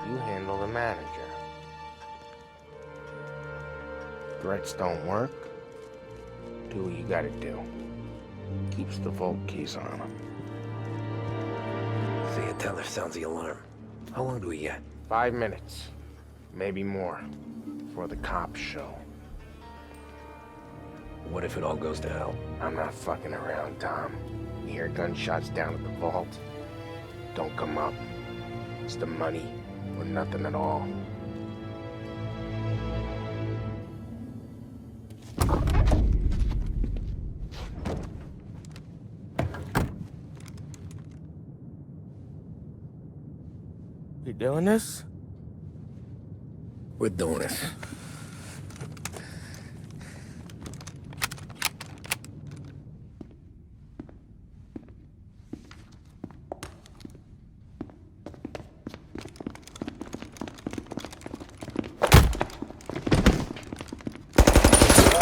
S5: you handle the manager. Threats don't work, do what you gotta do. Keeps the vault keys on him.
S2: See a teller sounds the alarm. How long do we get?
S5: 5 minutes, maybe more, before the cops show.
S2: What if it all goes to hell?
S5: I'm not fucking around, Tom. You hear gunshots down at the vault? Don't come up. It's the money or nothing at all. You doing this?
S2: We're doing this.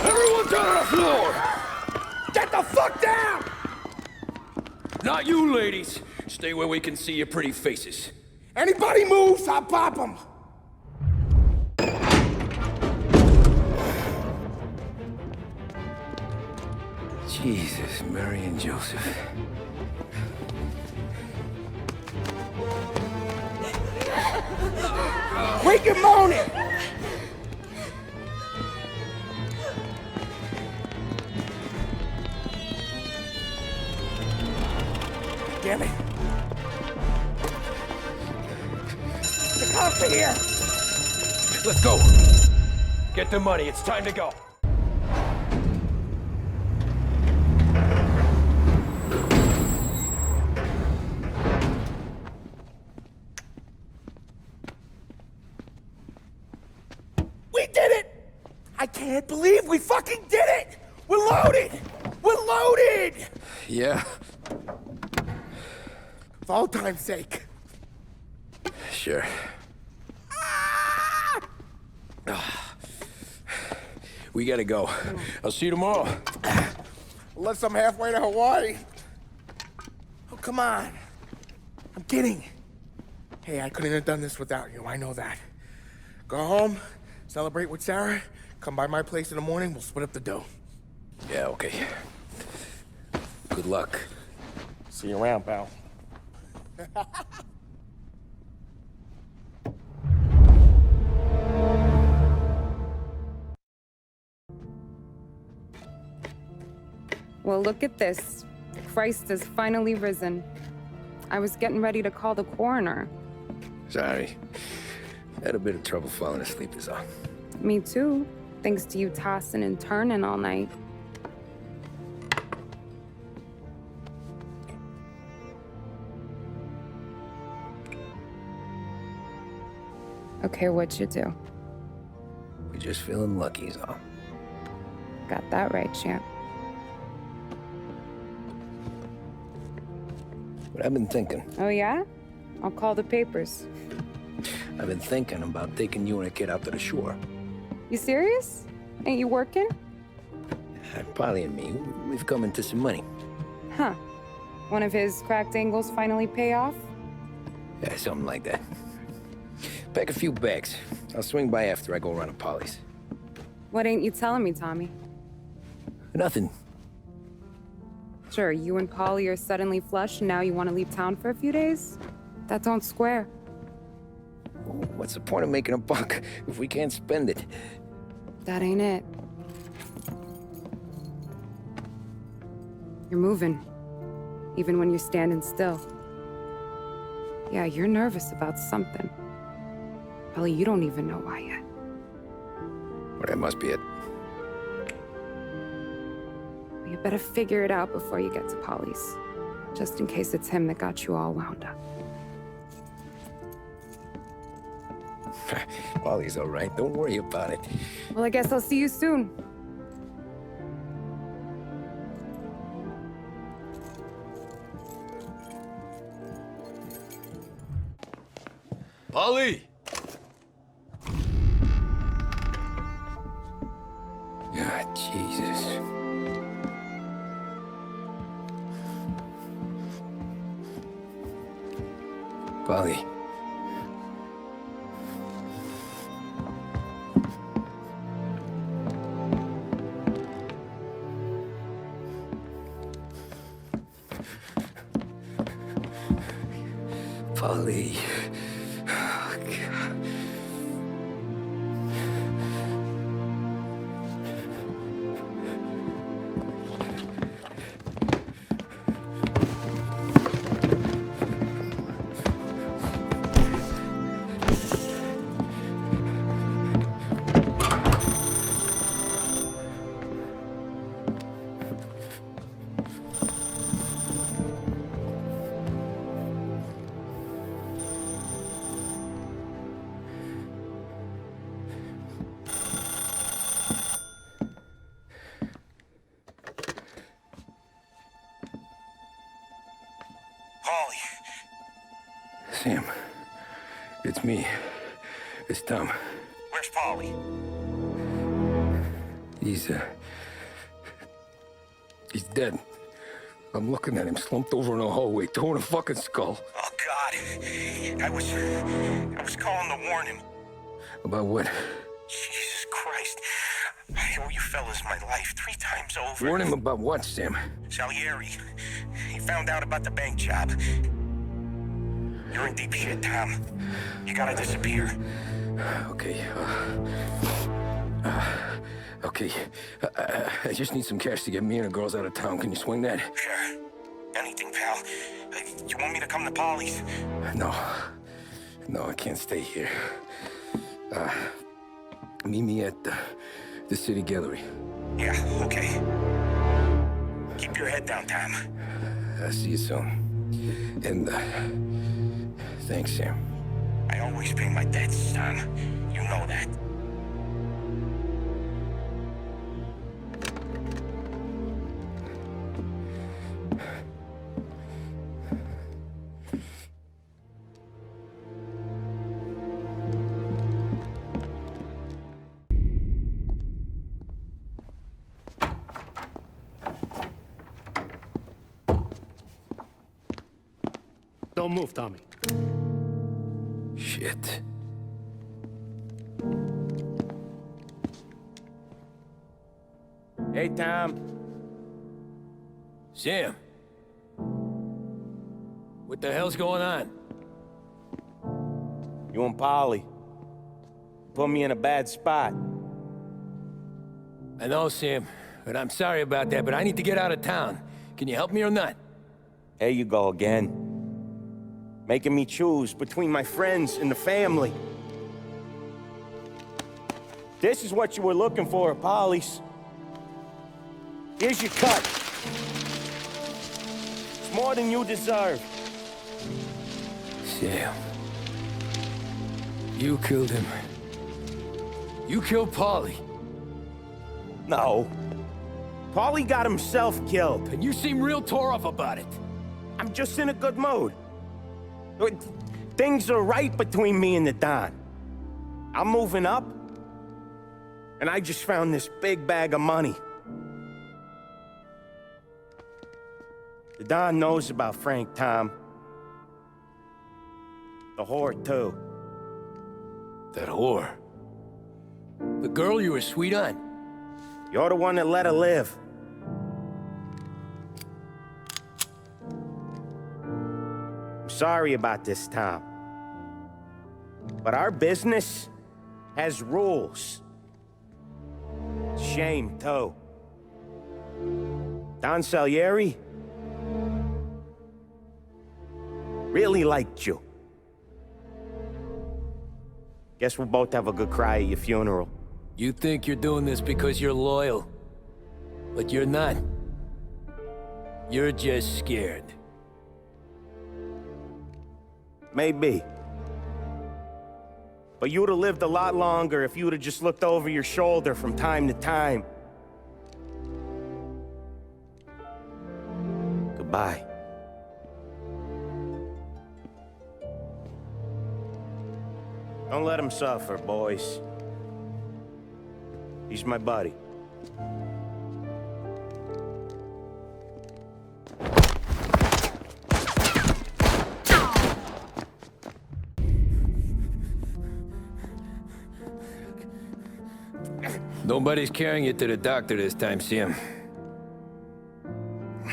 S17: Everyone down on the floor! Get the fuck down!
S2: Not you, ladies. Stay where we can see your pretty faces.
S17: Anybody moves, I'll pop them!
S2: Jesus, Mary and Joseph.
S17: Quit your moaning! Damn it. The cops are here!
S2: Let's go. Get the money. It's time to go.
S17: We did it! I can't believe we fucking did it! We're loaded! We're loaded!
S2: Yeah,
S17: For all time's sake.
S2: sure. We gotta go. I'll see you tomorrow.
S17: Unless I'm halfway to Hawaii. Oh, come on. I'm kidding. Hey, I couldn't have done this without you. I know that. Go home, celebrate with Sarah, come by my place in the morning, we'll split up the dough.
S2: Yeah, okay. Good luck.
S5: See you around, pal.
S10: Well, look at this. Christ has finally risen. I was getting ready to call the coroner.
S2: Sorry. Had a bit of trouble falling asleep is all.
S10: Me too, thanks to you tossing and turning all night. Okay, what'd you do?
S2: We're just feeling lucky is all.
S10: Got that right, champ.
S2: But I've been thinking.
S10: Oh, yeah? I'll call the papers.
S2: I've been thinking about taking you and a kid out to the shore.
S10: You serious? Ain't you working?
S2: Polly and me, we've come into some money.
S10: Huh. One of his cracked angles finally pay off?
S2: Yeah, something like that. Pack a few bags. I'll swing by after I go around to Polly's.
S10: What ain't you telling me, Tommy?
S2: Nothing.
S10: Sure, you and Polly are suddenly flush and now you want to leave town for a few days? That don't square.
S2: What's the point of making a buck if we can't spend it?
S10: That ain't it. You're moving, even when you're standing still. Yeah, you're nervous about something. Probably you don't even know why yet.
S2: Well, that must be it.
S10: Well, you better figure it out before you get to Polly's. Just in case it's him that got you all wound up.
S2: Polly's all right. Don't worry about it.
S10: Well, I guess I'll see you soon.
S2: Polly! Ah, Jesus. Polly. Polly. Oh, God. Sam, it's me. It's Tom.
S19: Where's Paulie?
S2: He's dead. I'm looking at him slumped over in a hallway, torn a fucking skull.
S19: Oh, God. I was calling to warn him.
S2: About what?
S19: Jesus Christ. I owe you fellas my life 3 times over.
S2: Warn him about what, Sam?
S19: Salieri. He found out about the bank job. You're in deep shit, Tom. You gotta disappear.
S2: Okay, okay. I just need some cash to get me and the girls out of town. Can you swing that?
S19: Sure. Anything, pal. You want me to come to Polly's?
S2: No. No, I can't stay here. Meet me at the city gallery.
S19: Yeah, okay. Keep your head down, Tom.
S2: I'll see you soon. And, thanks, Sam.
S19: I always pay my debts, Tom. You know that.
S11: Don't move, Tommy.
S2: Shit.
S1: Hey, Tom.
S2: Sam. What the hell's going on?
S1: You and Polly put me in a bad spot.
S2: I know, Sam, but I'm sorry about that, but I need to get out of town. Can you help me or not?
S1: There you go again. Making me choose between my friends and the family. This is what you were looking for at Polly's. Here's your cut. It's more than you deserve.
S2: Sam. You killed him. You killed Paulie.
S1: No. Paulie got himself killed.
S2: And you seem real tore up about it.
S1: I'm just in a good mood. Things are right between me and the Don. I'm moving up, and I just found this big bag of money. The Don knows about Frank, Tom. The whore, too.
S2: That whore? The girl you were sweet on?
S1: You're the one that let her live. I'm sorry about this, Tom. But our business has rules. Shame, too. Don Salieri really liked you. Guess we'll both have a good cry at your funeral.
S2: You think you're doing this because you're loyal, but you're not. You're just scared.
S1: Maybe. But you'd have lived a lot longer if you'd have just looked over your shoulder from time to time. Goodbye. Don't let him suffer, boys. He's my buddy.
S2: Nobody's carrying you to the doctor this time, Sam.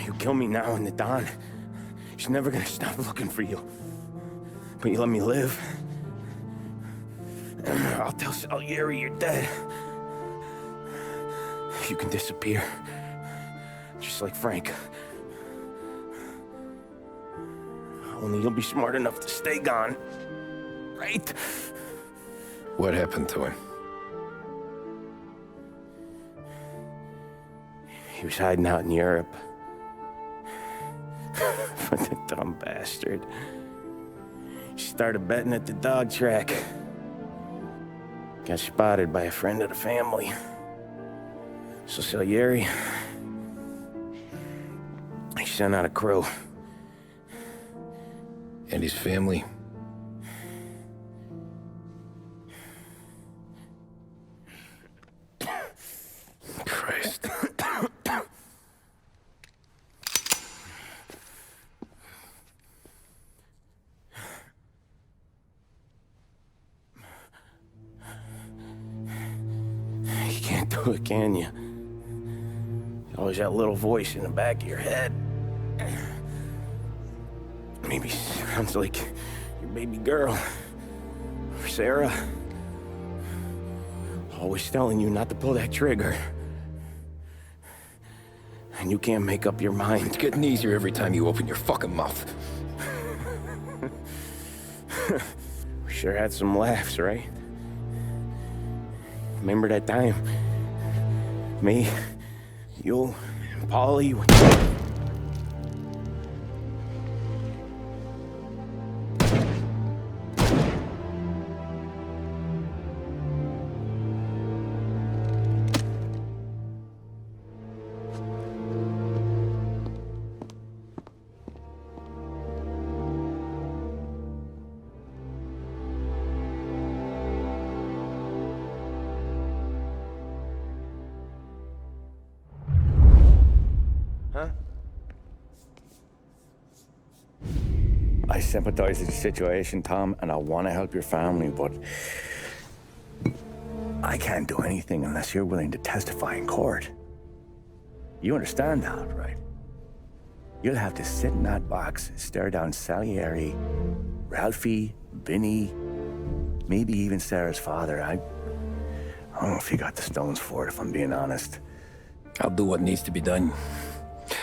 S19: You kill me now and the Don. She's never gonna stop looking for you. But you let me live. I'll tell Salieri you're dead. You can disappear. Just like Frank. Only you'll be smart enough to stay gone. Right?
S2: What happened to him?
S19: He was hiding out in Europe. But the dumb bastard. He started betting at the dog track. Got spotted by a friend of the family. So Salieri, he sent out a crew.
S2: And his family? Christ.
S19: You can't do it, can you? Always that little voice in the back of your head. Maybe sounds like your baby girl. Or Sarah. Always telling you not to pull that trigger. And you can't make up your mind.
S2: It's getting easier every time you open your fucking mouth.
S19: We sure had some laughs, right? Remember that time? Me, you, and Paulie.
S1: Huh? I sympathize with the situation, Tom, and I want to help your family, but I can't do anything unless you're willing to testify in court. You understand that, right? You'll have to sit in that box, stare down Salieri, Ralphie, Vinny, maybe even Sarah's father. I don't know if you got the stones for it, if I'm being honest.
S2: I'll do what needs to be done.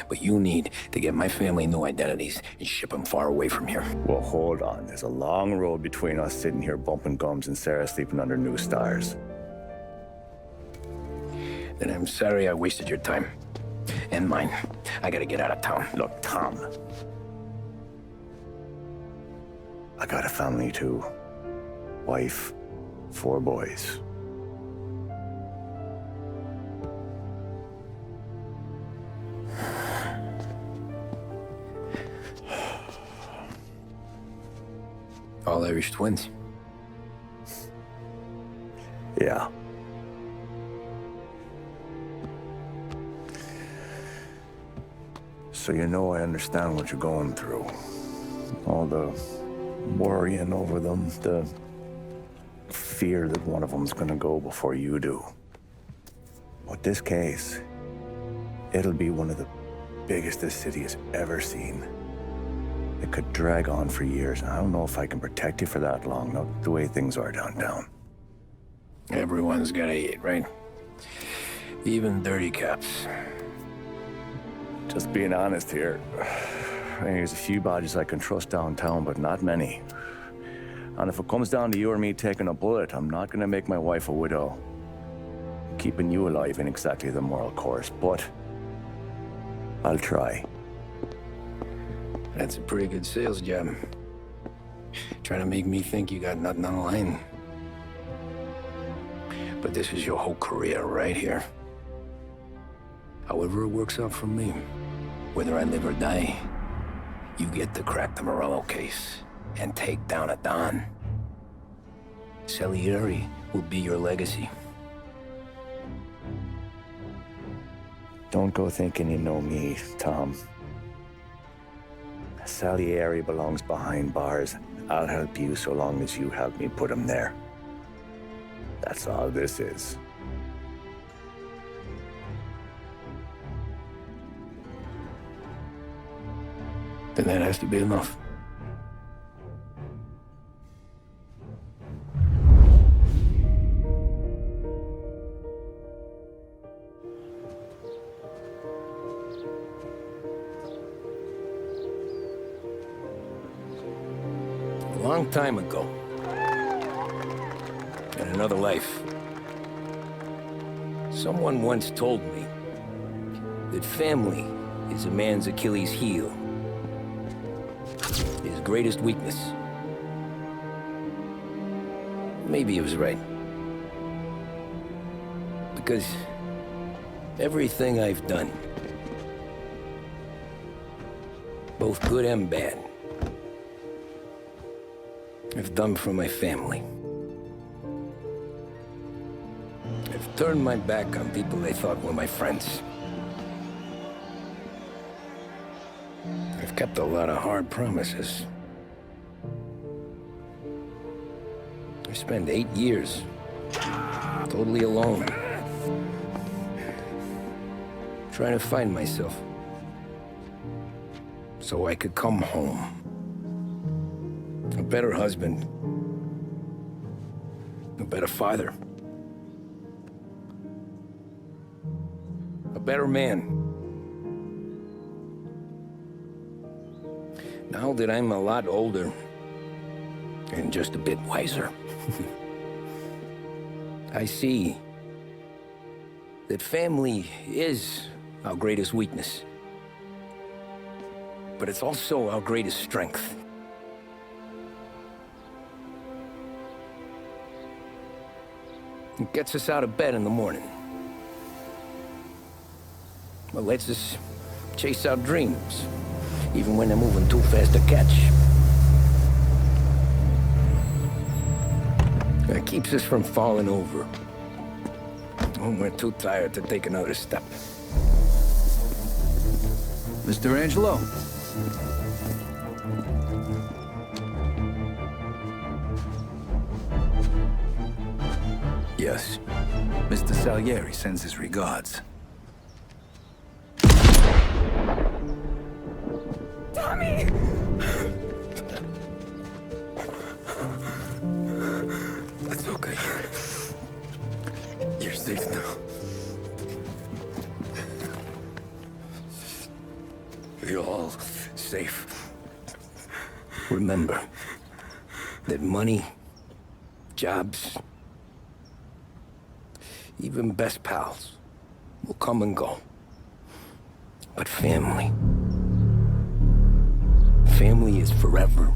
S2: But you need to get my family new identities and ship them far away from here.
S1: Well, hold on. There's a long road between us sitting here bumping gums and Sarah sleeping under new stars.
S2: Then I'm sorry I wasted your time. And mine. I gotta get out of town.
S1: Look, Tom. I got a family too. Wife, 4 boys.
S2: All Irish twins.
S1: Yeah. So you know I understand what you're going through. All the worrying over them, the fear that one of them's gonna go before you do. With this case, it'll be one of the biggest this city has ever seen. It could drag on for years. I don't know if I can protect you for that long, not the way things are downtown.
S2: Everyone's gotta eat, right? Even dirty cops.
S1: Just being honest here. There's a few bodies I can trust downtown, but not many. And if it comes down to you or me taking a bullet, I'm not gonna make my wife a widow. Keeping you alive ain't exactly the moral course, but I'll try.
S2: That's a pretty good sales job. Trying to make me think you got nothing on the line. But this is your whole career right here. However it works out for me, whether I live or die, you get to crack the Morello case and take down a Don. Salieri will be your legacy.
S1: Don't go thinking you know me, Tom. Salieri belongs behind bars. I'll help you so long as you help me put him there. That's all this is.
S2: then that has to be enough. A long time ago, in another life, someone once told me that family is a man's Achilles heel, his greatest weakness. Maybe he was right. Because everything I've done, both good and bad, I've done for my family. I've turned my back on people they thought were my friends. I've kept a lot of hard promises. I spent 8 years totally alone, trying to find myself so I could come home. A better husband, a better father, a better man. Now that I'm a lot older and just a bit wiser, I see that family is our greatest weakness, but it's also our greatest strength. It gets us out of bed in the morning. It lets us chase our dreams, even when they're moving too fast to catch. It keeps us from falling over when we're too tired to take another step.
S14: Mr. Angelo.
S2: Yes.
S14: Mr. Salieri sends his regards.
S10: Tommy!
S2: That's okay. You're safe now. You're all safe. Remember that money, jobs, even best pals will come and go. But family is forever.